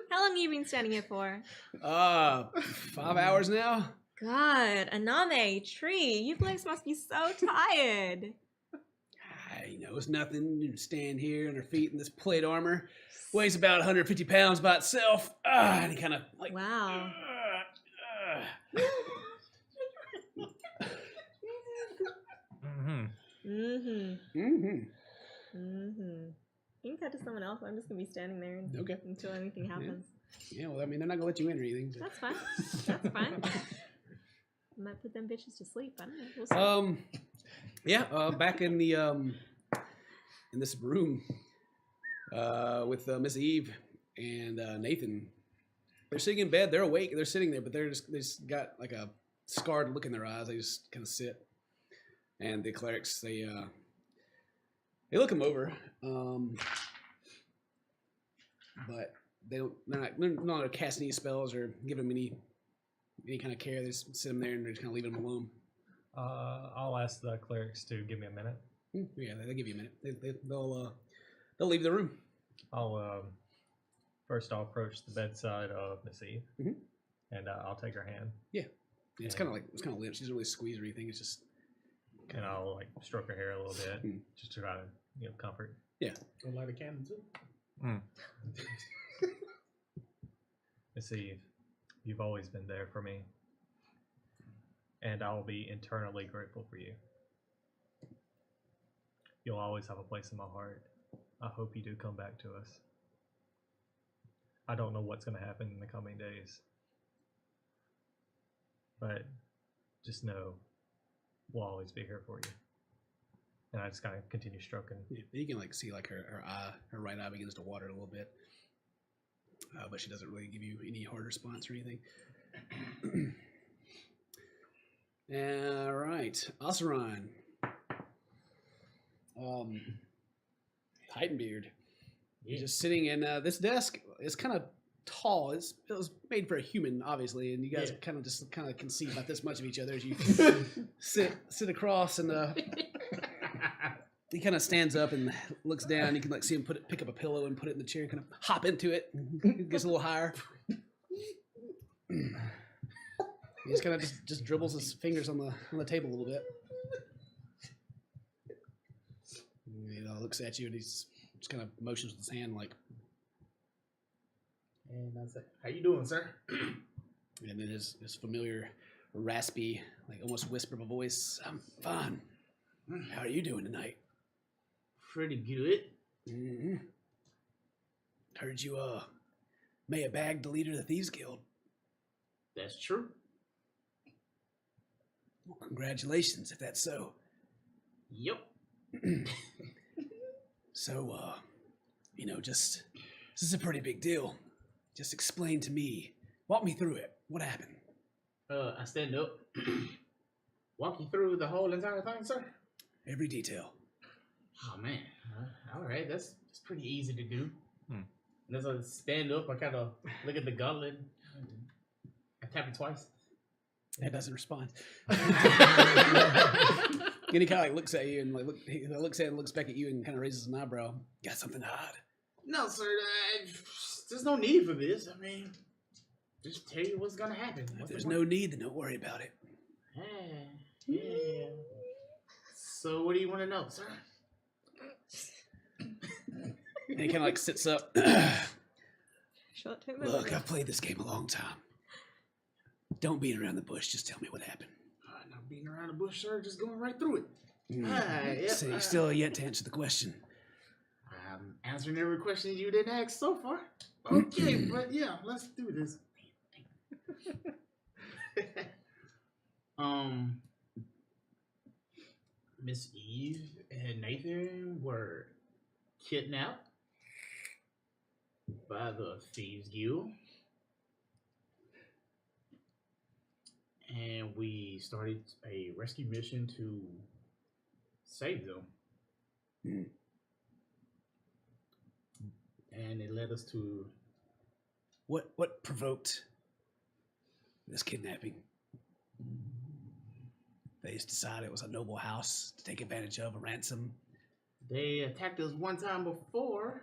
How long have you been standing here for? 5 hours now. God, Aname, Tree, you blokes must be so tired. It's nothing. You stand here on her feet in this plate armor. Weighs about 150 pounds by itself. And he kind of like. Wow. You can cut to someone else. I'm just gonna be standing there until anything happens. Yeah, well, I mean, they're not gonna let you in or anything. So. That's fine. That's fine. I might put them bitches to sleep. I don't know. We'll see. Back in the in this room with Miss Eve and Nathan. They're sitting in bed. They're awake. They're sitting there, but they just got like a scarred look in their eyes. They just kind of sit. And the clerics, they look them over, but they're not gonna cast any spells or give them any kind of care. They just sit them there and they're just kind of leaving them alone. I'll ask the clerics to give me a minute. Yeah, they give you a minute. They'll leave the room. First I'll approach the bedside of Miss Eve, and I'll take her hand. Yeah, it's kind of limp. She doesn't really squeeze or anything. It's just. And I'll stroke her hair a little bit, just to try to comfort. Yeah. Go light a candle too. Miss Eve, you've always been there for me, and I'll be eternally grateful for you. You'll always have a place in my heart. I hope you do come back to us. I don't know what's going to happen in the coming days, but just know we'll always be here for you. And I just kind of continue stroking. Yeah, you can see her eye, her right eye begins to water a little bit, but she doesn't really give you any hard response or anything. All right, Oseron. Titanbeard. You're just sitting in this desk. It's kind of tall. It was made for a human, obviously, and you guys kind of can see about this much of each other as you sit across, and he kind of stands up and looks down. You can see him pick up a pillow and put it in the chair, and kind of hop into it. It gets a little higher. He just kind of just dribbles his fingers on the table a little bit. Looks at you and he's just kind of motions with his hand like. And I say, "How you doing, sir?" And then his familiar, raspy, almost whisper of a voice. "I'm fine. How are you doing tonight?" Pretty good. Mm-hmm. Heard you may have bagged the leader of the Thieves Guild. That's true. Well, congratulations, if that's so. Yep. So, this is a pretty big deal. Just explain to me. Walk me through it. What happened? I stand up. Walk you through the whole entire thing, sir? Every detail. Oh, man. All right. That's pretty easy to do. And as I stand up, I kind of look at the gauntlet. I tap it twice. That doesn't respond. And he kind of like looks at you and he looks at it and looks back at you and kind of raises an eyebrow. Got something to hide? No, sir. There's no need for this. I mean, just tell you what's gonna happen. If there's no need, then don't worry about it. Yeah. So, what do you want to know, sir? And he kind of like sits up. Short-term Look, memory. I've played this game a long time. Don't beat around the bush. Just tell me what happened. Not beating around the bush, sir. Just going right through it. So you still yet to answer the question. I'm answering every question you didn't ask so far. Okay, but yeah, let's do this. Miss Eve and Nathan were kidnapped by the Thieves Guild. And we started a rescue mission to save them. And it led us to... What provoked this kidnapping? They just decided it was a noble house to take advantage of, a ransom. They attacked us one time before.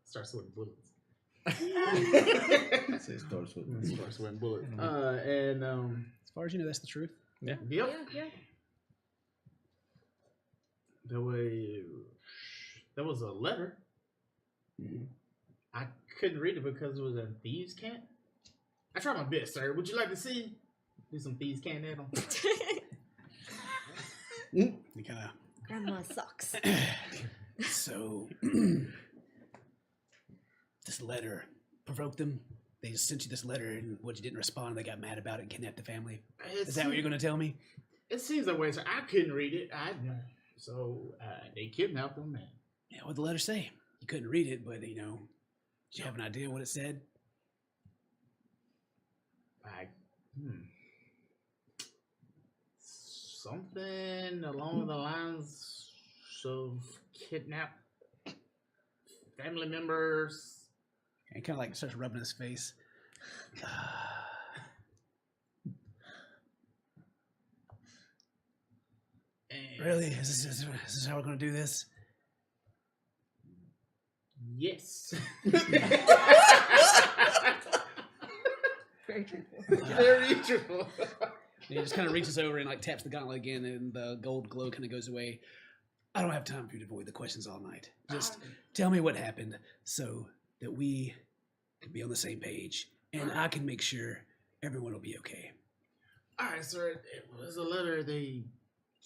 Start sweating bullets. Start sweating bullets. As far as you know, that's the truth. Yeah. Yep. Yeah. There was a letter. I couldn't read it because it was a thieves' cant. I tried my best, sir. Would you like to see? Do some thieves' cant at them. You kind of. Grandma sucks. So, this letter provoked them. They just sent you this letter, and what you didn't respond, they got mad about it and kidnapped the family. Is that what you're going to tell me? It seems that way, sir. I couldn't read it. So they kidnapped them. And Yeah, what'd the letter say? You couldn't read it, but, did you have an idea what it said? Something along the lines of kidnap family members. And kind of like starts rubbing his face. Really? Is this how we're going to do this? Yes. Very truthful. Very truthful. And he just kind of reaches over and like taps the gauntlet again, and the gold glow kind of goes away. I don't have time for you to avoid the questions all night. Just tell me what happened so that we can be on the same page, and I can make sure everyone will be okay. All right, sir. It was a letter. They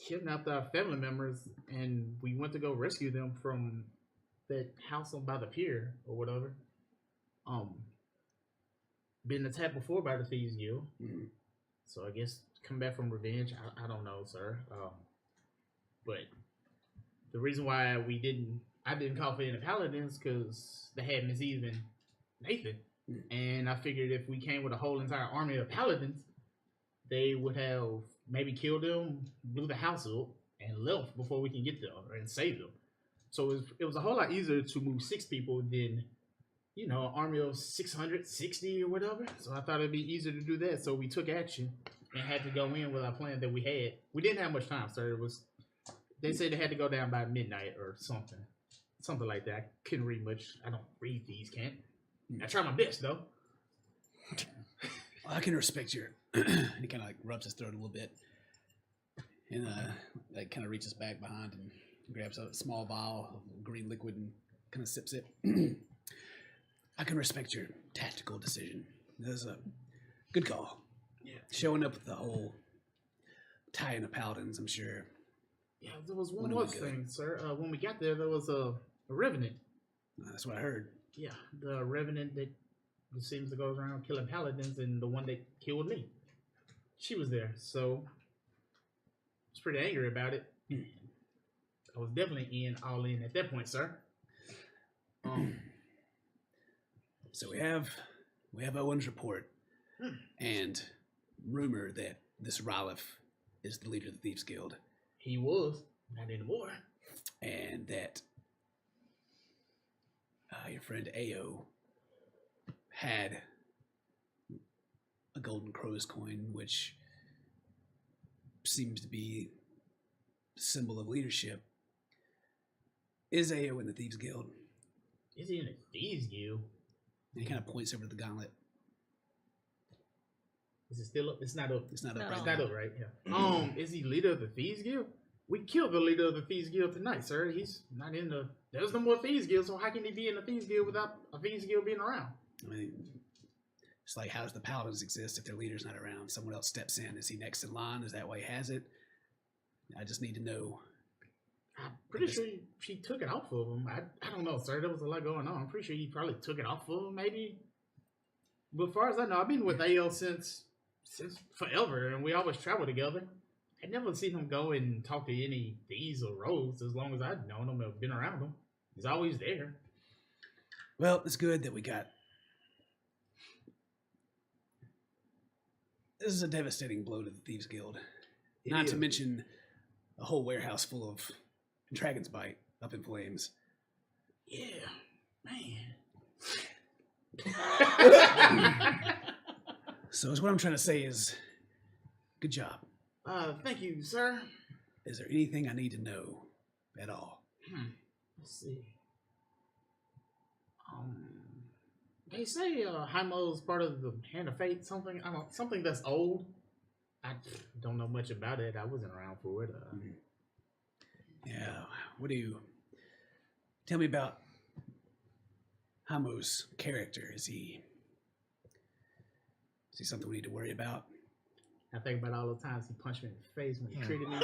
kidnapped our family members, and we went to go rescue them from that house on by the pier or whatever. Been attacked before by the Thieves Guild. So I guess come back from revenge. I don't know, sir. But the reason why I didn't call for any paladins because they had Miss Eve and Nathan, and I figured if we came with a whole entire army of paladins, they would have maybe killed them, blew the house up, and left before we can get there and save them. So it was a whole lot easier to move 6 people than an army of 660 or whatever. So I thought it'd be easier to do that. So we took action and had to go in with our plan that we had. We didn't have much time, sir. They said they had to go down by midnight or something like that. I couldn't read much. I don't read these, can't. I try my best though. Well, I can respect your. He kind of like rubs his throat a little bit, and like kind of reaches back behind and grabs a small vial of green liquid and kind of sips it. I can respect your tactical decision. That was a good call. Yeah, showing up with the whole tie-in of paladins, I'm sure. Yeah, there was one more thing, sir. When we got there was a revenant. That's what I heard. Yeah, the revenant that seems to go around killing paladins, and the one that killed me. She was there, so I was pretty angry about it. I was definitely all in at that point, sir. So we have Owen's report and rumor that this Ralph is the leader of the Thieves Guild, He was. Not anymore. and that your friend Ao had a golden crow's coin, which seems to be a symbol of leadership. Is Ao in the Thieves Guild? Is he in a Thieves Guild? And he kind of points over to the gauntlet. Is it still up? It's not up. It's not up No. right It's now. not up, right? Yeah. Is he leader of the Thieves Guild? We killed the leader of the Thieves Guild tonight, sir. He's not in the... There's no more Thieves Guild, so how can he be in the Thieves Guild without a Thieves Guild being around? I mean, it's like, how does the Paladins exist if their leader's not around? Someone else steps in. Is he next in line? Is that why he has it? I just need to know. I'm pretty sure she took it off of him. I don't know, sir. There was a lot going on. I'm pretty sure he probably took it off of him, maybe. But as far as I know, I've been with AO since forever, and we always travel together. I never seen him go and talk to any thieves or rogues as long as I've known him or been around him. He's always there. Well, it's good that we got... This is a devastating blow to the Thieves Guild. Not to mention a whole warehouse full of Dragon's Bite up in flames. Yeah, man. So what I'm trying to say is, good job. Thank you, sir. Is there anything I need to know at all? Let's see. They say Haimo's part of the Hand of Fate. Something something that's old. I don't know much about it. I wasn't around for it. Yeah. What do you... Tell me about Haimo's character. Is he something we need to worry about? I think about all the times he punched me in the face when he treated me,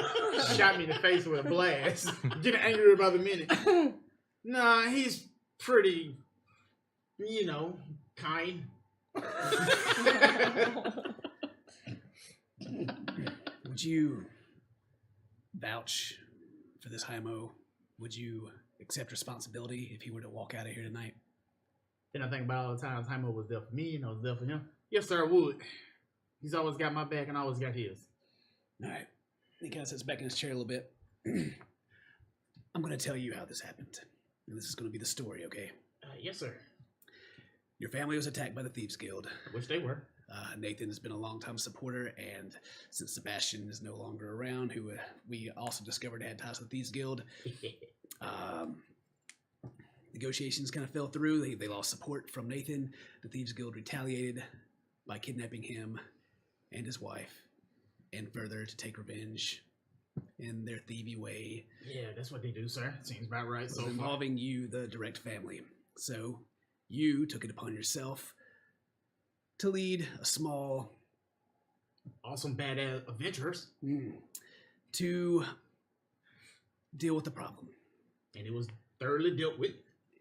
shot me in the face with a blast, getting angrier by the minute. Nah, he's pretty, kind. Would you vouch for this Haimo? Would you accept responsibility if he were to walk out of here tonight? Then I think about all the times Haimo was there for me and I was there for him. Yes, sir, I would. He's always got my back and I always got his. All right. He kind of sits back in his chair a little bit. I'm going to tell you how this happened. And this is going to be the story, okay? Yes, sir. Your family was attacked by the Thieves Guild. Which they were. Nathan has been a long-time supporter, and since Sebastian is no longer around, who we also discovered had ties to the Thieves Guild, negotiations kind of fell through. They lost support from Nathan. The Thieves Guild retaliated by kidnapping him and his wife, and further to take revenge in their thievy way. Yeah, that's what they do, sir. Seems about right so far. Involving you, the direct family. So you took it upon yourself to lead a small, awesome, badass adventurers to deal with the problem. And it was thoroughly dealt with.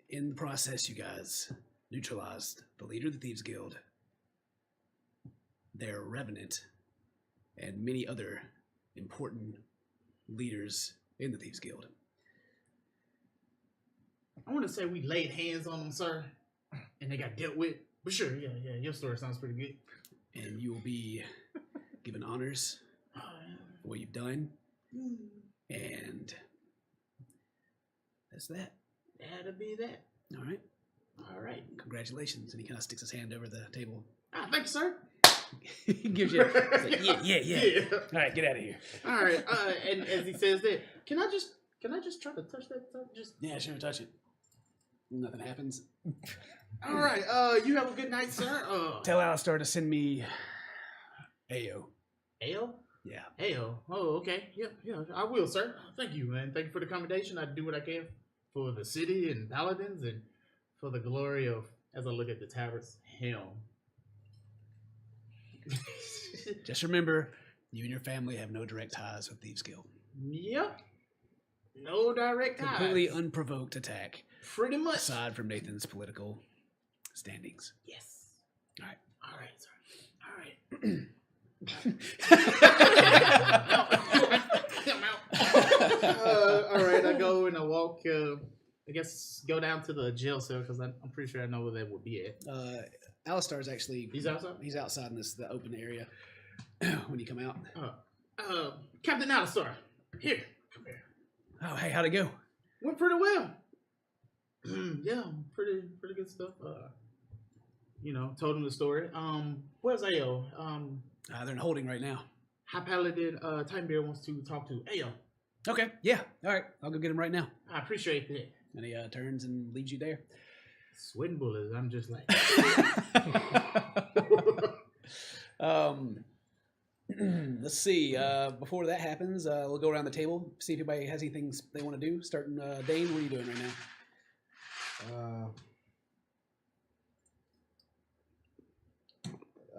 In the process, you guys neutralized the leader of the Thieves Guild, their revenant, and many other important leaders in the Thieves Guild. I want to say we laid hands on them, sir, and they got dealt with. But sure, yeah, your story sounds pretty good. And you will be given honors for what you've done. And that's that. That'll be that. All right. All right. Congratulations. And he kind of sticks his hand over the table. Thank you, sir. He gives you yeah. All right, get out of here. All right. And as he says that, can I just try to touch that? Yeah, sure, touch it. Nothing happens. All right. You have a good night, sir. Tell Alistar to send me Ao. Ao? Yeah. Ao. Oh, okay. Yeah, I will, sir. Thank you, man. Thank you for the accommodation. I do what I can for the city and paladins and for the glory of, as I look at the taverns, him. Just remember, you and your family have no direct ties with Thieves Guild. Yep. No direct ties. Completely unprovoked attack. Pretty much. Aside from Nathan's political standings. Yes. All right. All right, sir. All right. I'm out. All right, I go and I walk, I guess, go down to the jail cell because I'm pretty sure I know where that would be at. Alistar's actually He's outside? He's outside in the open area when you come out. Captain Alistar, here. Come here. Oh, hey, how'd it go? Went pretty well. Yeah, pretty good stuff. Told him the story. Where's Ayo? They're in holding right now. High Paladin Titanbeard wants to talk to Ayo. Okay, yeah, all right, I'll go get him right now. I appreciate that. And he turns and leaves you there. Sweating bullets. I'm just like. Let's see. Before that happens, we'll go around the table, see if anybody has anything they want to do. Starting, Dane, what are you doing right now?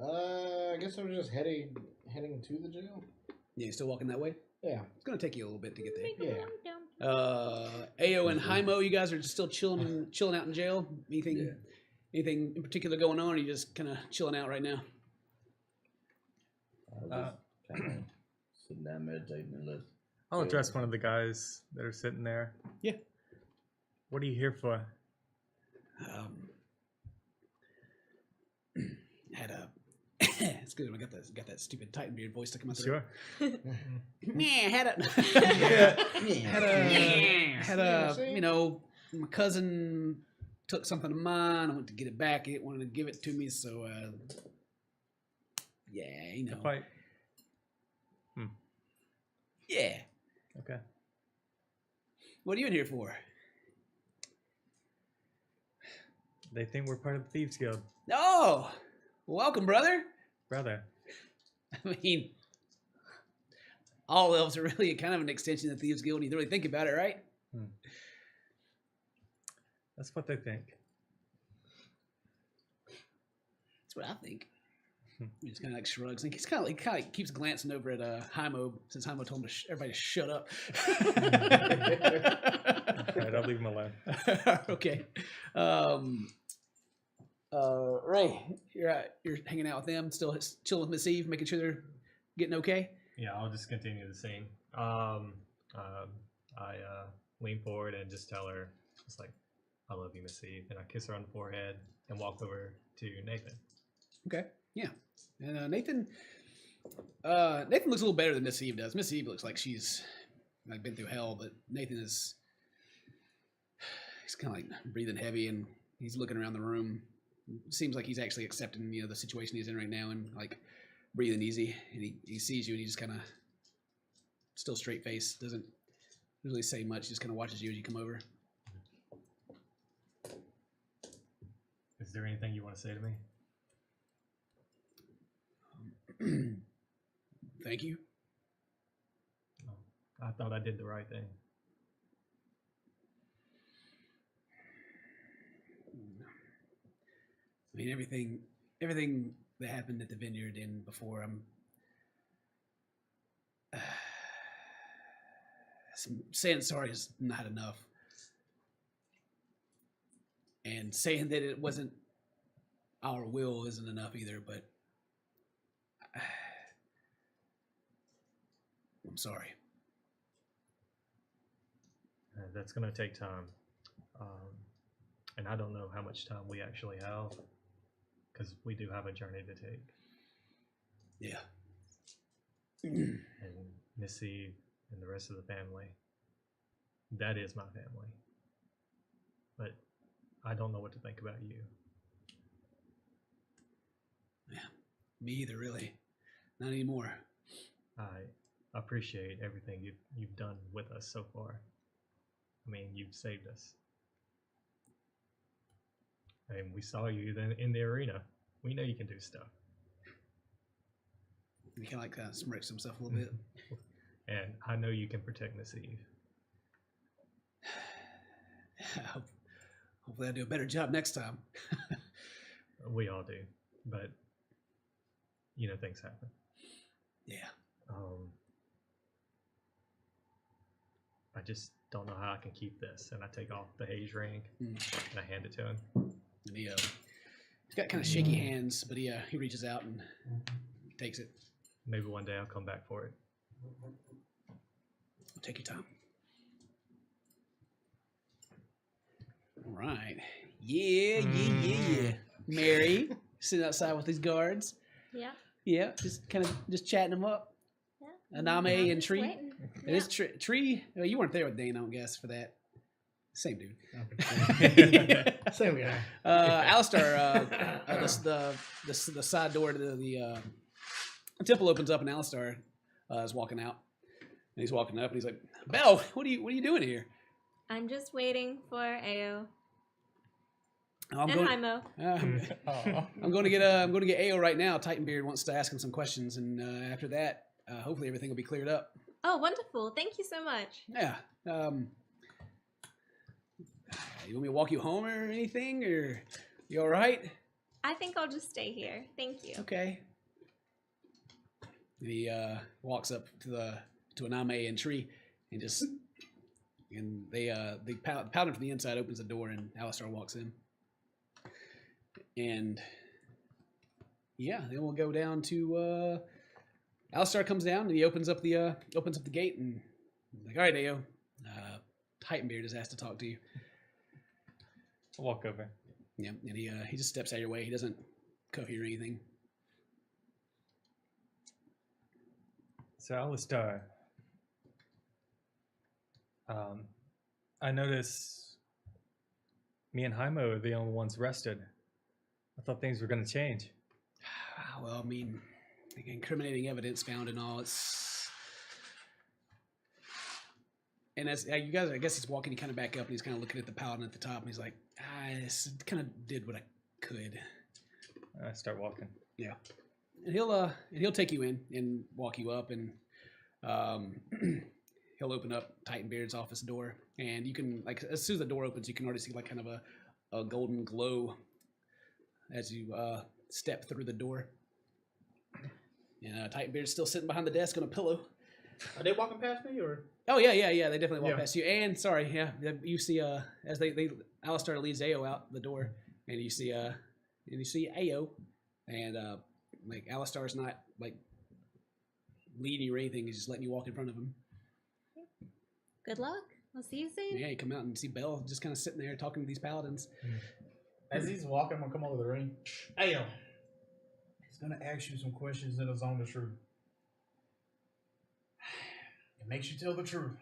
I guess I'm just heading to the jail. Yeah, you still walking that way? Yeah. It's gonna take you a little bit to get there. Yeah. Ao and Hymo, you guys are just still chilling out in jail. Anything in particular going on, or are you just kind of chilling out right now? Just kind of sitting down meditating and listening. I'll address one of the guys that are sitting there. Yeah. What are you here for? Had a it's good. I got that stupid Titan beard voice to come out. Sure. Had my cousin took something of mine. I went to get it back. He didn't want to give it to me, so Fight. Yeah. Okay. What are you in here for? They think we're part of the Thieves Guild. Oh, welcome, brother. Brother. I mean, all elves are really kind of an extension of the Thieves Guild when you really think about it, right? That's what they think. That's what I think. He just kind of like shrugs. And he's kind of keeps glancing over at Hymo since Hymo told him everybody to shut up. All right, I'll leave him alone. Okay. Ray, you're hanging out with them, still chilling with Miss Eve, making sure they're getting okay. Yeah, I'll just continue the scene. I lean forward and just tell her, just like, I love you, Miss Eve. And I kiss her on the forehead and walk over to Nathan. Okay, yeah. And Nathan looks a little better than Miss Eve does. Miss Eve looks like she's been through hell, but Nathan he's kind of like breathing heavy, and he's looking around the room. Seems like he's actually accepting, the situation he's in right now, and like breathing easy. And he sees you, and he just kind of still straight face, doesn't really say much, just kind of watches you as you come over. Is there anything you want to say to me? Thank you. I thought I did the right thing. I mean, everything that happened at the vineyard and before, saying sorry is not enough. And saying that it wasn't our will isn't enough either, but I'm sorry. That's going to take time. And I don't know how much time we actually have, because we do have a journey to take. Yeah. And Miss Eve and the rest of the family, that is my family. But I don't know what to think about you. Yeah, me either, really. Not anymore. I appreciate everything you've done with us so far. I mean, you've saved us. And we saw you then in the arena. We know you can do stuff. He kind of smirks himself a little bit. And I know you can protect Miss Eve. Hopefully I do a better job next time. We all do. But, things happen. Yeah. I just don't know how I can keep this. And I take off the haze ring and I hand it to him. And he's got kind of shaky hands, but he reaches out and takes it. Maybe one day I'll come back for it. Take your time. Right. Yeah. Mary, sitting outside with these guards. Yeah. Yeah, just kind of just chatting them up. Yeah. Aname I'm and just Tree. waiting. It is Tree. Well, you weren't there with Dane, I don't guess, for that. Same dude. Same guy. Alistar, the side door to the temple opens up, and Alistar is walking out. And he's walking up, and he's like, "Belle, what are you doing here?" I'm just waiting for Ao I'm and going. Haimo. I'm going to get Ao right now. Titanbeard wants to ask him some questions, and after that, hopefully everything will be cleared up. Oh, wonderful. Thank you so much. Yeah. You want me to walk you home or anything, or you all right? I think I'll just stay here. Thank you. Okay. And he walks up to Aname and Tree, and the paladin from the inside opens the door, and Alistar walks in. And yeah, then we'll go down to Alistar comes down, and he opens up the gate, and he's like, "All right, Ao, Titanbeard has asked to talk to you." I'll walk over. Yeah, and he just steps out of your way. He doesn't cuff you or anything. So, Alistar, I notice me and Haimo are the only ones rested. I thought things were going to change. Well, I mean, like, incriminating evidence found and all. And as you guys, I guess he's walking kind of back up, and he's kind of looking at the paladin at the top, and he's like, "This kind of did what I could." I start walking. Yeah, and he'll take you in and walk you up, and he'll open up Titanbeard's office door, and you can, like, as soon as the door opens, you can already see like kind of a golden glow as you step through the door. And Titanbeard's still sitting behind the desk on a pillow. Are they walking past me or? Oh yeah. They definitely walk Yeah. past you. And sorry, you see as they Alistar leads Ao out the door, and you see Ao, and like Alistar's not like leading you or anything; he's just letting you walk in front of him. Good luck. I'll see you soon. Yeah, you come out and see Belle just kind of sitting there talking to these paladins. As he's walking, I'm gonna come over the ring. Ao, he's gonna ask you some questions in a zone of truth. It makes you tell the truth,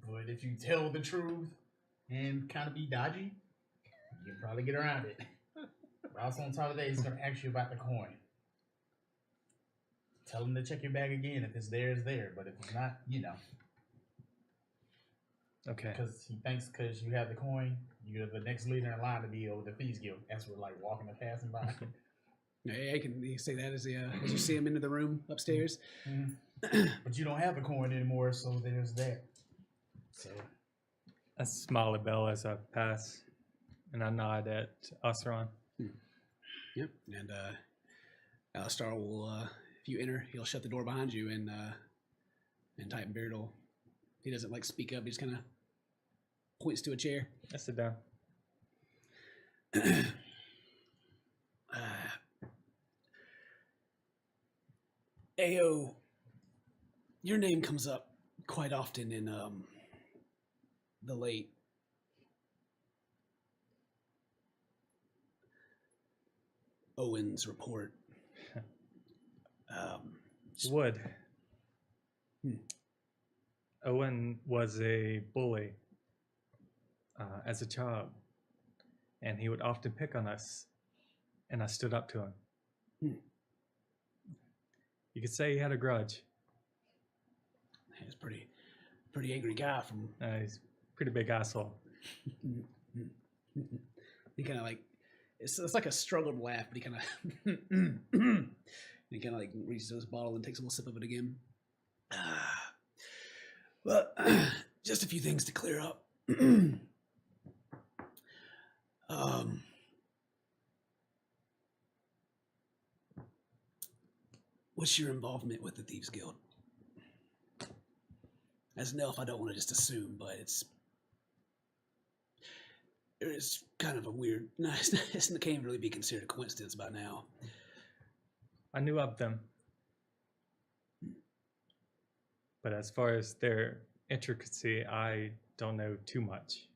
but if you tell the truth and kind of be dodgy, you can probably get around it. But also on top of that, he's gonna ask you about the coin. Tell him to check your bag again. If it's there, it's there. But if it's not, Okay. because he thinks because you have the coin, you're the next leader in line to be over the Thieves Guild. That's what like walking and passing by. Yeah, you can say that as you see him into the room upstairs. Mhm. But you don't have the coin anymore, so there's that. So I smile at Belle as I pass, and I nod at Osron. Yep. And Alistar will, if you enter, he'll shut the door behind you, and Titanbeard will. He doesn't like speak up. He just kind of points to a chair. I sit down. Ao, your name comes up quite often in the late Owen's report. Wood. Hmm. Owen was a bully as a child, and he would often pick on us, and I stood up to him. Hmm. You could say he had a grudge. He's a pretty angry guy from. He's a pretty big asshole. He kind of like it's like a struggled laugh, but he kind of he kind of like reaches to his bottle and takes a little sip of it again. Well, just a few things to clear up. What's your involvement with the Thieves Guild? As an elf, I don't want to just assume, but it's kind of a weird. No, it can't really be considered a coincidence by now. I knew of them. But as far as their intricacy, I don't know too much.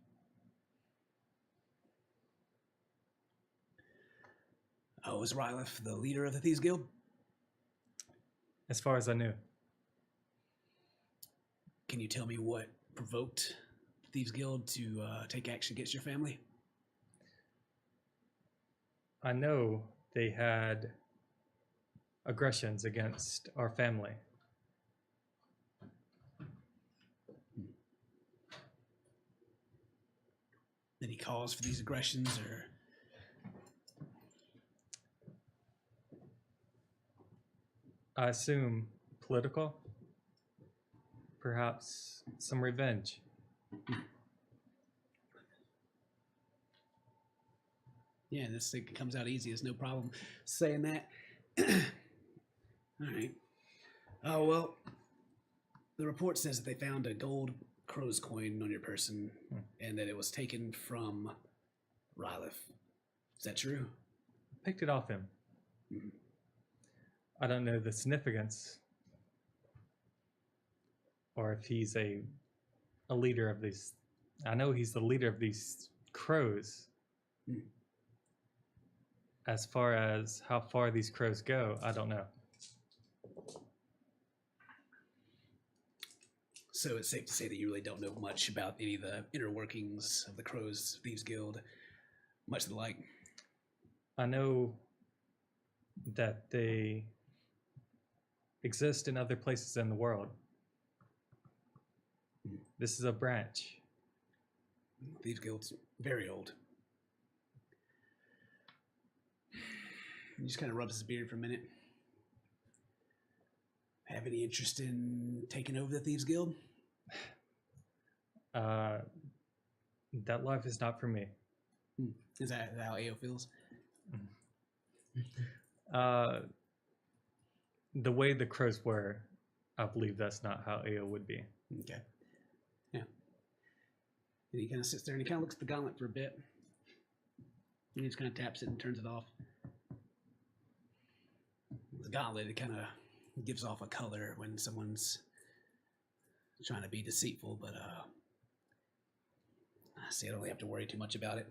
Oh, is Rylith the leader of the Thieves Guild? As far as I knew. Can you tell me what provoked the Thieves Guild to take action against your family? I know they had aggressions against our family. Any cause for these aggressions, or I assume political. Perhaps some revenge. yeah, this thing comes out easy. It's no problem saying that. All right. Oh well, the report says that they found a gold crow's coin on your person, and that it was taken from Rylith. Is that true? Picked it off him. Mhm. I don't know the significance, or if he's a leader of these. I know he's the leader of these crows. Hmm. As far as how far these crows go, I don't know. So it's safe to say that you really don't know much about any of the inner workings of the Crows Thieves Guild, much the like. I know that they exist in other places in the world. This is a branch. Thieves Guild's very old. He just kind of rubs his beard for a minute. Have any interest in taking over the Thieves Guild? That life is not for me. Is that how AO feels? The way the crows were, I believe that's not how AO would be. Okay. Yeah. And he kind of sits there and he kind of looks at the gauntlet for a bit. And he just kind of taps it and turns it off. The gauntlet, it kind of gives off a color when someone's trying to be deceitful, but see, I don't really have to worry too much about it.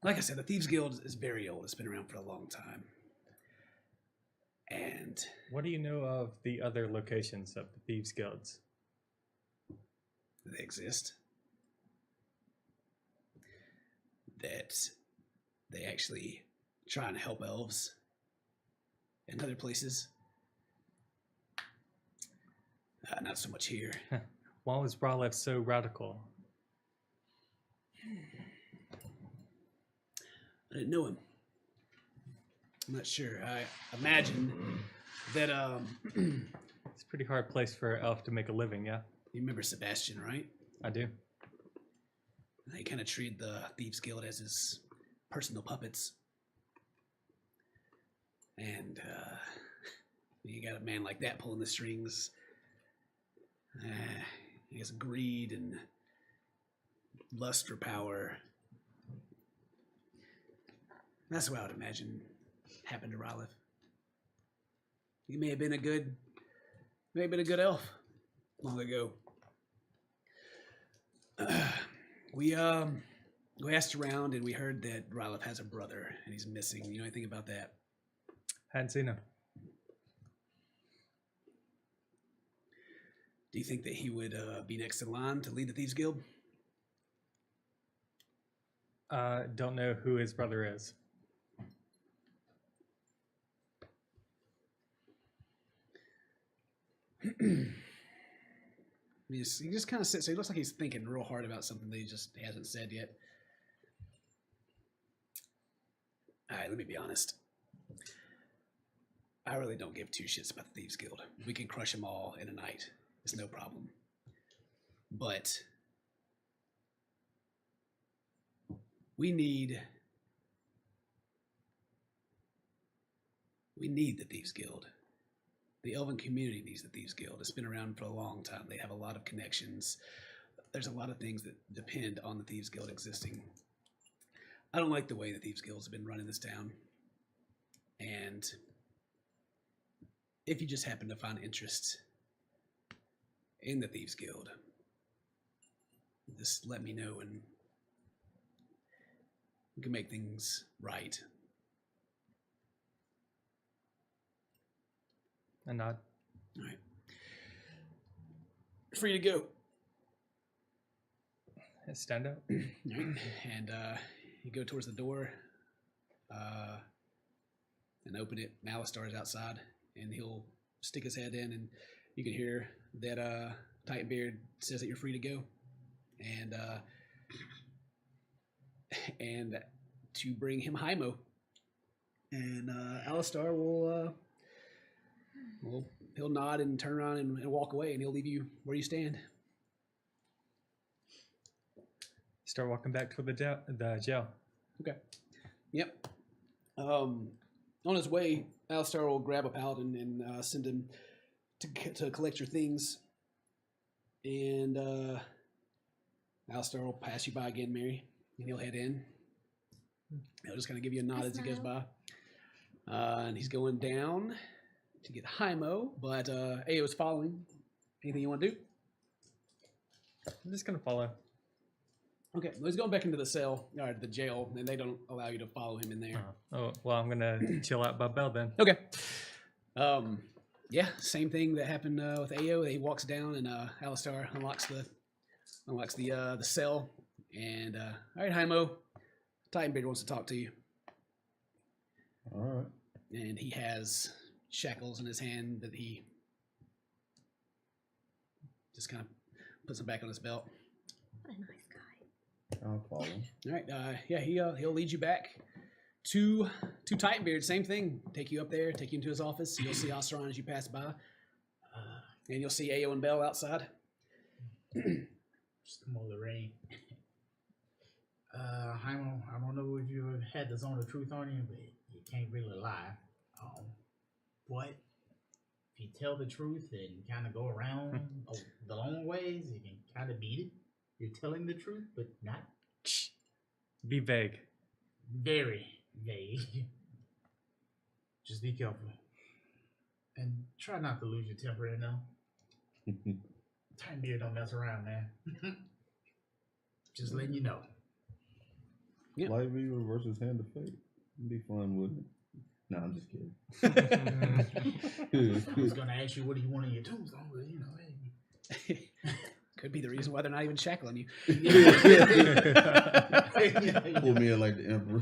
Like I said, the Thieves Guild is very old. It's been around for a long time. And What do you know of the other locations of the Thieves Guilds? they exist. That they actually try and help elves in other places. Not so much here. Why was Ralev so radical? I didn't know him. I'm not sure. I imagine that It's a pretty hard place for an elf to make a living, yeah? you remember Sebastian, right? I do. He kind of treated the Thieves Guild as his personal puppets. And you got a man like that pulling the strings. He has greed and lust for power. That's what I would imagine happened to Rylith. He may have been a good elf long ago. We asked around and we heard that Rylith has a brother and he's missing. You know anything about that? Hadn't seen him. Do you think that he would be next in line to lead the Thieves Guild? Don't know who his brother is. He just kind of sits there. He looks like he's thinking real hard about something that he just hasn't said yet. All right, let me be honest. I really don't give two shits about the Thieves Guild. We can crush them all in a night. It's no problem. But we need the Thieves Guild. The Elven community needs the Thieves Guild. It's been around for a long time. They have a lot of connections. There's a lot of things that depend on the Thieves Guild existing. I don't like the way the Thieves Guild's been running this town. And if you just happen to find interest in the Thieves Guild, just let me know and we can make things right. A nod. All right. Free to go. Stand up. All right. And you go towards the door and open it. Alistar is outside, and he'll stick his head in, and you can hear that Titanbeard says that you're free to go, and to bring him Hymo. And Alistar he'll nod and turn around and walk away, and he'll leave you where you stand. Start walking back toward the jail. Okay. Yep. On his way, Alistar will grab a paladin and send him to collect your things. And Alistar will pass you by again, Mary, and he'll head in. He'll just kind of give you a nod as he goes by. And he's going down to get Hymo, but Ao's following. Anything you want to do? I'm just gonna follow. Okay, well, he's going back into the cell, or the jail, and they don't allow you to follow him in there. Oh well, I'm gonna chill out by Bell then. Okay. Yeah, same thing that happened with Ao. He walks down, and Alistar unlocks the cell. And all right, Hymo, Titanbeard wants to talk to you. All right. And he has shackles in his hand that he just kind of puts them back on his belt. What a nice guy. I'll follow. All right, yeah, he'll lead you back to Titanbeard. Same thing. Take you up there, take you into his office. You'll see Osteron as you pass by, and you'll see Ao and Bell outside. Just come over the rain. Hymo, I don't know if you had the zone of truth on you, but you can't really lie. But if you tell the truth and kind of go around the long ways, you can kind of beat it. You're telling the truth, but not. Be vague. Very vague. Just be careful. And try not to lose your temper, you know? Titanbeard don't mess around, man. Just letting you know. Yep. Light Weaver versus Hand of Fate. It'd be fun, wouldn't it? No, I'm just kidding. I was going to ask you, what do you want in your tombstone? But, you know, hey. Could be the reason why they're not even shackling you. Pull me in like the Emperor.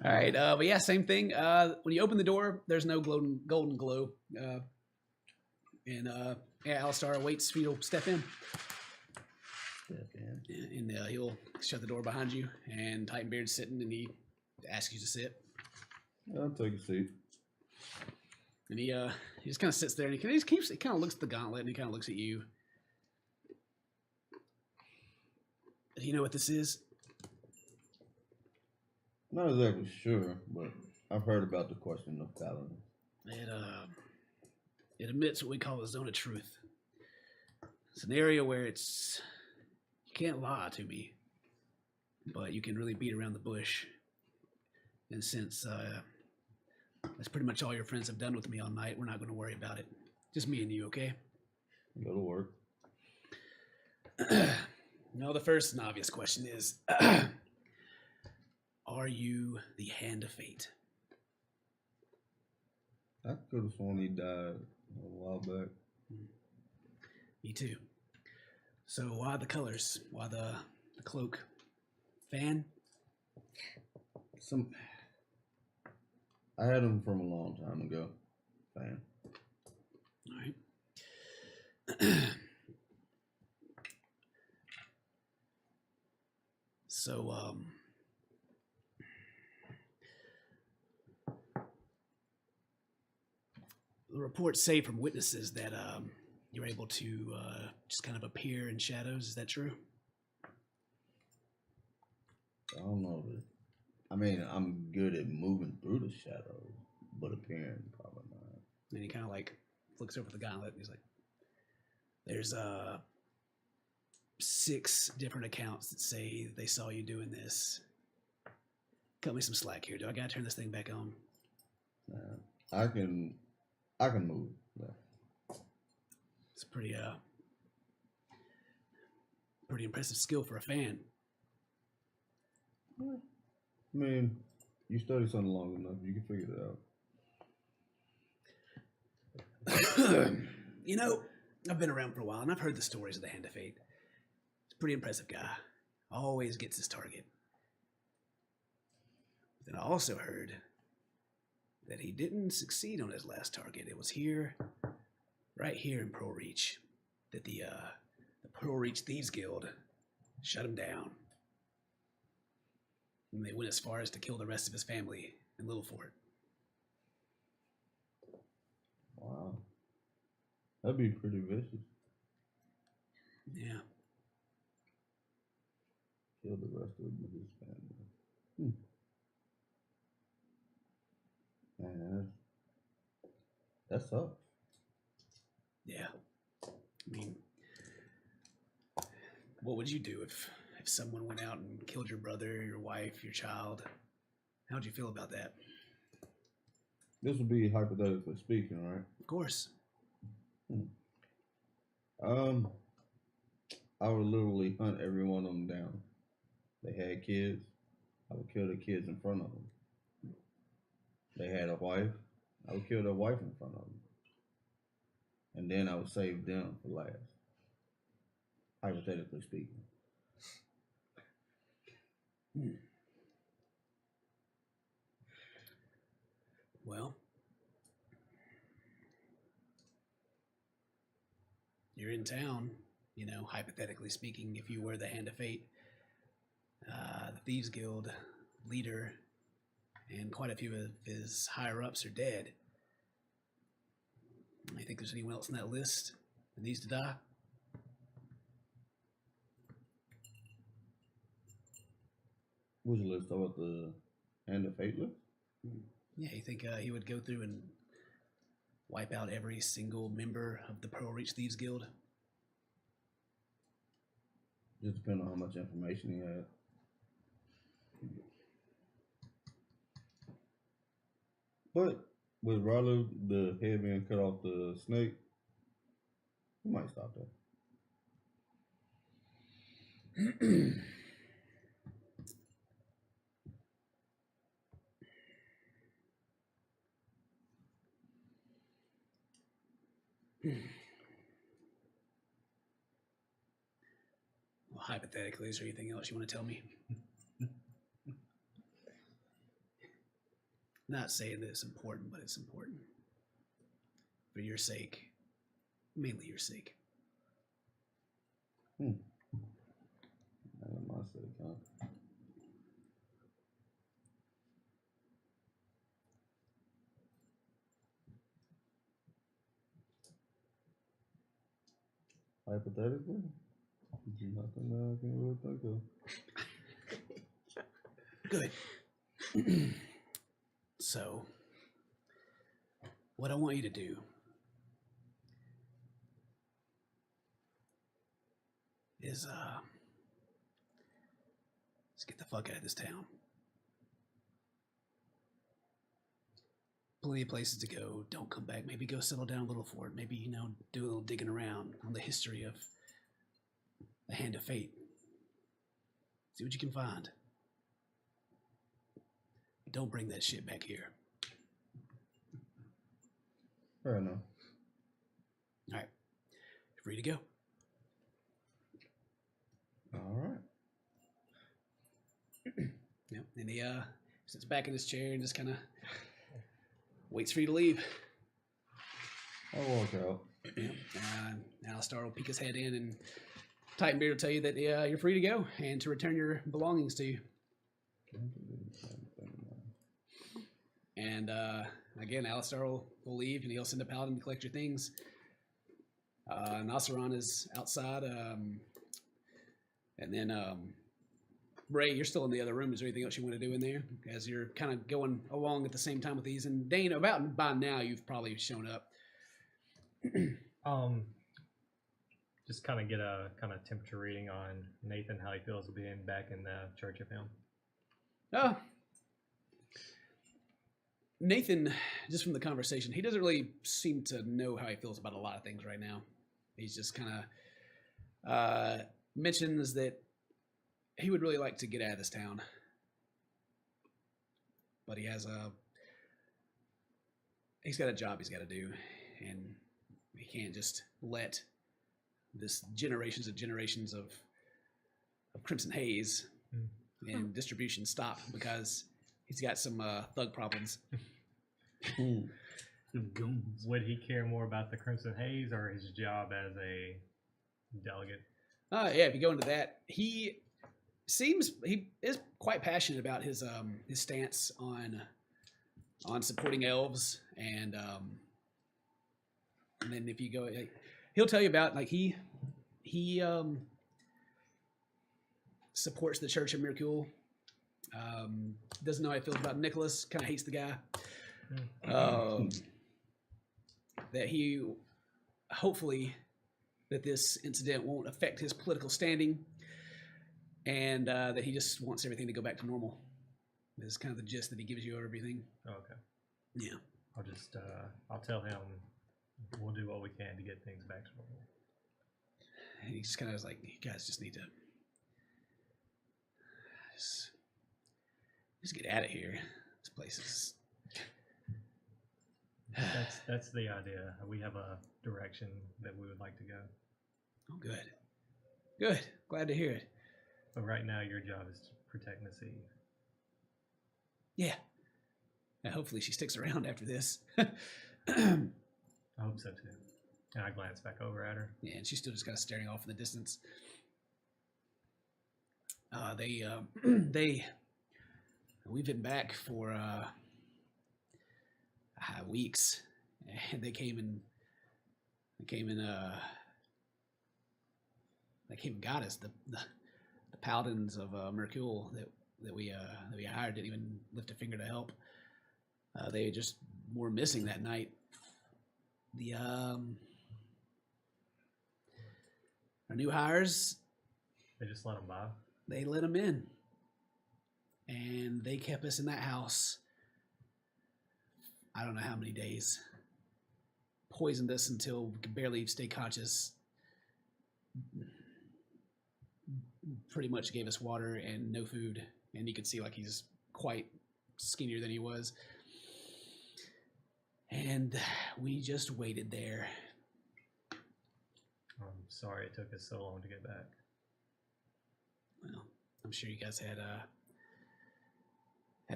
All right, but yeah, same thing. When you open the door, there's no golden glow. And yeah, Alistar waits for you to step in. And he'll shut the door behind you, and Titanbeard's sitting, and he asks you to sit. I'll take a seat. And he just kind of sits there, and he kind of looks at the gauntlet, and he kind of looks at you. Do you know what this is? Not exactly sure, but I've heard about the question of paladin. It emits what we call the zone of truth. It's an area where you can't lie to me, but you can really beat around the bush. And since that's pretty much all your friends have done with me all night, we're not going to worry about it. Just me and you, okay? That'll work. No, the first and obvious question is, are you the Hand of Fate? I could have sworn he died a while back. Me too. So why the colors? Why the cloak? Fan? I had him from a long time ago. Fan. All right. So, the reports say from witnesses that you're able to just kind of appear in shadows. Is that true? I don't know. I mean, I'm good at moving through the shadows, but appearing probably not. And he kind of like looks over the gauntlet, and he's like, "There's 6 different accounts that say they saw you doing this. Cut me some slack here. Do I gotta turn this thing back on?" I can move. Yeah. It's pretty impressive skill for a fan. I mean, you study something long enough, you can figure it out. You know, I've been around for a while, and I've heard the stories of the Hand of Fate. He's a pretty impressive guy. Always gets his target. But then I also heard that he didn't succeed on his last target. It was here, right here in Pearl Reach, that the Pearl Reach Thieves Guild shut him down. And they went as far as to kill the rest of his family in Little Fort. Wow. That'd be pretty vicious. Yeah. Kill the rest of his family. Man, that sucks. Yeah. I mean, what would you do if someone went out and killed your brother, your wife, your child? How'd you feel about that? This would be hypothetically speaking, right? Of course. I would literally hunt every one of them down. They had kids, I would kill the kids in front of them. They had a wife, I would kill their wife in front of them. And then I would save them for last. Hypothetically speaking. Well, you're in town, you know, hypothetically speaking, if you were the Hand of Fate, the Thieves Guild leader, and quite a few of his higher-ups are dead. I think there's anyone else on that list that needs to die? Which list? About the Hand of Fate list? Yeah, you think he would go through and wipe out every single member of the Pearl Reach Thieves Guild? Just depending on how much information he had. But with Rollo, the head being cut off the snake, he might stop that. Well, hypothetically, is there anything else you want to tell me? Not saying that it's important, but it's important. For your sake. Mainly your sake. Not my sake, huh? Hypothetically? Nothing that I can really think of. Good. So, what I want you to do is let's get the fuck out of this town. Plenty of places to go. Don't come back. Maybe go settle down a little for it. Maybe, you know, do a little digging around on the history of the Hand of Fate. See what you can find. But don't bring that shit back here. Fair enough. All right. You're free to go. All right. Yep. And he sits back in his chair and just kind of waits for you to leave. I'll walk out. Yep. Alistar will peek his head in, and Titanbeard will tell you that you're free to go and to return your belongings to you. And again, Alistar will leave, and he'll send a paladin to collect your things. Nasseron is outside, and then Ray, you're still in the other room. Is there anything else you want to do in there as you're kind of going along at the same time with these? And Dane, about by now, you've probably shown up. Just kind of get a kind of temperature reading on Nathan, how he feels being back in the Church of Him. Oh, Nathan, just from the conversation, he doesn't really seem to know how he feels about a lot of things right now. He's just kind of mentions that he would really like to get out of this town. but he's got a job he's got to do, and he can't just let this generations of Crimson Haze and distribution stop because he's got some thug problems. Would he care more about the Crimson Haze or his job as a delegate? Yeah, if you go into that, he is quite passionate about his stance on supporting elves, and then if you go, he'll tell you about he supports the Church of Mirkul. Doesn't know how he feels about Nicholas. Kind of hates the guy. That he hopefully that this incident won't affect his political standing, and that he just wants everything to go back to normal. This is kind of the gist that he gives you of everything. Okay. Yeah. I'll tell him we'll do what we can to get things back to normal. And he just kind of was like, you guys just need to just get out of here. This place is... That's the idea. We have a direction that we would like to go. Oh, good. Good. Glad to hear it. But right now, your job is to protect Miss Eve. Yeah. And hopefully she sticks around after this. I hope so, too. And I glance back over at her. Yeah, and she's still just kind of staring off in the distance. We've been back for weeks, and they came and got us. The paladins of Mercule that we hired didn't even lift a finger to help. They just were missing that night. Our new hires, they just let them by. They let them in, and they kept us in that house. I don't know how many days. Poisoned us until we could barely stay conscious. Pretty much gave us water and no food, and you could see like he's quite skinnier than he was. And we just waited there. I'm sorry it took us so long to get back. Well, I'm sure you guys had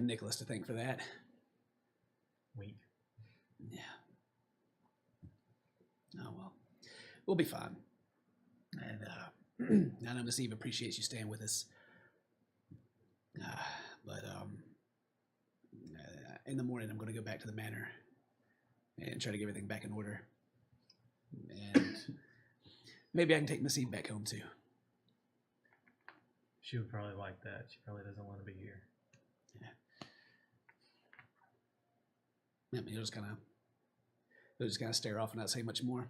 Nicholas to thank for that. Weak. Yeah. Oh well, we'll be fine. And I know Miss Eve appreciates you staying with us. But in the morning, I'm going to go back to the manor and try to get everything back in order. And maybe I can take Miss Eve back home too. She would probably like that. She probably doesn't want to be here. Yeah. He'll just kind of stare off and not say much more.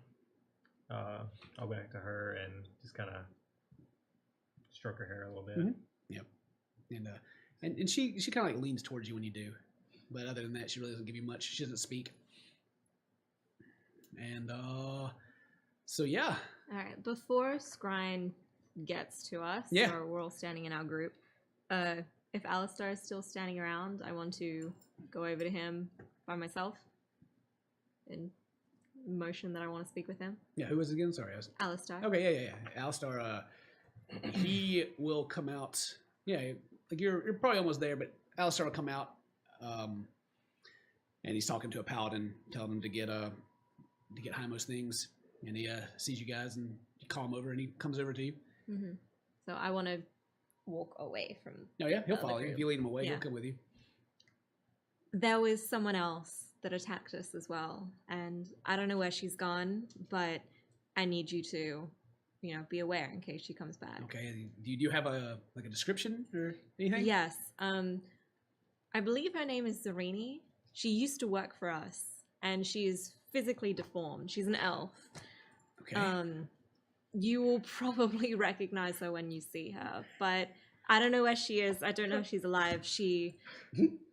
I'll go back to her and just kind of stroke her hair a little bit. Mm-hmm. Yep. And she kind of like leans towards you when you do, but other than that, she really doesn't give you much. She doesn't speak. And so yeah. All right. Before Scrine gets to us, or we're all standing in our group. If Alistair is still standing around, I want to go over to him by myself and motion that I want to speak with him. Yeah, who was it again? Sorry, Alistair. Okay, yeah. Alistair, he will come out. Yeah, like you're probably almost there, but Alistair will come out, and he's talking to a paladin, telling him to get Hymo's things, and he sees you guys, and you call him over, and he comes over to you. Mm-hmm. So I want to walk away from. Oh yeah, he'll follow you if you lead him away. Yeah. He'll come with you. There was someone else that attacked us as well, and I don't know where she's gone, but I need you to, be aware in case she comes back. Okay. Do you have a description or anything? Yes. I believe her name is Zarini. She used to work for us, and she is physically deformed. She's an elf. Okay. You will probably recognize her when you see her, but I don't know where she is. I don't know if she's alive. She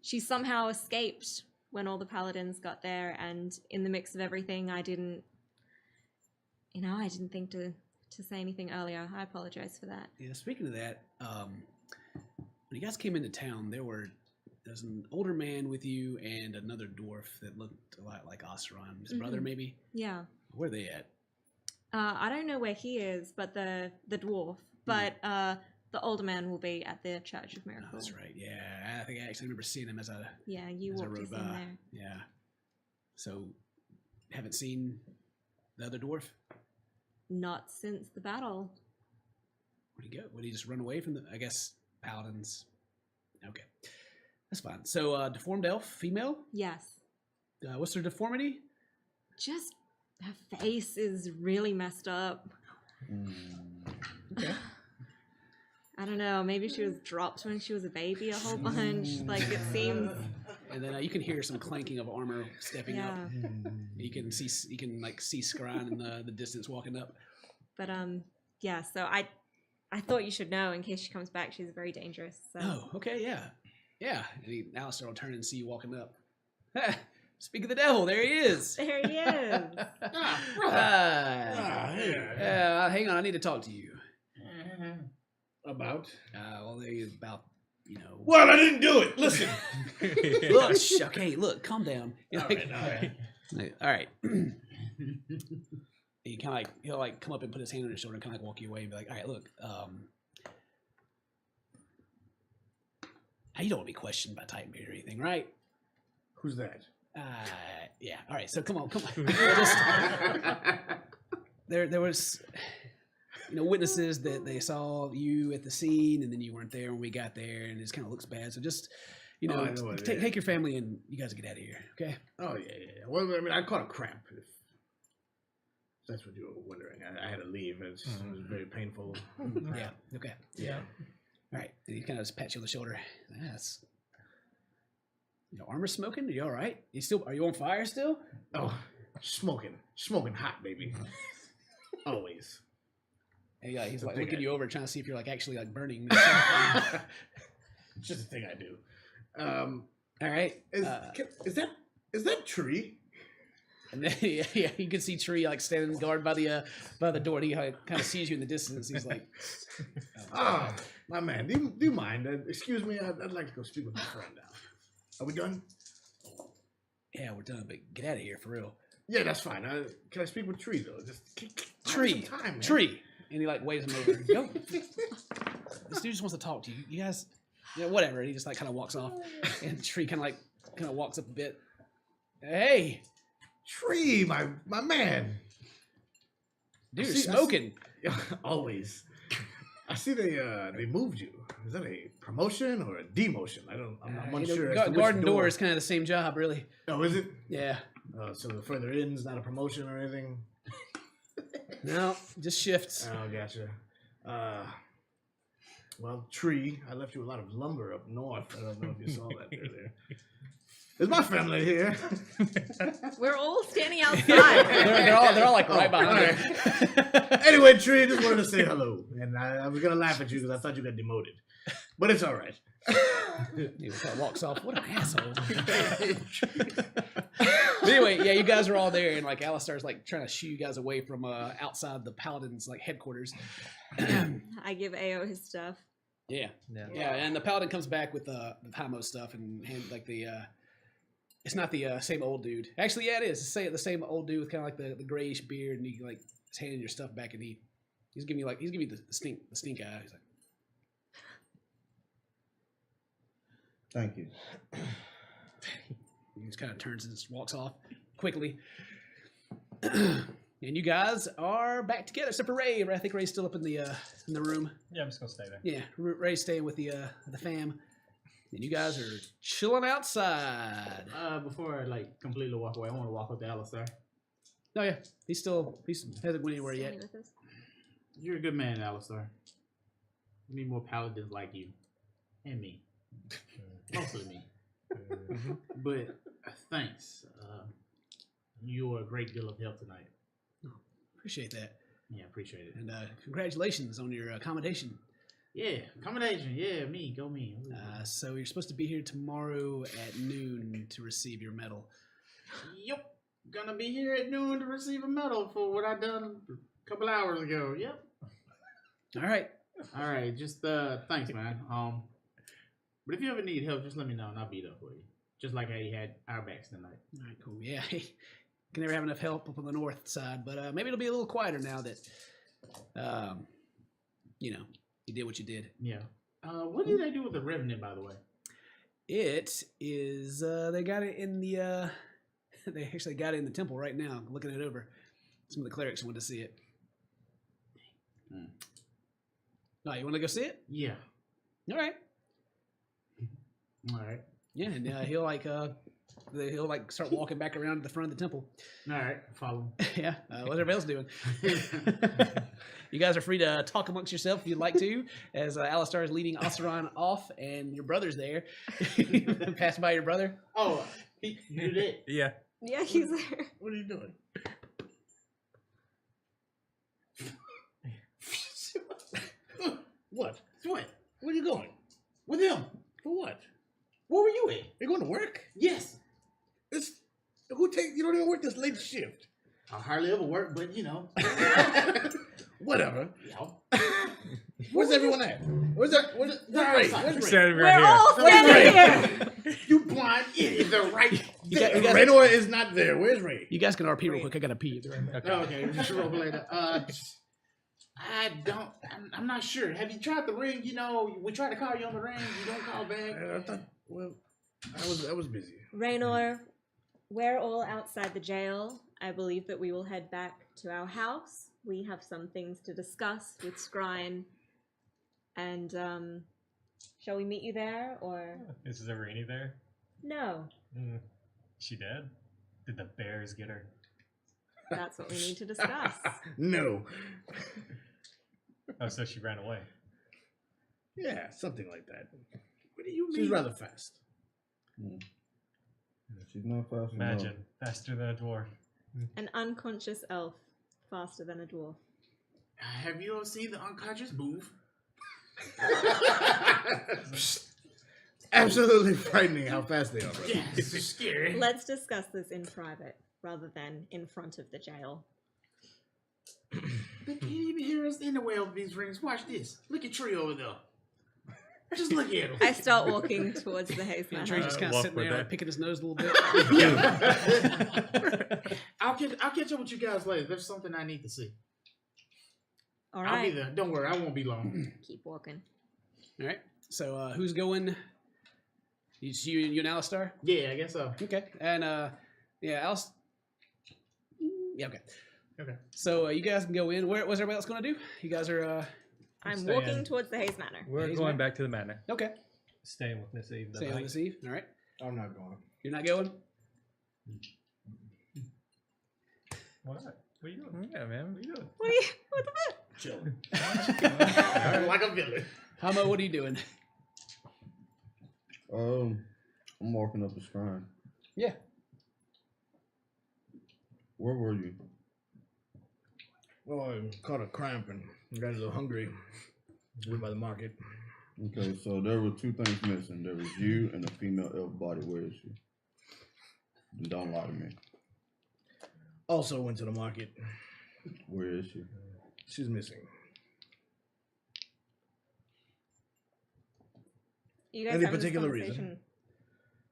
somehow escaped when all the paladins got there, and in the mix of everything, I didn't think to say anything earlier. I apologize for that. Yeah, speaking of that, when you guys came into town, there were there's an older man with you and another dwarf that looked a lot like Oseron, his brother, maybe. Yeah. Where are they at? I don't know where he is, but the dwarf. But the older man will be at the Church of Oh, Miracle. that's right. Yeah, I think I actually remember seeing him as a Yeah, you as I walked rode us in by. there. Yeah. So, haven't seen the other dwarf. Not since the battle. Where'd he go? Would he just run away from the? I guess paladins. Okay, that's fine. So, deformed elf, female. Yes. What's her deformity? Just her face is really messed up. Okay. I don't know. Maybe she was dropped when she was a baby a whole bunch. Like it seems. And then you can hear some clanking of armor stepping up. Yeah. You can see Scran in the distance walking up. But yeah. So I thought you should know in case she comes back. She's very dangerous. So. Oh, okay, yeah. And Alistair will turn and see you walking up. Speak of the devil, there he is. There he is. Hang on, I need to talk to you. About? Well, about, Well, I didn't do it. Listen. Look, okay, look, calm down. All right. All right. He kind of he'll come up and put his hand on your shoulder and kind of walk you away and be like, all right, look, you don't want to be questioned by Titanbeard or anything, right? Who's that? Yeah. All right. So come on. There was, witnesses that they saw you at the scene, and then you weren't there when we got there, and it just kind of looks bad. So just, take your family and you guys get out of here, okay? Oh yeah. Well, I mean, I caught a cramp. If that's what you were wondering, I had to leave. It was very painful. Yeah. Okay. Yeah. All right. And he kind of just pats you on the shoulder. That's. Armor smoking? Are you all right? Are you on fire still? Oh, smoking hot, baby. Always. And he's looking you over, trying to see if you're actually burning. It's just a thing I do. All right. Is that Tree? And then you can see Tree standing guard by the door. And he kind of sees you in the distance. He's like, "Oh, my man, do you mind? Excuse me, I'd like to go speak with my friend now. Are we done?" Yeah, we're done, but get out of here for real. Yeah, that's fine. Can I speak with Tree though? Just Tree, some time, man. Tree, and he waves him over. Go. This dude just wants to talk to you. You guys, whatever. And he just kind of walks off, and Tree kind of walks up a bit. Hey, Tree, my man. Dude, you're smoking. Always. I see they moved you. Is that a promotion or a demotion? I'm unsure. Garden door is kind of the same job, really. Oh, is it? Yeah. So the further in's not a promotion or anything? No, just shifts. Oh, gotcha. Well, Tree, I left you a lot of lumber up north. I don't know if you saw that there. Is my family here? We're all standing outside. they're all right behind her. Anyway, Tree, I just wanted to say hello. And I was going to laugh at you because I thought you got demoted. But it's all right. He kind of walks off. What an asshole. But anyway, yeah, you guys are all there, and Alistair's trying to shoo you guys away from outside the Paladin's headquarters. I give AO his stuff. Yeah, and the Paladin comes back with the Hamo stuff and it's not the same old dude. Actually, yeah, it is. It's the same old dude with kind of the grayish beard, and he is handing your stuff back, and he's giving you the stink eye. He's like, Thank you. he just kind of turns and just walks off quickly. And you guys are back together, except for Ray. I think Ray's still up in the room. Yeah, I'm just gonna stay there. Yeah, Ray's staying with the fam. And you guys are chilling outside. Before I completely walk away, I want to walk up to Alistair. Oh yeah, he hasn't went anywhere yet. With us. You're a good man, Alistair. We need more paladins like you. And me. Mostly me. But thanks. You were a great deal of help tonight. Oh, appreciate that. Yeah, appreciate it. And congratulations on your accommodation. Yeah, accommodation. Yeah, go me. So you're supposed to be here tomorrow at noon to receive your medal. Yep. Gonna be here at noon to receive a medal for what I done a couple hours ago. Yep. All right. Just thanks, man. But if you ever need help, just let me know and I'll be there for you. Just like how you had our backs tonight. All right, cool. Yeah, can never have enough help up on the north side, but maybe it'll be a little quieter now that, you know, you did what you did. Yeah. What did they do with the revenant, by the way? It is. They got it in the. They actually got it in the temple right now. Looking it over. Some of the clerics want to see it. Oh, you want to go see it? Yeah. All right. All right. Yeah, and he'll like start walking back around to the front of the temple. All right. Follow. Yeah. What's everybody else doing? You guys are free to talk amongst yourself if you'd like to, as Alistar is leading Oseron off, and your brother's there. Pass by your brother. Oh, you did. Yeah. Yeah, he's there. What are you doing? What? What? Where are you going? With him. For what? Where were you at? You going to work? Yes. It's you don't even work this late shift. I hardly ever work, but you know. Whatever. Yeah. Where's everyone at? Where's Ray? Where's Ray? Standing We're right here. all standing here. You blind idiot. They're right. You guys, Raynor is not there. Where's Ray? you guys can RP real quick. I gotta pee. Okay, we should roll later. I'm not sure. Have you tried the ring? You know, we tried to call you on the ring. You don't call back. I thought. Well, I was busy. Raynor, we're all outside the jail. I believe that we will head back to our house. We have some things to discuss with Scrine. And, shall we meet you there, or? Is Zareni there? No, She dead? Did the bears get her? that's what we need to discuss. No. Oh, so she ran away. Yeah, something like that. What do you mean? She's rather fast. She's not fast Imagine. enough. Faster than a dwarf. An unconscious elf, faster than a dwarf. Have you all seen the unconscious move? Absolutely frightening how fast they are. Right? Yes, it's scary. Let's discuss this in private, rather than in front of the jail. They can't even hear us anyway over these rings. Watch this. Look at Tree over there. Just look at him. I start walking towards the haze And manor. Trey's just kind of walk sitting with there, that. like, picking his nose a little bit. I'll catch up with you guys later. There's something I need to see. All I'll be right, there. Don't worry, I won't be long. keep walking. All right. So who's going? You and Alistar? Yeah, I guess so. Okay. And yeah, Alice. Yeah. Okay. Okay. So you guys can go in. What's everybody else going to do? You guys are. I'm Stay walking in. towards the haze manor. We're Haze going man? back to the manor. Okay. Staying with Miss Eve. Stay on this eve. All right. I'm not going. You're not going. What? What are you doing? Yeah, man. What are you doing? What are you? What the fuck? Like a villain. Hamo, what are you doing? I'm walking up the shrine. Yeah. Where were you? Well, I caught a cramp and got a little hungry. Went by the market. Okay, so there were two things missing. There was you and a female elf body. Where is she? Don't lie to me. Also went to the market. Where is she? She's missing. You guys Any having this particular reason? conversation-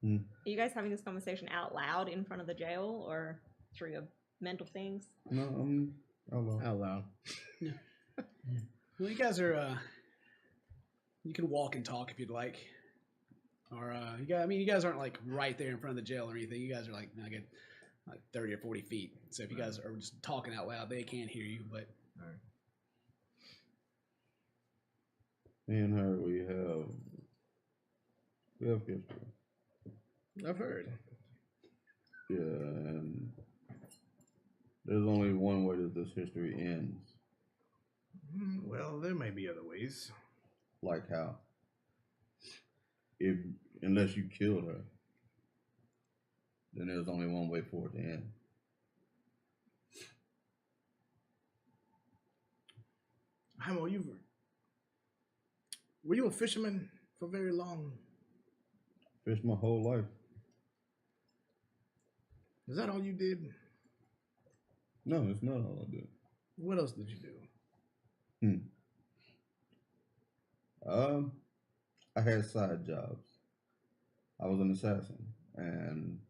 Hmm. Are you guys having this conversation out loud in front of the jail, or through your mental things? No, I'm Out loud. Well, you guys are. You can walk and talk if you'd like, or you guys. I mean, you guys aren't like right there in front of the jail or anything. You guys are like 30 or 40 feet. So if you guys are just talking out loud, they can't hear you. But Me and her, we have history. I've heard. Yeah, and there's only one way that this history ends. Well, there may be other ways. Like how? Unless you killed her, then there's only one way for it to end. Hamo, were you a fisherman for very long? Fished my whole life. Is that all you did? No, it's not all I did. What else did you do? I had side jobs. I was an assassin, and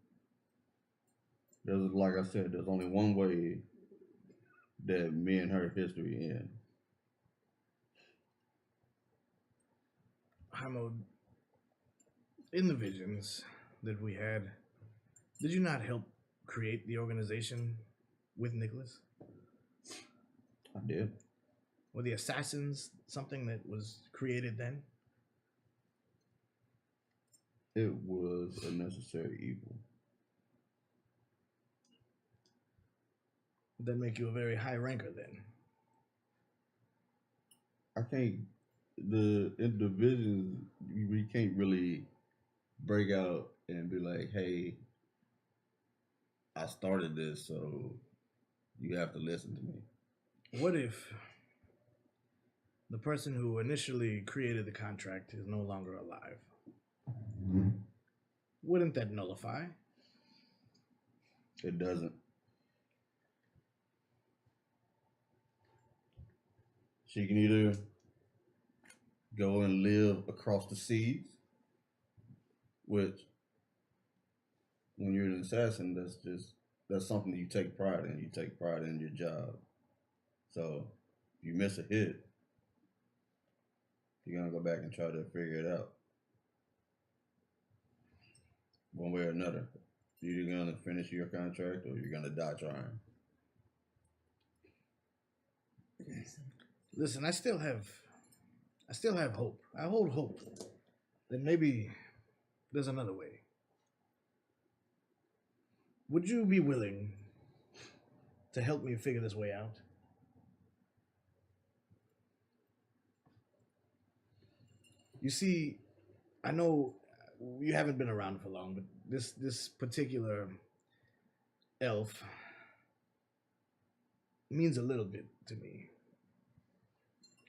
there's like I said, there's only one way that me and her history end. Hamo, in the visions that we had, did you not help create the organization with Nicholas? I did. Were the assassins something that was created then? It was a necessary evil. Would that make you a very high ranker then? I can't. In divisions, we can't really break out and be like, "Hey, I started this, so you have to listen to me." What if the person who initially created the contract is no longer alive? Wouldn't that nullify? It doesn't. She can either go and live across the seas, which, when you're an assassin, that's something you take pride in. You take pride in your job. So if you miss a hit, you're gonna go back and try to figure it out. One way or another. You're either gonna finish your contract or you're gonna die trying. Listen, I still have hope. I hold hope that maybe there's another way. Would you be willing to help me figure this way out? You see, I know you haven't been around for long, but this particular elf means a little bit to me.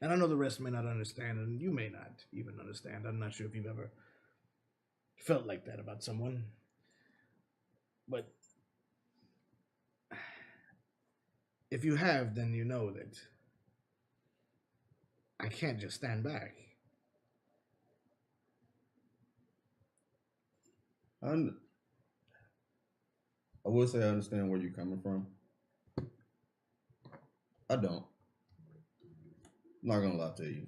And I know the rest may not understand, and you may not even understand. I'm not sure if you've ever felt like that about someone. But if you have, then you know that I can't just stand back. I will say I understand where you're coming from. I don't. I'm not gonna lie to you.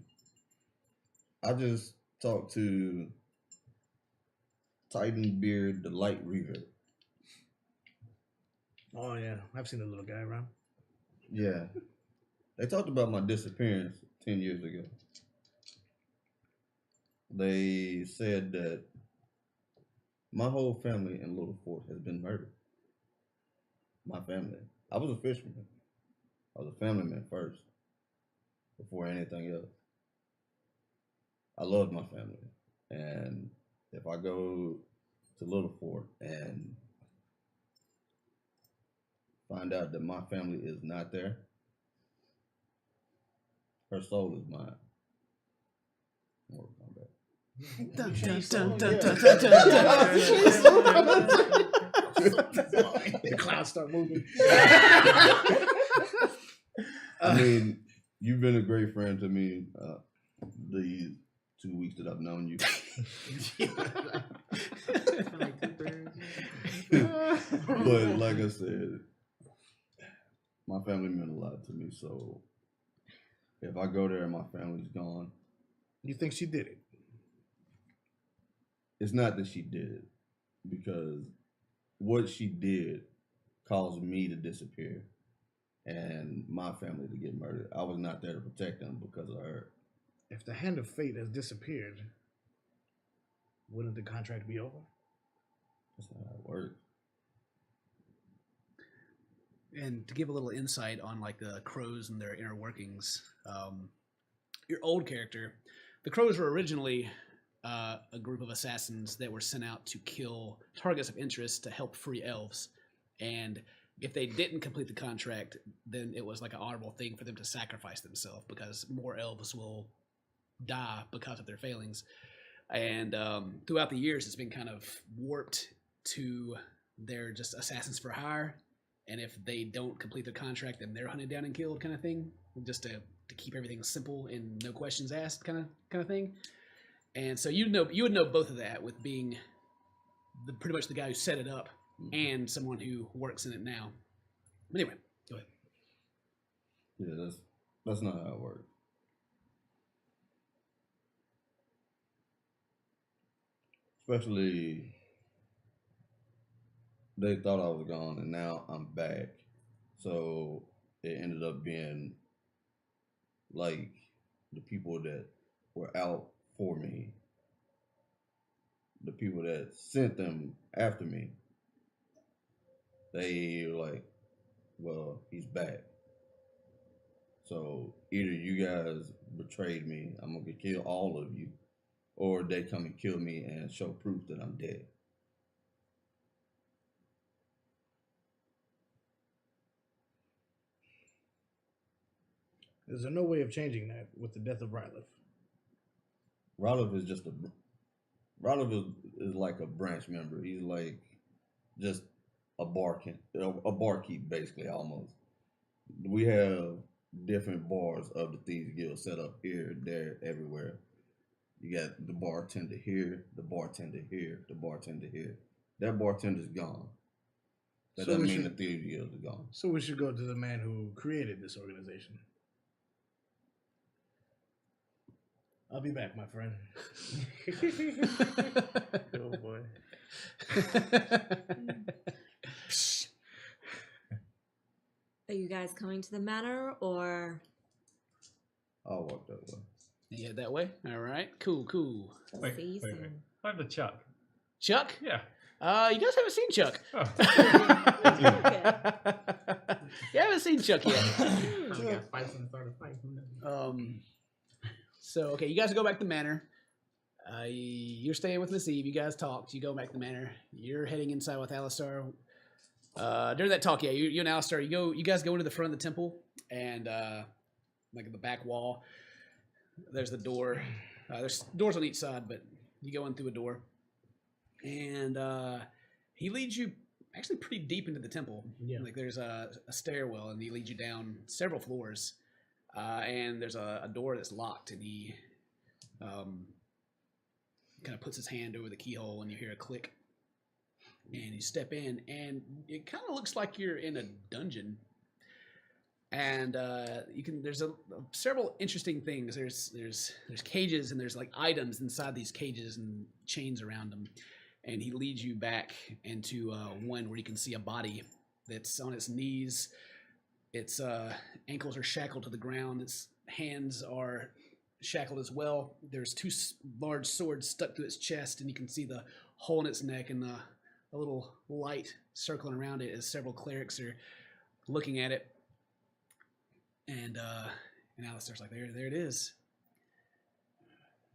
I just talked to Titan Beard, the Light Reaver. Oh yeah, I've seen the little guy around. Yeah. They talked about my disappearance 10 years ago. They said that my whole family in Little Fort has been murdered. My family. I was a fisherman. I was a family man first, before anything else. I loved my family. And if I go to Little Fort and find out that my family is not there, her soul is mine. Oh, my bad. Dun, dun, dun, dun, dun, dun, dun. The clouds start moving. I mean, you've been a great friend to me the 2 weeks that I've known you. But like I said, my family meant a lot to me. So if I go there and my family's gone, You think she did it? it's not that she did it, because what she did caused me to disappear and my family to get murdered. I was not there to protect them because of her. If the hand of fate has disappeared, wouldn't the contract be over? That's not how it works. And to give a little insight on like the crows and their inner workings, your old character, the crows were originally a group of assassins that were sent out to kill targets of interest to help free elves. And if they didn't complete the contract, then it was like an honorable thing for them to sacrifice themselves, because more elves will die because of their failings. And throughout the years, it's been kind of warped to they're just assassins for hire. And if they don't complete the contract, then they're hunted down and killed, kind of thing, just to keep everything simple and no questions asked, kind of thing. And so you would know both of that with being pretty much the guy who set it up and someone who works in it now. But anyway, go ahead. Yeah, that's not how it works. Especially, they thought I was gone, and now I'm back. So it ended up being like the people that were out for me, the people that sent them after me, they were like, well, he's back. So either you guys betrayed me, I'm gonna kill all of you, or they come and kill me and show proof that I'm dead. Is there no way of changing that with the death of Rylith? Rylith is just is like a branch member. He's like just a barkeep basically almost. We have different bars of the Thieves Guild set up here, there, everywhere. You got the bartender here, the bartender here, the bartender here. That bartender's gone. That So doesn't we mean should- the Thieves Guild is gone. So we should go to the man who created this organization. I'll be back, my friend. Oh boy. Are you guys coming to the manor or? I'll walk that way. Yeah, that way. All right. Cool. Wait, See you wait. soon. I have the Chuck. Chuck? Yeah. You guys haven't seen Chuck. Oh. You haven't seen Chuck yet. Probably got spice and started fighting. Who knows? So okay, you guys go back to the manor. You're staying with Miss Eve. You guys talked. You go back to the manor. You're heading inside with Alistar. During that talk, yeah, you and Alistar, you guys go into the front of the temple, and like at the back wall, there's the door. There's doors on each side, but you go in through a door, and he leads you actually pretty deep into the temple. Yeah. Like there's a stairwell, and he leads you down several floors. And there's a door that's locked, and he kind of puts his hand over the keyhole, and you hear a click. And you step in, and it kind of looks like you're in a dungeon. And there's several interesting things. There's cages, and there's like items inside these cages and chains around them. And he leads you back into one where you can see a body that's on its knees. Its ankles are shackled to the ground. Its hands are shackled as well. There's two large swords stuck to its chest, and you can see the hole in its neck and a little light circling around it as several clerics are looking at it. And Alistair's like, there it is.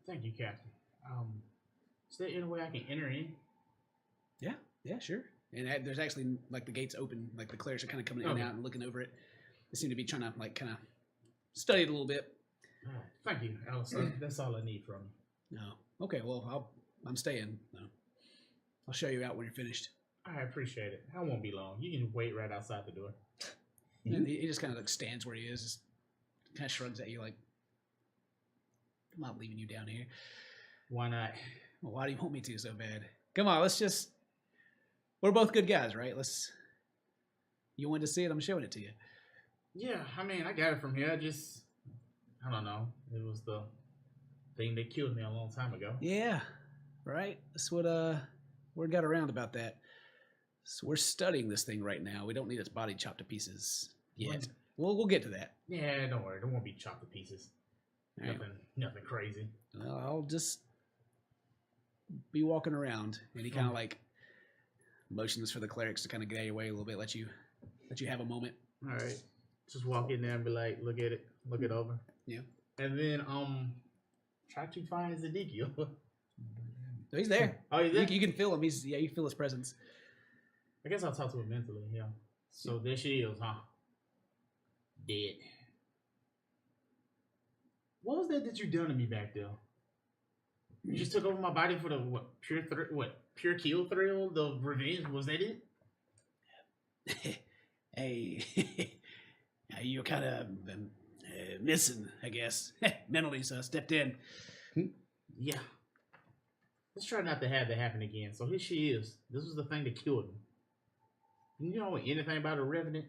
Thank you, Captain. Is there any way I can enter in? Yeah, sure. And there's actually like the gates open, like the clerics are kind of coming in and out and looking over it. They seem to be trying to like kind of study it a little bit. Thank you, Alistair. That's all I need from you. No, okay. Well, I'm staying. No, I'll show you out when you're finished. I appreciate it. I won't be long. You can wait right outside the door. And he just kind of like stands where he is, just kind of shrugs at you like, I'm not leaving you down here. Why not? Well, why do you want me to so bad? Come on, we're both good guys, right? You wanted to see it, I'm showing it to you. Yeah, I mean, I got it from here. I don't know. It was the thing that killed me a long time ago. Yeah, right? That's what word got around about that. So we're studying this thing right now. We don't need its body chopped to pieces yet. We'll get to that. Yeah, don't worry. It won't be chopped to pieces. All right. Nothing crazy. Well, I'll just be walking around, and he kind of like motions for the clerics to kind of get out of your way a little bit, let you have a moment. All right. Just walk in there and be like, look at it, look it over. Yeah. And then try to find Ezekiel. So he's there. Oh, he's there? You can feel him. You feel his presence. I guess I'll talk to him mentally, yeah. So there she is, huh? Dead. What was that you done to me back there? You just took over my body for the pure kill thrill, the revenge? Was that it? Hey, you're kind of missing, I guess. Mentally, so I stepped in. Yeah. let's try not to have that happen again. So here she is. This was the thing that killed him. You know anything about a revenant?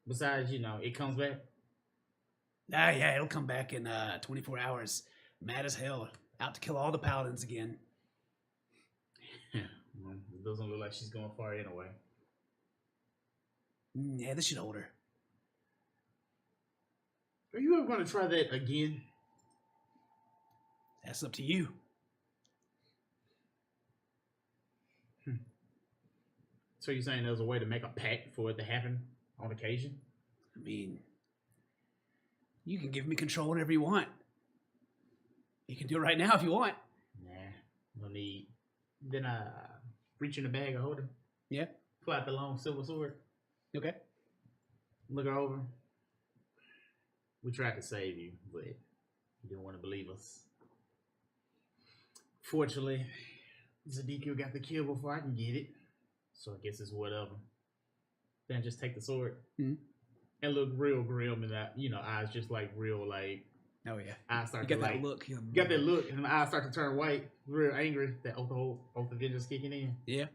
Besides, it comes back. Ah, yeah, it'll come back in 24 hours. Mad as hell. Out to kill all the paladins again. Well, it doesn't look like she's going far anyway. Yeah, this should hold her. Are you ever going to try that again? That's up to you. So you're saying there's a way to make a pact for it to happen on occasion? I mean, you can give me control whenever you want. You can do it right now if you want. Nah, no need. Then reach in the bag and hold him. Yeah. Pull out the long silver sword. Okay. Look her over. We tried to save you, but you didn't want to believe us. Fortunately, Zadikio got the kill before I can get it. So I guess it's whatever. Then just take the sword and look real grim in that, eyes just like real, like. Oh yeah. Eyes start You to got that like, look. You got that look, and my eyes start to turn white, real angry. That oath of vengeance kicking in. Yeah.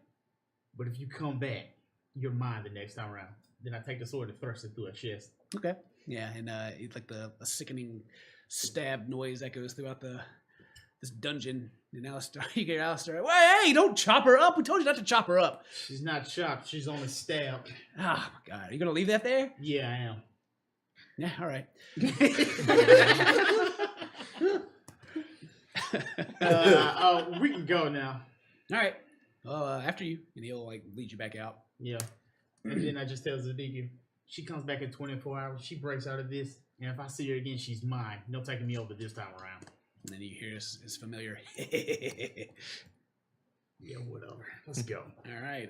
But if you come back, you're mine the next time around. Then I take the sword and thrust it through her chest. Okay. Yeah, and it's like a sickening stab noise that goes throughout this dungeon. And Alistair, you get Alistair. Hey, don't chop her up. We told you not to chop her up. She's not chopped. She's only stabbed. Oh my God, are you gonna leave that there? Yeah, I am. Yeah, all right. We can go now. All right. Well, after you, and he'll like lead you back out. Yeah. And then I just tell Zadiki, she comes back in 24 hours. She breaks out of this, and if I see her again, she's mine. No taking me over this time around. And then you hear his familiar. Yeah, whatever. Let's go. All right.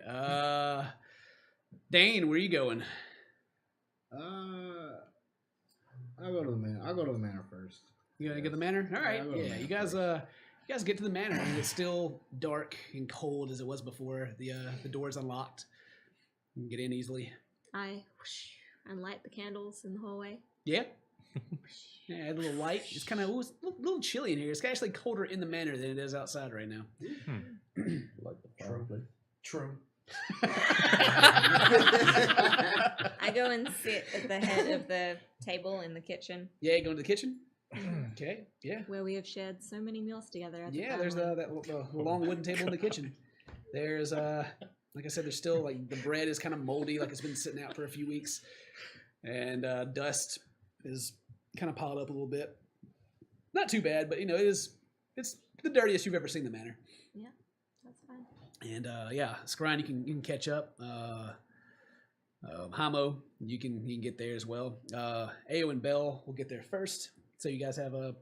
Dane, where are you going? I'll go to the manor. I'll go to the manor first. You gonna get the manor? All right. I'll go to the Yeah, manor you guys get to the manor, and it's still dark and cold as it was before. The door's unlocked. You can get in easily. I light the candles in the hallway. Yeah. Yeah, add a little light. It's kind of a little chilly in here. It's actually colder in the manor than it is outside right now. Like the fireplace. True. I go and sit at the head of the table in the kitchen. Yeah, going to the kitchen. Okay. Yeah. Where we have shared so many meals together. As Yeah. a There's family. the long wooden table in the kitchen. There's like I said, there's still like the bread is kind of moldy, like it's been sitting out for a few weeks, and dust is kind of piled up a little bit. Not too bad, but it's the dirtiest you've ever seen the manor. Yeah, that's fine. And yeah, Scrine, you can catch up. Hamo, you can get there as well. Ao and Bell will get there first. So you guys have a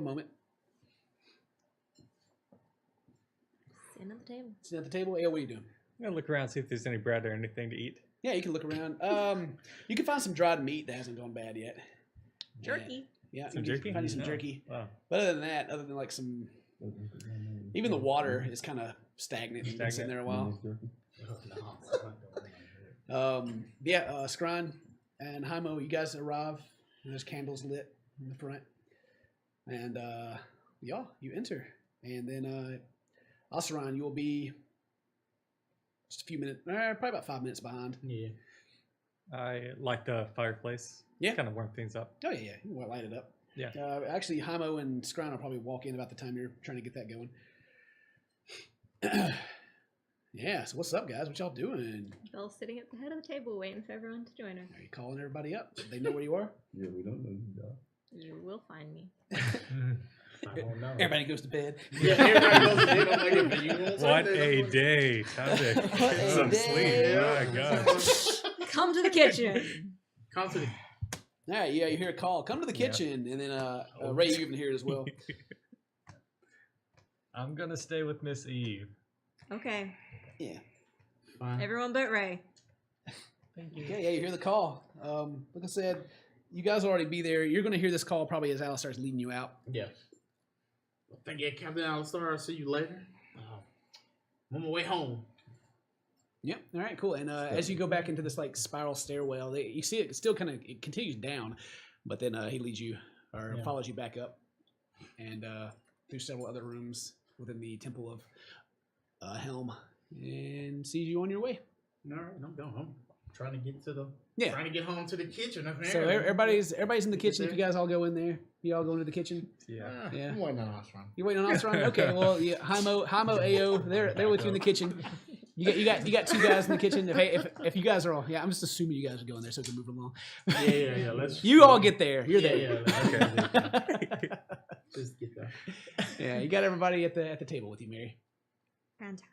moment. Sitting at the table. Sitting at the table. Ao, what are you doing? I'm gonna look around, see if there's any bread or anything to eat. Yeah, you can look around. You can find some dried meat that hasn't gone bad yet. Jerky. Yeah, Some you can jerky? find you some No. jerky. Wow. But other than like some, even the water is kind of stagnant. It's been sitting there a while. Yeah, Scrine and Himo, you guys arrive. And there's candles lit in the front, and y'all, you enter, and then Ossaron, you will be just a few minutes, probably about 5 minutes behind. Yeah. I like the fireplace. Yeah. Kind of warm things up. Oh yeah, you can light it up. Yeah. Actually, Himo and Scrine will probably walk in about the time you're trying to get that going. Yeah, so what's up, guys? What y'all doing? Belle sitting at the head of the table waiting for everyone to join her. Are you calling everybody up? They know where you are? Yeah, we don't know you, dog. You will find me. I don't know. Everybody goes to bed. Yeah, everybody goes to bed. I'm like, you won't What say a that. day. Time to What get a some day. sleep. My God. Come to the kitchen. Come to the All right, yeah, you hear a call. Come to the kitchen, and then Ray, you even hear it as well. I'm gonna stay with Miss Eve. Okay. Yeah. fine. Everyone but Ray. Okay, yeah, you hear the call. Like I said, you guys will already be there. You're going to hear this call probably as Al starts leading you out. Yeah. Well, thank you, Captain Alistair. I'll see you later. I'm on my way home. Yep. All right, cool. And as you go back into this like spiral stairwell, you see it still kind of it continues down, but then he leads you or follows you back up and through several other rooms. within the Temple of Helm and sees you on your way. All right, I'm going home. Trying to get to the Yeah. trying to get home to the kitchen. So everybody's in the kitchen. If you guys all go in there, you all go into the kitchen. Yeah. Yeah. I'm waiting on Osron. You waiting on Osron? Okay. Well, yeah. Haimo, Ao, they're with you in the kitchen. You got two guys in the kitchen. If you guys are all, I'm just assuming you guys are going there so we can move along. Yeah. Let's. You all get there. You're there. Okay. Just get there. Yeah, you got everybody at the table with you, Mary. Fantastic.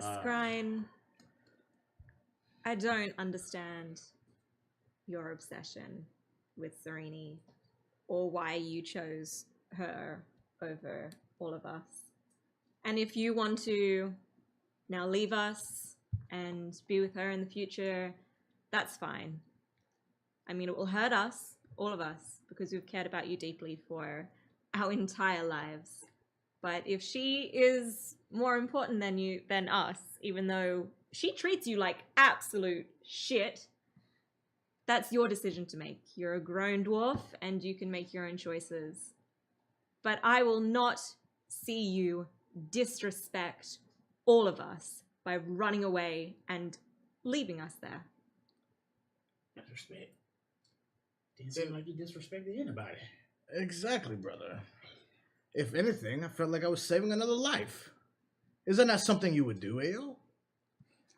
Scrine, I don't understand your obsession with Sereni or why you chose her over all of us. And if you want to now leave us and be with her in the future, that's fine. I mean, it will hurt us, all of us, because we've cared about you deeply for our entire lives. But if she is more important than us, even though she treats you like absolute shit, that's your decision to make. You're a grown dwarf and you can make your own choices. But I will not see you disrespect all of us by running away and leaving us there. Disrespect. Didn't seem like you disrespected anybody. Exactly, brother. If anything, I felt like I was saving another life. Is that not something you would do, Ao?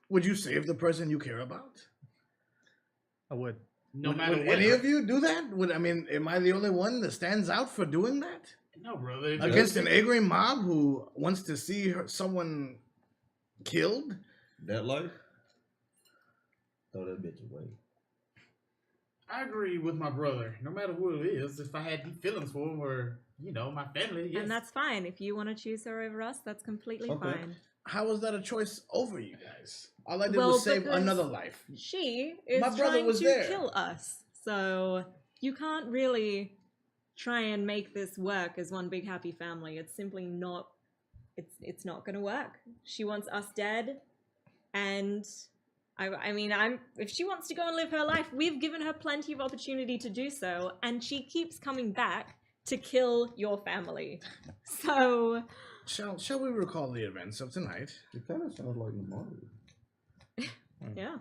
Would you save the person you care about? I would. No matter would what. any of you do that? Am I the only one that stands out for doing that? No, brother. Against an angry mob who wants to see someone killed? That life? Throw that bitch away. I agree with my brother. No matter what it is, if I had deep feelings for him or, my family. Yes. And that's fine. If you want to choose her over us, that's completely fine. How is that a choice over you guys? All I did Well, was save because another life. She is My brother trying was to there. kill us. So you can't really try and make this work as one big happy family. It's simply not it's not gonna work. She wants us dead, and if she wants to go and live her life, we've given her plenty of opportunity to do so, and she keeps coming back to kill your family. So Shall we recall the events of tonight? It kind of sounds like Mario. yeah.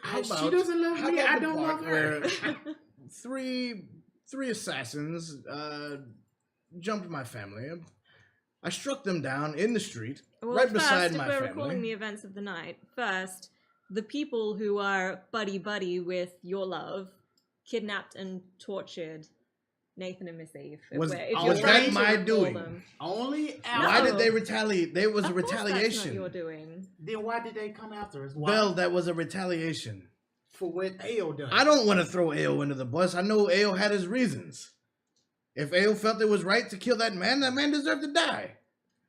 How about, she doesn't love how me, about I the don't part love her. where three assassins jumped my family. I struck them down in the street, Well, right first, beside if my we're recalling family. the events of the night, first, the people who are buddy-buddy with your love kidnapped and tortured Nathan and Miss Eve. Was you're that trying to my recall doing? them. Only Why after. did they retaliate? There was a Of course that's not retaliation. your doing. Then why did they come after us? Why? Bell, that was a retaliation. For what Ao done. I don't want to throw Ao under the bus. I know Ao had his reasons. If Ao felt it was right to kill that man deserved to die.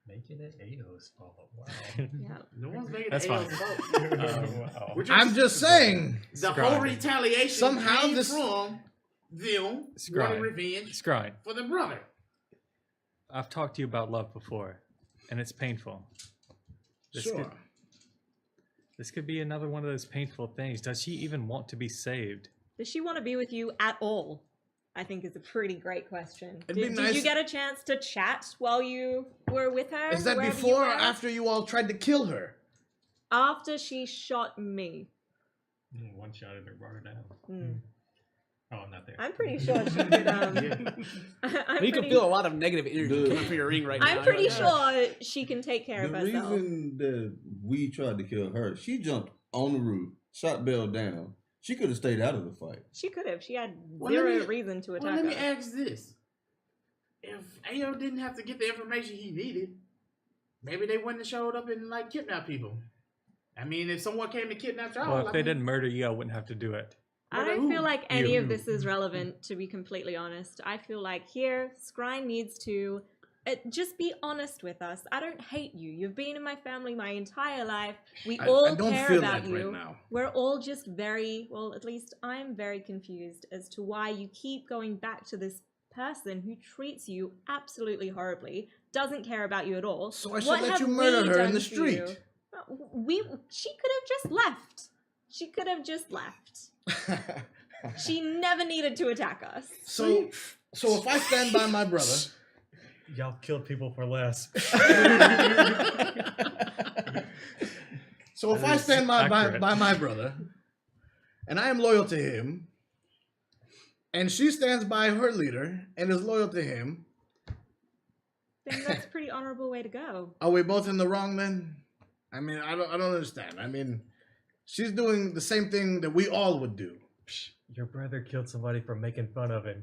Making it Ao's fault. Wow. Yeah. No one's making That's Ao's fine. fault. Wow. We're I'm just saying. The whole retaliation Somehow came this- from them wanting revenge Scrine, for the brother. I've talked to you about love before, and it's painful. Sure. This could be another one of those painful things. Does she even want to be saved? Does she want to be with you at all? I think is a pretty great question. It'd be Did nice- you get a chance to chat while you were with her? Is that wherever you before or went? after you all tried to kill her? After she shot me. One shot at her, brought her down. Hmm. Oh, I'm not there. I'm pretty sure she could. You can feel a lot of negative energy coming from your ring right now. I'm pretty sure she can take care The of herself. reason that we tried to kill her, she jumped on the roof, shot Bell down. She could have stayed out of the fight. She could have. She had Well, zero let me- reason to Well, attack let me us. ask this. If Ao didn't have to get the information he needed, maybe they wouldn't have showed up and kidnapped people. I mean, if someone came to kidnap y'all, Well, if they didn't murder you, I wouldn't have to do it. I Well, don't feel like any You. of this is relevant, to be completely honest. I feel like here, Scrine needs to just be honest with us. I don't hate you. You've been in my family my entire life. We all I don't care feel about that you. right now. We're all just very, well, at least I'm very confused as to why you keep going back to this person who treats you absolutely horribly, doesn't care about you at all. So I should What let have you murder we her in done the for street. you? She could have just left. She could have just left. She never needed to attack us. So So if I stand by my brother, Y'all killed people for less. so if That I is stand by accurate. my brother, and I am loyal to him, and she stands by her leader and is loyal to him, Then that's a pretty honorable way to go. are we both in the wrong then? I mean, I don't understand. I mean, she's doing the same thing that we all would do. Your brother killed somebody for making fun of him.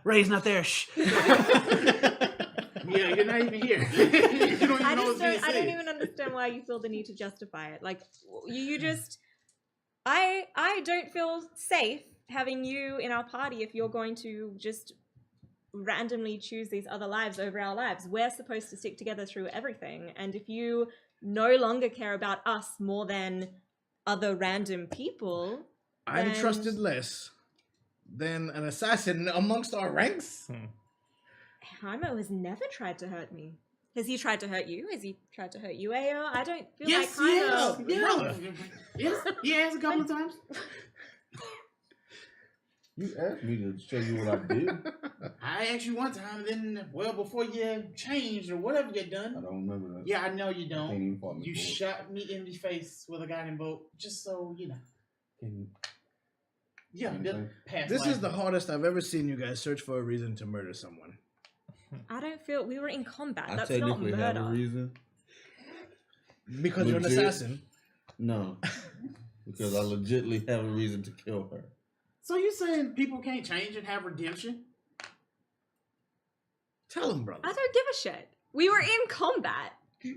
Ray's not there. Shh. Yeah, you're not even here. You don't even I know just what's being don't. I don't said. even understand why you feel the need to justify it. Like you just. I don't feel safe having you in our party if you're going to just randomly choose these other lives over our lives. We're supposed to stick together through everything, and if you no longer care about us more than other random people, I'm then- trusted less than an assassin amongst our ranks. Jaimo has never tried to hurt me. Has he tried to hurt you? Has he tried to hurt you, Ayo? I don't feel Yes, like yes, Jaimo. yes. Yes, he has a couple of times. You asked me to show you what I did. I asked you one time, then, well, before you changed or whatever you I done. don't remember that. Yeah, I know you Can't don't. even fault me You for it. shot me in the face with a guiding bolt, just so you know. Can Yeah, Anything? past This life. is the hardest I've ever seen you guys search for a reason to murder someone. I don't feel we were in combat. I That's not technically have a murder. reason. Because you're an Legit. assassin. No, because I legitly have a reason to kill her. So you saying people can't change and have redemption? Tell him, brother. I don't give a shit. We were in combat. No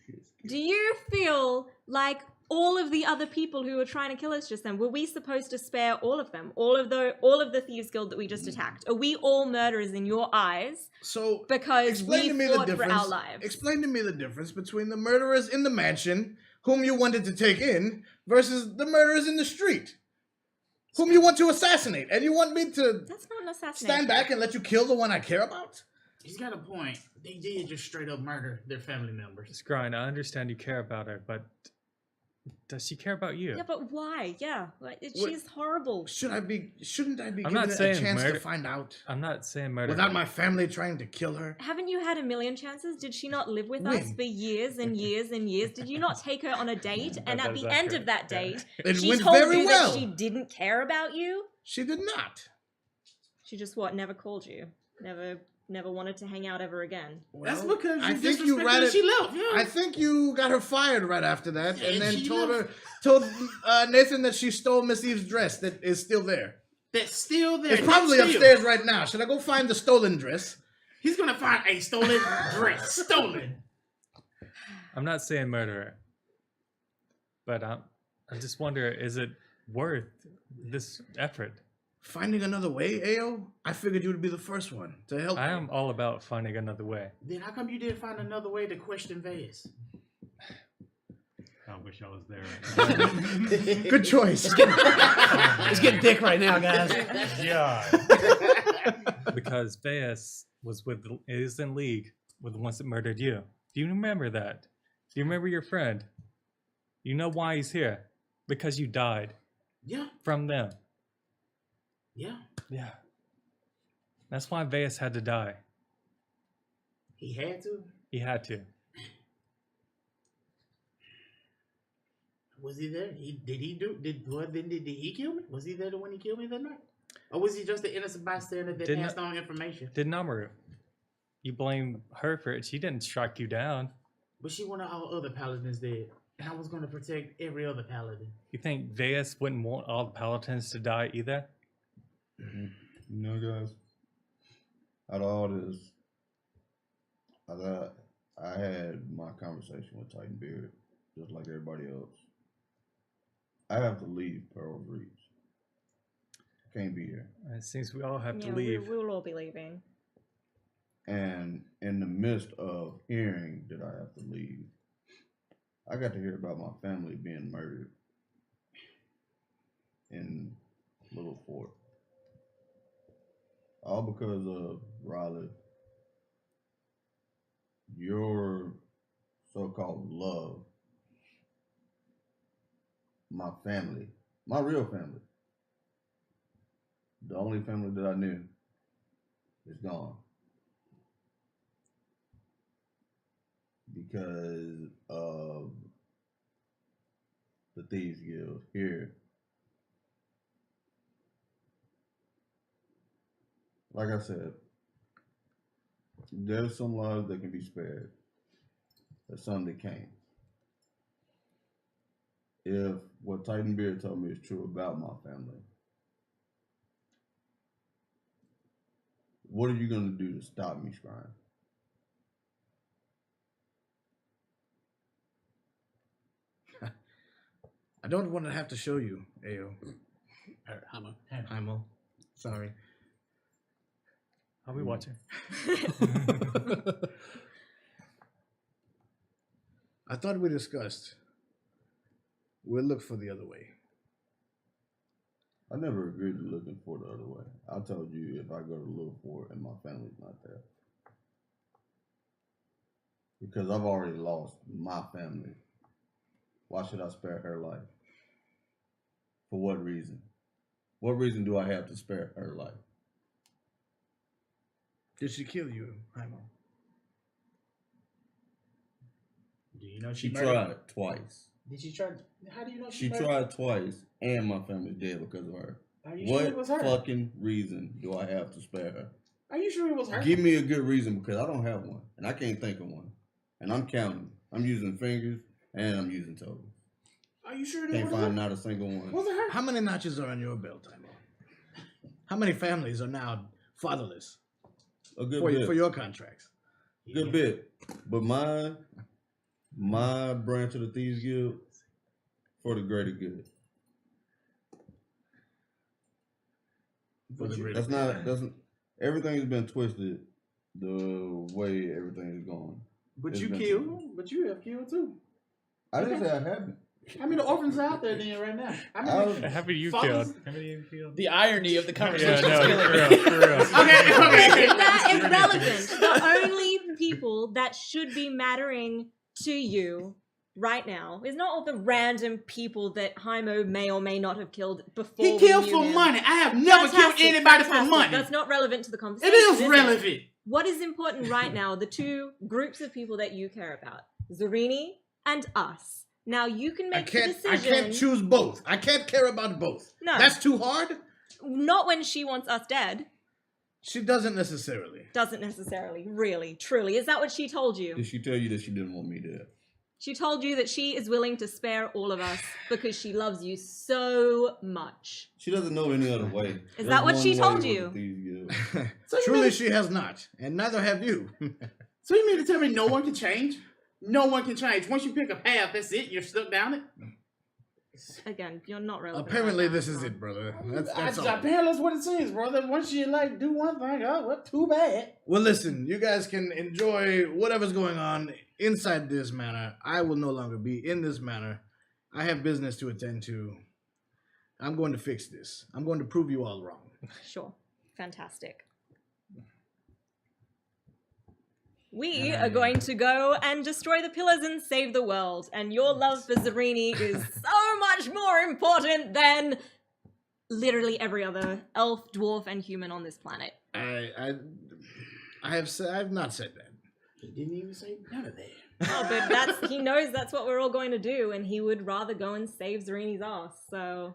shit. Do you feel like all of the other people who were trying to kill us just then, were we supposed to spare all of them? All of the Thieves Guild that we just attacked? Are we all murderers in your eyes? So Because explain we to me the fought for difference. our lives. Explain to me the difference between the murderers in the mansion, whom you wanted to take in, versus the murderers in the street, whom you want to assassinate, and you want me to That's not an assassination. stand back and let you kill the one I care about? He's got a point. They did just straight up murder their family members. Scrying, I understand you care about her, but does she care about you? Yeah, but why? Yeah, like, What- she's horrible. Shouldn't I be I'm given not a saying chance murder- to find out I'm not saying murder. without my family trying to kill her? Haven't you had a million chances? Did she not live with us When? for years and years and years? Did you not take her on a date? And That at is the end accurate, of that yeah. date, It she went told very you well. that she didn't care about you? She did not. She just never called you. Never wanted to hang out ever again. That's Well, because I you think you disrespected ratted- her. She left. Yeah. I think you got her fired right after that, Yeah, and then she told left. Nathan that she stole Miss Eve's dress that is still there. That's still there. It's probably Not still. upstairs right now. Should I go find the stolen dress? He's gonna find a stolen dress. Stolen. I'm not saying murderer, but I just wonder, is it worth this effort? Finding another way, Ao? I figured you would be the first one to help. I me. am all about finding another way. Then how come you didn't find another way to question Vase? I wish I was there. Good choice. It's getting thick right now, guys. Because Veas is in league with the ones that murdered you. Do you remember that? Do you remember your friend? You know why he's here? Because you died Yeah. from them. Yeah. Yeah. That's why Veas had to die. He had to. He had to. Was he there? Did he kill me? Was he there when he killed me that night? Or was he just an innocent bystander that Didn't- passed on information? Did Namaru. You blame her for it. She didn't strike you down. But she wanted all other paladins dead. And I was gonna protect every other paladin. You think Veas wouldn't want all the paladins to die either? You know, guys, out of all this, I had my conversation with Titanbeard, just like everybody else. I have to leave Pearl's Reach. I can't be here. It seems we all have to Yeah, leave. we'll all be leaving. And in the midst of hearing that I have to leave, I got to hear about my family being murdered in Little Fort. All because of Riley, your so-called love, my family, my real family, The only family that I knew is gone. Because of the Thieves Guild here. Like I said, there's some lives that can be spared. There's some that can't. If what Titan Beard told me is true about my family, what are you going to do to stop me, Scrying? I don't want to have to show you, Ayo. Hamo. Himo. Sorry. I'll be watching. I thought we discussed we'll look for the other way. I never agreed to looking for the other way. I told you if I go to look for it and my family's not there. Because I've already lost my family. Why should I spare her life? For what reason? What reason do I have to spare her life? Did she kill you, Himo? Do you know She she murdered? tried twice. Did she try? How do you know She murdered? tried twice, and my family's dead because of her. Are you sure it was What her? fucking reason do I have to spare her? Are you sure it was her? Give me a good reason, because I don't have one, and I can't think of one. And I'm counting. I'm using fingers, and I'm using toes. Are you sure it Can't was find her? not a single one. Was it her? How many notches are on your belt, Himo? How many families are now fatherless A good for, bit. for your contracts? Good bit. But my branch of the Thieves Guild, for the greater good. For the greater That's not, doesn't, everything's been twisted the way everything's going. But It's you been killed. twisted. But you have killed too. I didn't say I haven't. How many orphans are out there then right now? How many? How many you fathers? killed? How many you killed? The irony of the conversation. Yeah, no, is killing for me. real, for real. Okay. That is relevant. The only people that should be mattering to you right now is not all the random people that Himo may or may not have killed before. He we killed knew for him. money. I have never killed Fantastic, anybody for fantastic. money. That's not relevant to the conversation. It is it? relevant. What is important right now are the two groups of people that you care about, Zarini and us. Now you can make the decision. I can't choose both. I can't care about both. No. That's too hard? Not when she wants us dead. She doesn't necessarily. Doesn't necessarily. Really, truly. Is that what she told you? Did she tell you that she didn't want me dead? She told you that she is willing to spare all of us because she loves you so much. She doesn't know any other way. Is There's that what one she way told with you? the Thieves Guild. Truly, she has not, and neither have you. So you mean to tell me no one can change? No one can change. Once you pick a path, that's it. You're stuck down it. Again, you're not relevant. Apparently, right now, this is so. it, brother. That's all. Apparently, that's what it says, brother. Once you like do one thing, oh, well, too bad. Well, listen, you guys can enjoy whatever's going on inside this manor. I will no longer be in this manor. I have business to attend to. I'm going to fix this. I'm going to prove you all wrong. Sure. Fantastic. We are going to go and destroy the pillars and save the world. And your love for Zarini is so much more important than literally every other elf, dwarf, and human on this planet. I have not said that. He didn't even say none of that. Oh, but he knows that's what we're all going to do, and he would rather go and save Zarini's ass, so...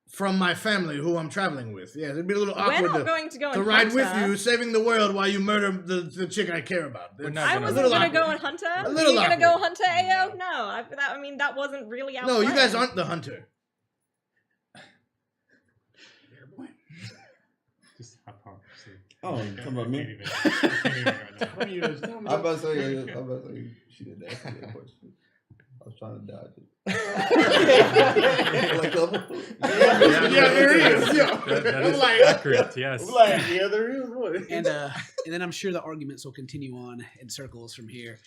From my family, who I'm traveling with. Yes, it'd be a little We're awkward not going to go to and ride hunt with her. you, saving the world while you murder the chick I care about. We're not I gonna- wasn't little going to go awkward. and hunt her. A Were little you going to go awkward. hunt her, Ayo? No, I mean, that wasn't really our No, you plan. guys aren't the hunter. Just hypocrisy. Oh, you talking about me? Tell me I'm about to say she didn't ask me that question. I was trying to dodge it. Like, Yeah, there is. Yeah. That I'm is like, accurate, yes. I'm like, yeah, there is one. And then I'm sure the arguments will continue on in circles from here.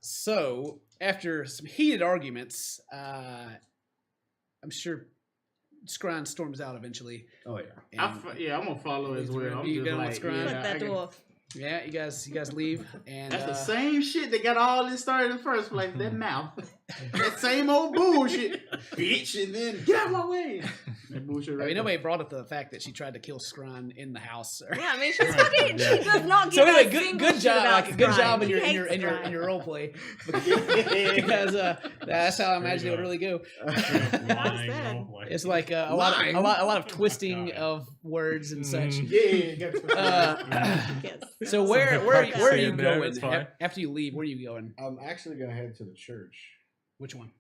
So after some heated arguments, I'm sure Scryne storms out eventually. Oh, yeah. And I'm gonna follow as well. I'm You just going like, with Scryne? Fuck that dwarf. yeah, you guys leave, and That's the same shit that got all this started in the first place. That mouth. That same old bullshit, bitch, and then get out of my way. That bullshit I right mean, there. nobody brought up the fact that she tried to kill Scran in the house. Yeah, I mean, she's fucking. She does not So give anyway, a good single shit job, about like good job Scrying. in your She in your hates in your Scrying. in your role play because that's how I imagine it would really go. Lying said. roleplay. It's like a lot of twisting of words and such. Yeah, Yes. So where are you hypocrisy in there, going that's fine. after you leave? Where are you going? I'm actually gonna head to the church Which one?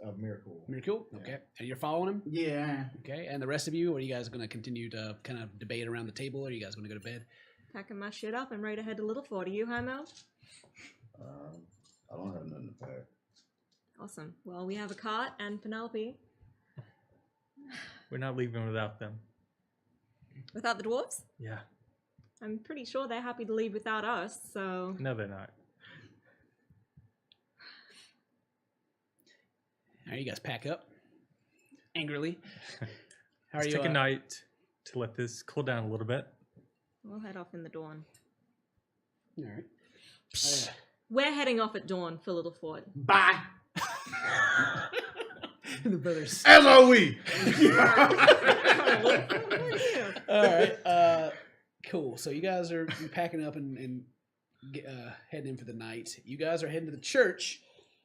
of Miracle. Miracle. Okay, and you're following him. Yeah. Okay, and the rest of you, are you guys going to continue to kind of debate around the table, or are you guys going to go to bed? Packing my shit up and ready to head to Little Fort. Are you, Jaimo? I don't have nothing to pack. Awesome. Well, we have a cart and Penelope. We're not leaving without them. Without the dwarves? Yeah. I'm pretty sure they're happy to leave without us, so... No, they're not. All right, you guys pack up angrily. How are Let's you? take a night to let this cool down a little bit. We'll head off in the dawn. All right. We're heading off at dawn for Little Fort. Bye. The brothers. As are we. All right. Cool. So you guys are packing up and heading in for the night. You guys are heading to the church.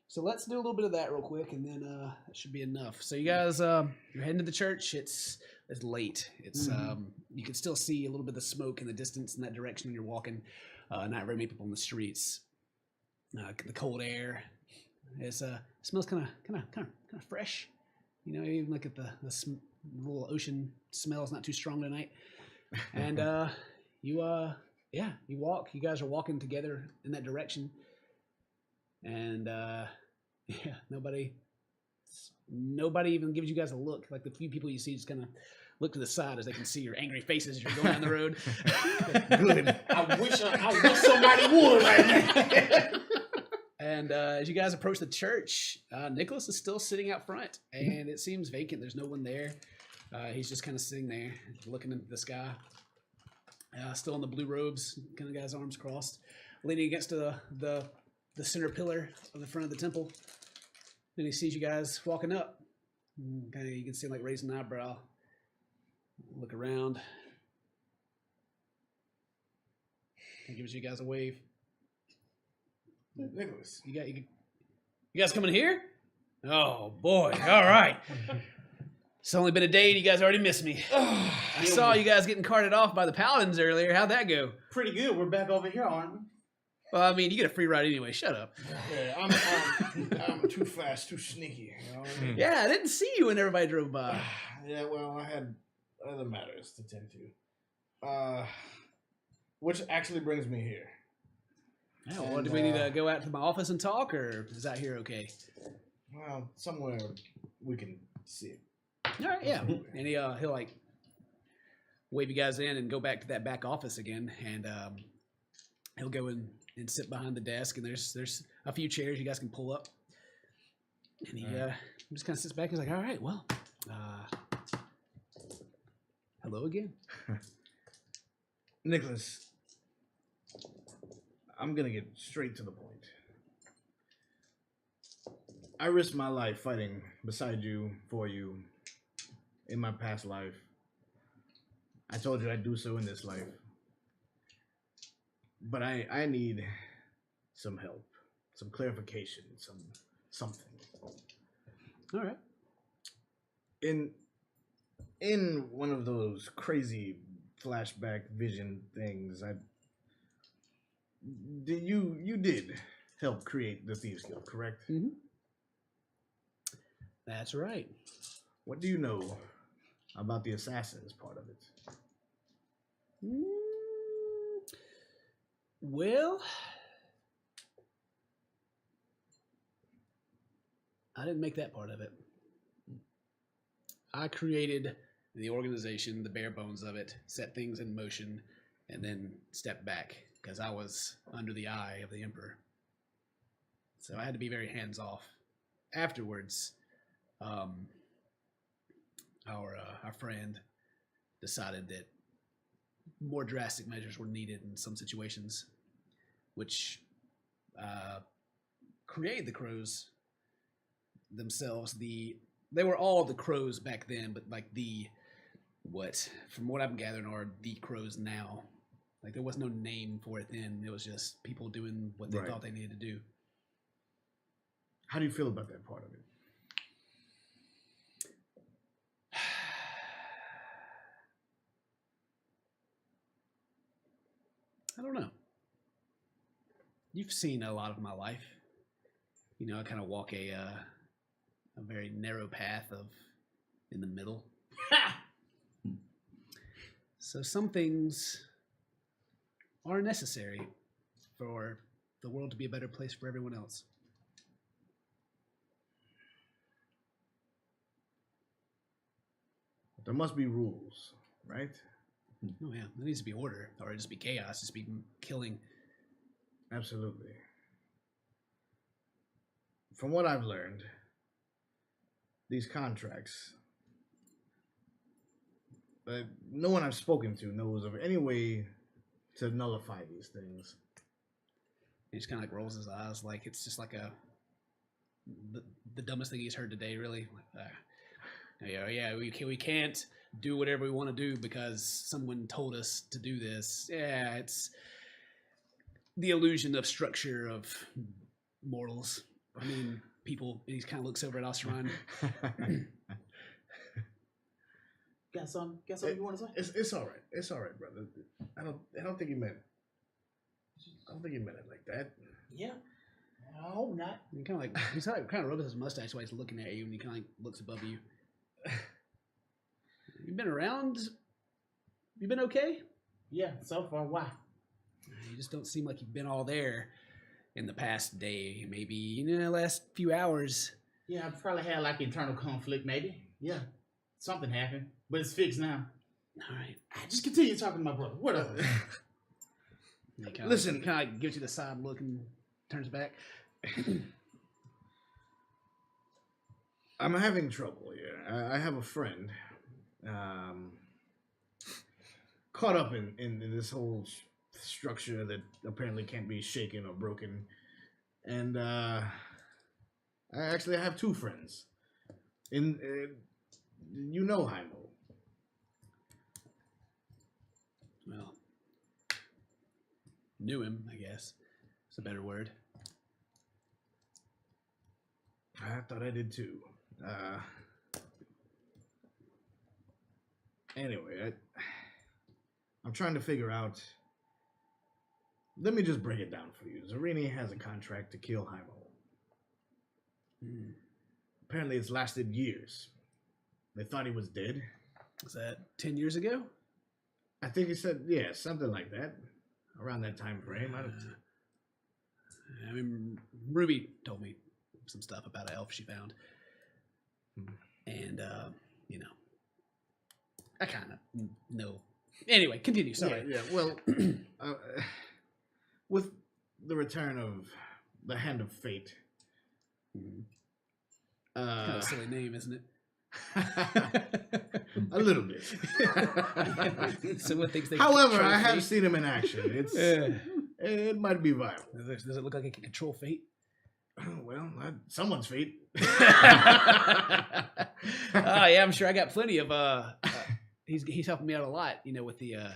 So let's do a little bit of that real quick, and then that should be enough. So you guys, you're heading to the church. It's late. It's you can still see a little bit of smoke in the distance in that direction when you're walking. Not very many people in the streets. The cold air. It smells kind of fresh. You know, even look at the little ocean smell is not too strong tonight. And you walk. You guys are walking together in that direction. And nobody even gives you guys a look. Like the few people you see just kind of look to the side as they can see your angry faces as you're going down the road. Good. I wish somebody would right now. And as you guys approach the church, Nicholas is still sitting out front, and it seems vacant. There's no one there. He's just kind of sitting there, looking into the sky. Still in the blue robes, kind of got his arms crossed, leaning against the center pillar of the front of the temple. Then he sees you guys walking up. Kind of, you can see him like raising an eyebrow, look around. He gives you guys a wave. Nicholas. You guys coming here? Oh boy! All right. It's only been a day and you guys already missed me. I saw you guys getting carted off by the paladins earlier. How'd that go? Pretty good. We're back over here, aren't we? Well, I mean, you get a free ride anyway. Shut up. Yeah, I'm too fast, too sneaky. You know what I mean? Yeah, I didn't see you when everybody drove by. Yeah, well, I had other matters to tend to. Which actually brings me here. Yeah, well, do we need to go out to my office and talk, or is that here okay? Well, somewhere we can sit. All right, yeah. And he'll like wave you guys in and go back to that back office again, and he'll go and sit behind the desk, and there's a few chairs you guys can pull up, and he just kind of sits back. He's like, "All right, well, hello again." Nicholas, I'm gonna get straight to the point. I risked my life fighting beside you, for you, in my past life. I told you I'd do so in this life. But I need some help, some clarification, something. All right. In one of those crazy flashback vision things, you did help create the Thieves Guild, correct? Mm-hmm. That's right. What do you know about the assassins part of it? Well, I didn't make that part of it. I created the organization, the bare bones of it, set things in motion, and then stepped back because I was under the eye of the Emperor. So I had to be very hands-off. Afterwards, our friend decided that more drastic measures were needed in some situations, which created the crows themselves. They were all the crows back then, but like from what I'm gathering, are the crows now. Like there was no name for it then. It was just people doing what they Right. thought they needed to do. How do you feel about that part of it? I don't know. You've seen a lot of my life. You know, I kind of walk a very narrow path of in the middle. So some things are necessary for the world to be a better place for everyone else. There must be rules, right? Oh yeah, there needs to be order, or just be chaos, just be killing. Absolutely. From what I've learned, these contracts, no one I've spoken to knows of any way to nullify these things. He just kind of like rolls his eyes, like it's just like the dumbest thing he's heard today. Really, we can't do whatever we want to do because someone told us to do this. Yeah, it's the illusion of structure of mortals. I mean, people. And he kind of looks over at Osteron. Got something you want to say? It's all right. It's all right, brother. I don't think he meant. I don't think he meant it like that. Yeah. I hope not. He kind of like he's kind of rubs his mustache while he's looking at you, and he kind of like looks above you. You've been around. You been okay? Yeah, so far, why? You just don't seem like you've been all there in the past day, maybe last few hours. Yeah, I probably had like internal conflict, maybe. Yeah, something happened, but it's fixed now. All right. Just continue talking to my brother. Whatever. Listen, kind of gives you the side look and turns back. I'm having trouble here. I have a friend caught up in this whole structure that apparently can't be shaken or broken. And I have two friends. You know Heimo. Well, knew him, I guess. It's a better word. I thought I did too. Anyway, I'm trying to figure out. Let me just break it down for you. Zarini has a contract to kill Heimo. Apparently, it's lasted years. They thought he was dead. Was that 10 years ago? I think he said, yeah, something like that. Around that time frame. I mean, Ruby told me some stuff about an elf she found. And, I kind of know. Anyway, continue. Sorry. Yeah, well, with the return of the Hand of Fate. Kind of a silly name, isn't it? A little bit. Someone thinks they However, control I have fate. seen him in action. It might be viable. Does it look like it can control fate? Well, someone's fate. Yeah, I'm sure I got plenty of. He's helping me out a lot, with the.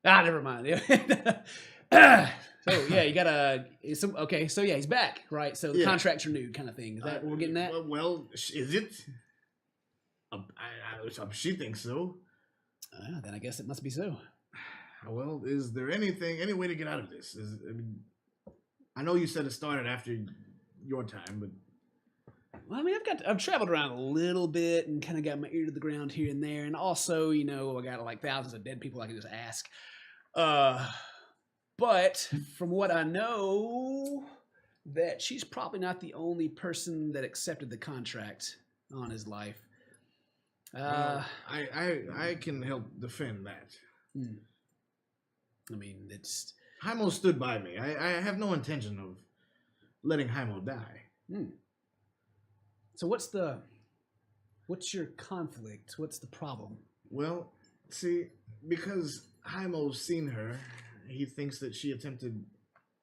Never mind. So yeah, you gotta. Okay, so yeah, he's back, right? So the contract's renewed, kind of thing. Is that what we're getting at? Well, is it? She thinks so. Then I guess it must be so. Well, is there any way to get out of this? I know you said it started after your time, but Well, I mean, I've traveled around a little bit and kind of got my ear to the ground here and there, and also, I got like thousands of dead people I can just ask. But from what I know, that she's probably not the only person that accepted the contract on his life. I can help defend that. I mean, it's Heimo stood by me. I have no intention of letting Heimo die. So what's your conflict? What's the problem? Well, see, because Heimo's seen her, he thinks that she attempted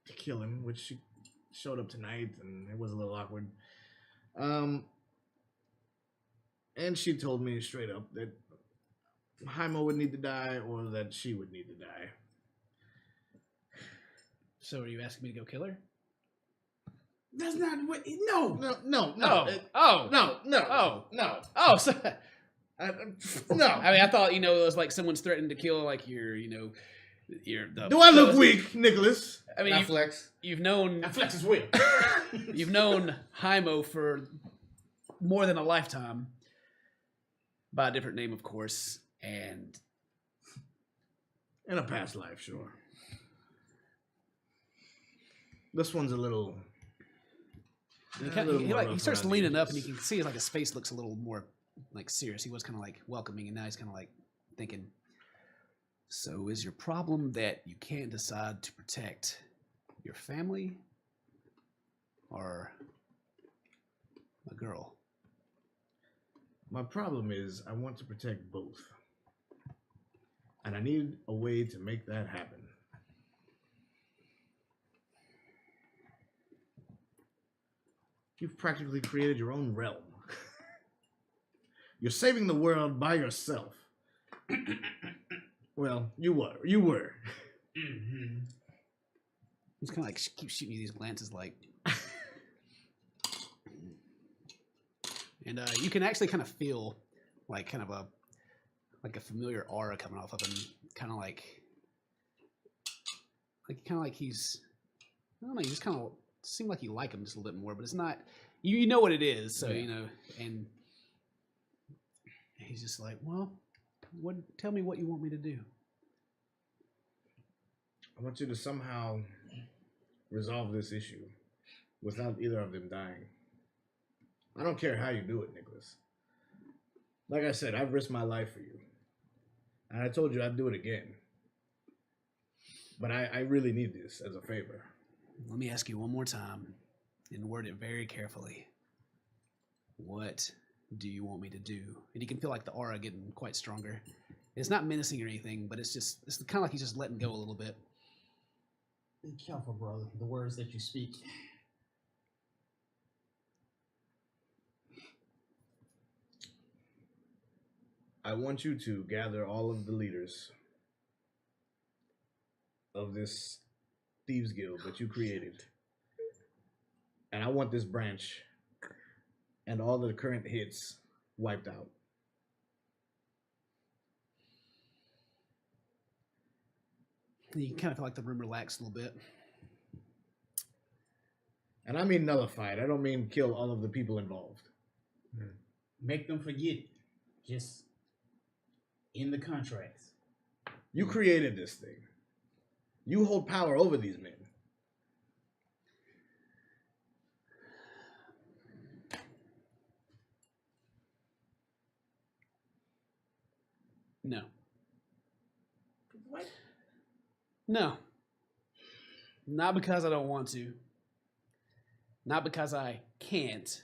to kill him, which she showed up tonight, and it was a little awkward. And she told me straight up that Jaimo would need to die or that she would need to die. So are you asking me to go kill her? That's not what. No. No. Oh, so, No. I mean, I thought, it was like someone's threatened to kill, like, your. Do I look weak, Nicholas? I mean, I flex. you've known. I flex his will. You've known Jaimo for more than a lifetime. By a different name, of course. And. In a past life, sure. This one's a little. He starts leaning up, and you can see like his face looks a little more like serious. He was kind of like welcoming, and now he's kind of like thinking. So, is your problem that you can't decide to protect your family or a girl? My problem is I want to protect both, and I need a way to make that happen. You've practically created your own realm. You're saving the world by yourself. Well, you were. Mm-hmm. He's kind of like keeps shooting you these glances, like, and you can actually kind of feel like kind of a familiar aura coming off of him, kind of like he's, I don't know, you just kind of seem like you like him just a little bit more, but it's not. You know what it is, so and he's just like, well, tell me what you want me to do. I want you to somehow resolve this issue without either of them dying. I don't care how you do it, Nicholas. Like I said, I've risked my life for you. And I told you I'd do it again. But I really need this as a favor. Let me ask you one more time and word it very carefully. What do you want me to do? And you can feel like the aura getting quite stronger. It's not menacing or anything, but it's kind of like he's just letting go a little bit. Be careful, brother. The words that you speak. I want you to gather all of the leaders of this Thieves Guild that you created. And I want this branch and all the current hits wiped out. You kind of feel like the room relaxed a little bit. And I mean nullified. I don't mean kill all of the people involved. Make them forget it. Just in the contracts. You created this thing. You hold power over these men. No. What? No. Not because I don't want to. Not because I can't.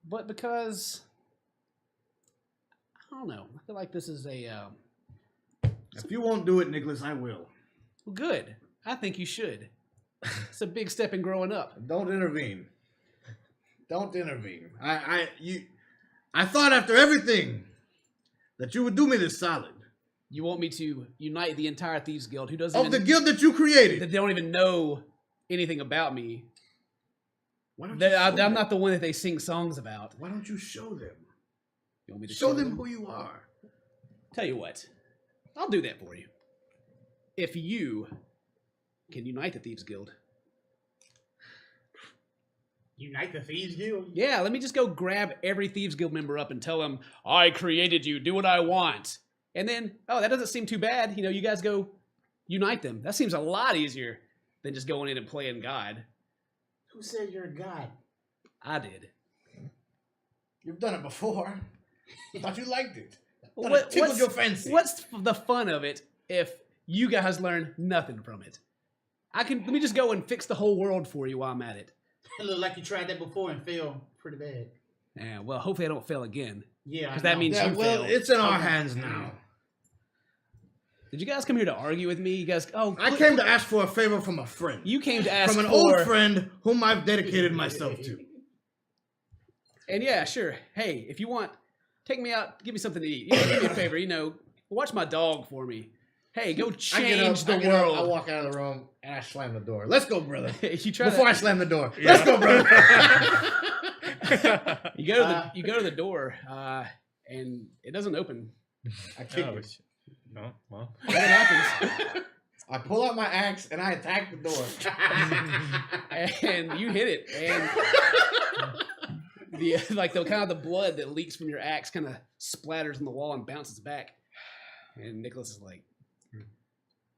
But because, I don't know. I feel like this is a... If you won't do it, Nicholas, I will. Well, good. I think you should. It's a big step in growing up. Don't intervene. Don't intervene. I thought after everything that you would do me this solid. You want me to unite the entire Thieves Guild, who doesn't Of even... the guild that you created. That they don't even know anything about me. Why don't you show I'm them? not the one that they sing songs about. Why don't you show them? You want me to Show them who you are. Tell you what, I'll do that for you. If you can unite the Thieves Guild. Unite the Thieves Guild? Yeah, let me just go grab every Thieves Guild member up and tell them, I created you, do what I want. And then, oh, that doesn't seem too bad. You guys go unite them. That seems a lot easier than just going in and playing God. Who said you're a god? I did. You've done it before. Thought you liked it. Tickled your fancy. What's the fun of it if you guys learn nothing from it? Let me just go and fix the whole world for you while I'm at it. It looked like you tried that before and failed pretty bad. Yeah, well, hopefully I don't fail again. Yeah, Because that means you well, failed. it's in our hands now. Did you guys come here to argue with me? You guys, I came to ask for a favor from a friend. You came to ask from an for... old friend whom I've dedicated myself to. And yeah, sure. Hey, if you want, take me out, give me something to eat. You know, do me a favor, you know, watch my dog for me. Hey, go change the world. I walk out of the room and I slam the door. Let's go, brother. You try Before to... I slam the door. Yeah. Let's go, brother. You go to the door, and it doesn't open. I kick Oh, it. no, well. What happens? I pull out my axe and I attack the door. And you hit it, and the kind of the blood that leaks from your axe kind of splatters on the wall and bounces back. And Nicholas is like,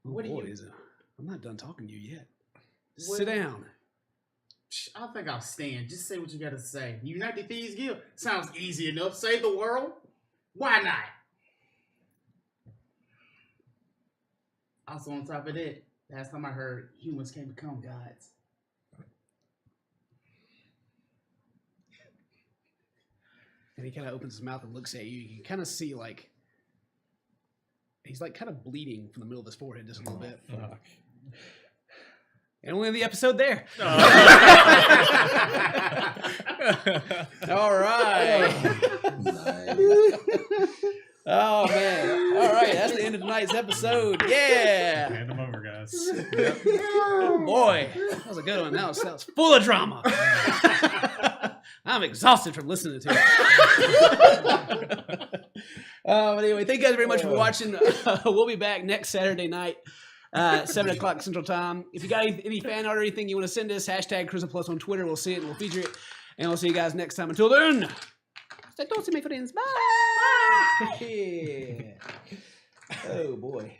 What boy, do you... I'm not done talking to you yet. What- Sit down. I think I'll stand. Just say what you gotta say. Unite the Thieves Guild. Sounds easy enough. Save the world. Why not? Also, on top of that, last time I heard, humans can become gods. And he kind of opens his mouth and looks at you. You can kind of see like he's like kind of bleeding from the middle of his forehead just a little bit. And we'll end the episode there. All right. Oh man. All right. That's the end of tonight's episode. Yeah. Hand them over, guys. Oh boy. That was a good one. That was full of drama. I'm exhausted from listening to it. But anyway, thank you guys very much for watching. We'll be back next Saturday night. 7 o'clock Central Time. If you got any fan art or anything you want to send us, hashtag Cruisin' Plus on Twitter. We'll see it and we'll feature it. And we'll see you guys next time. Until then, stay close to me, friends. Bye. Bye. Oh, boy.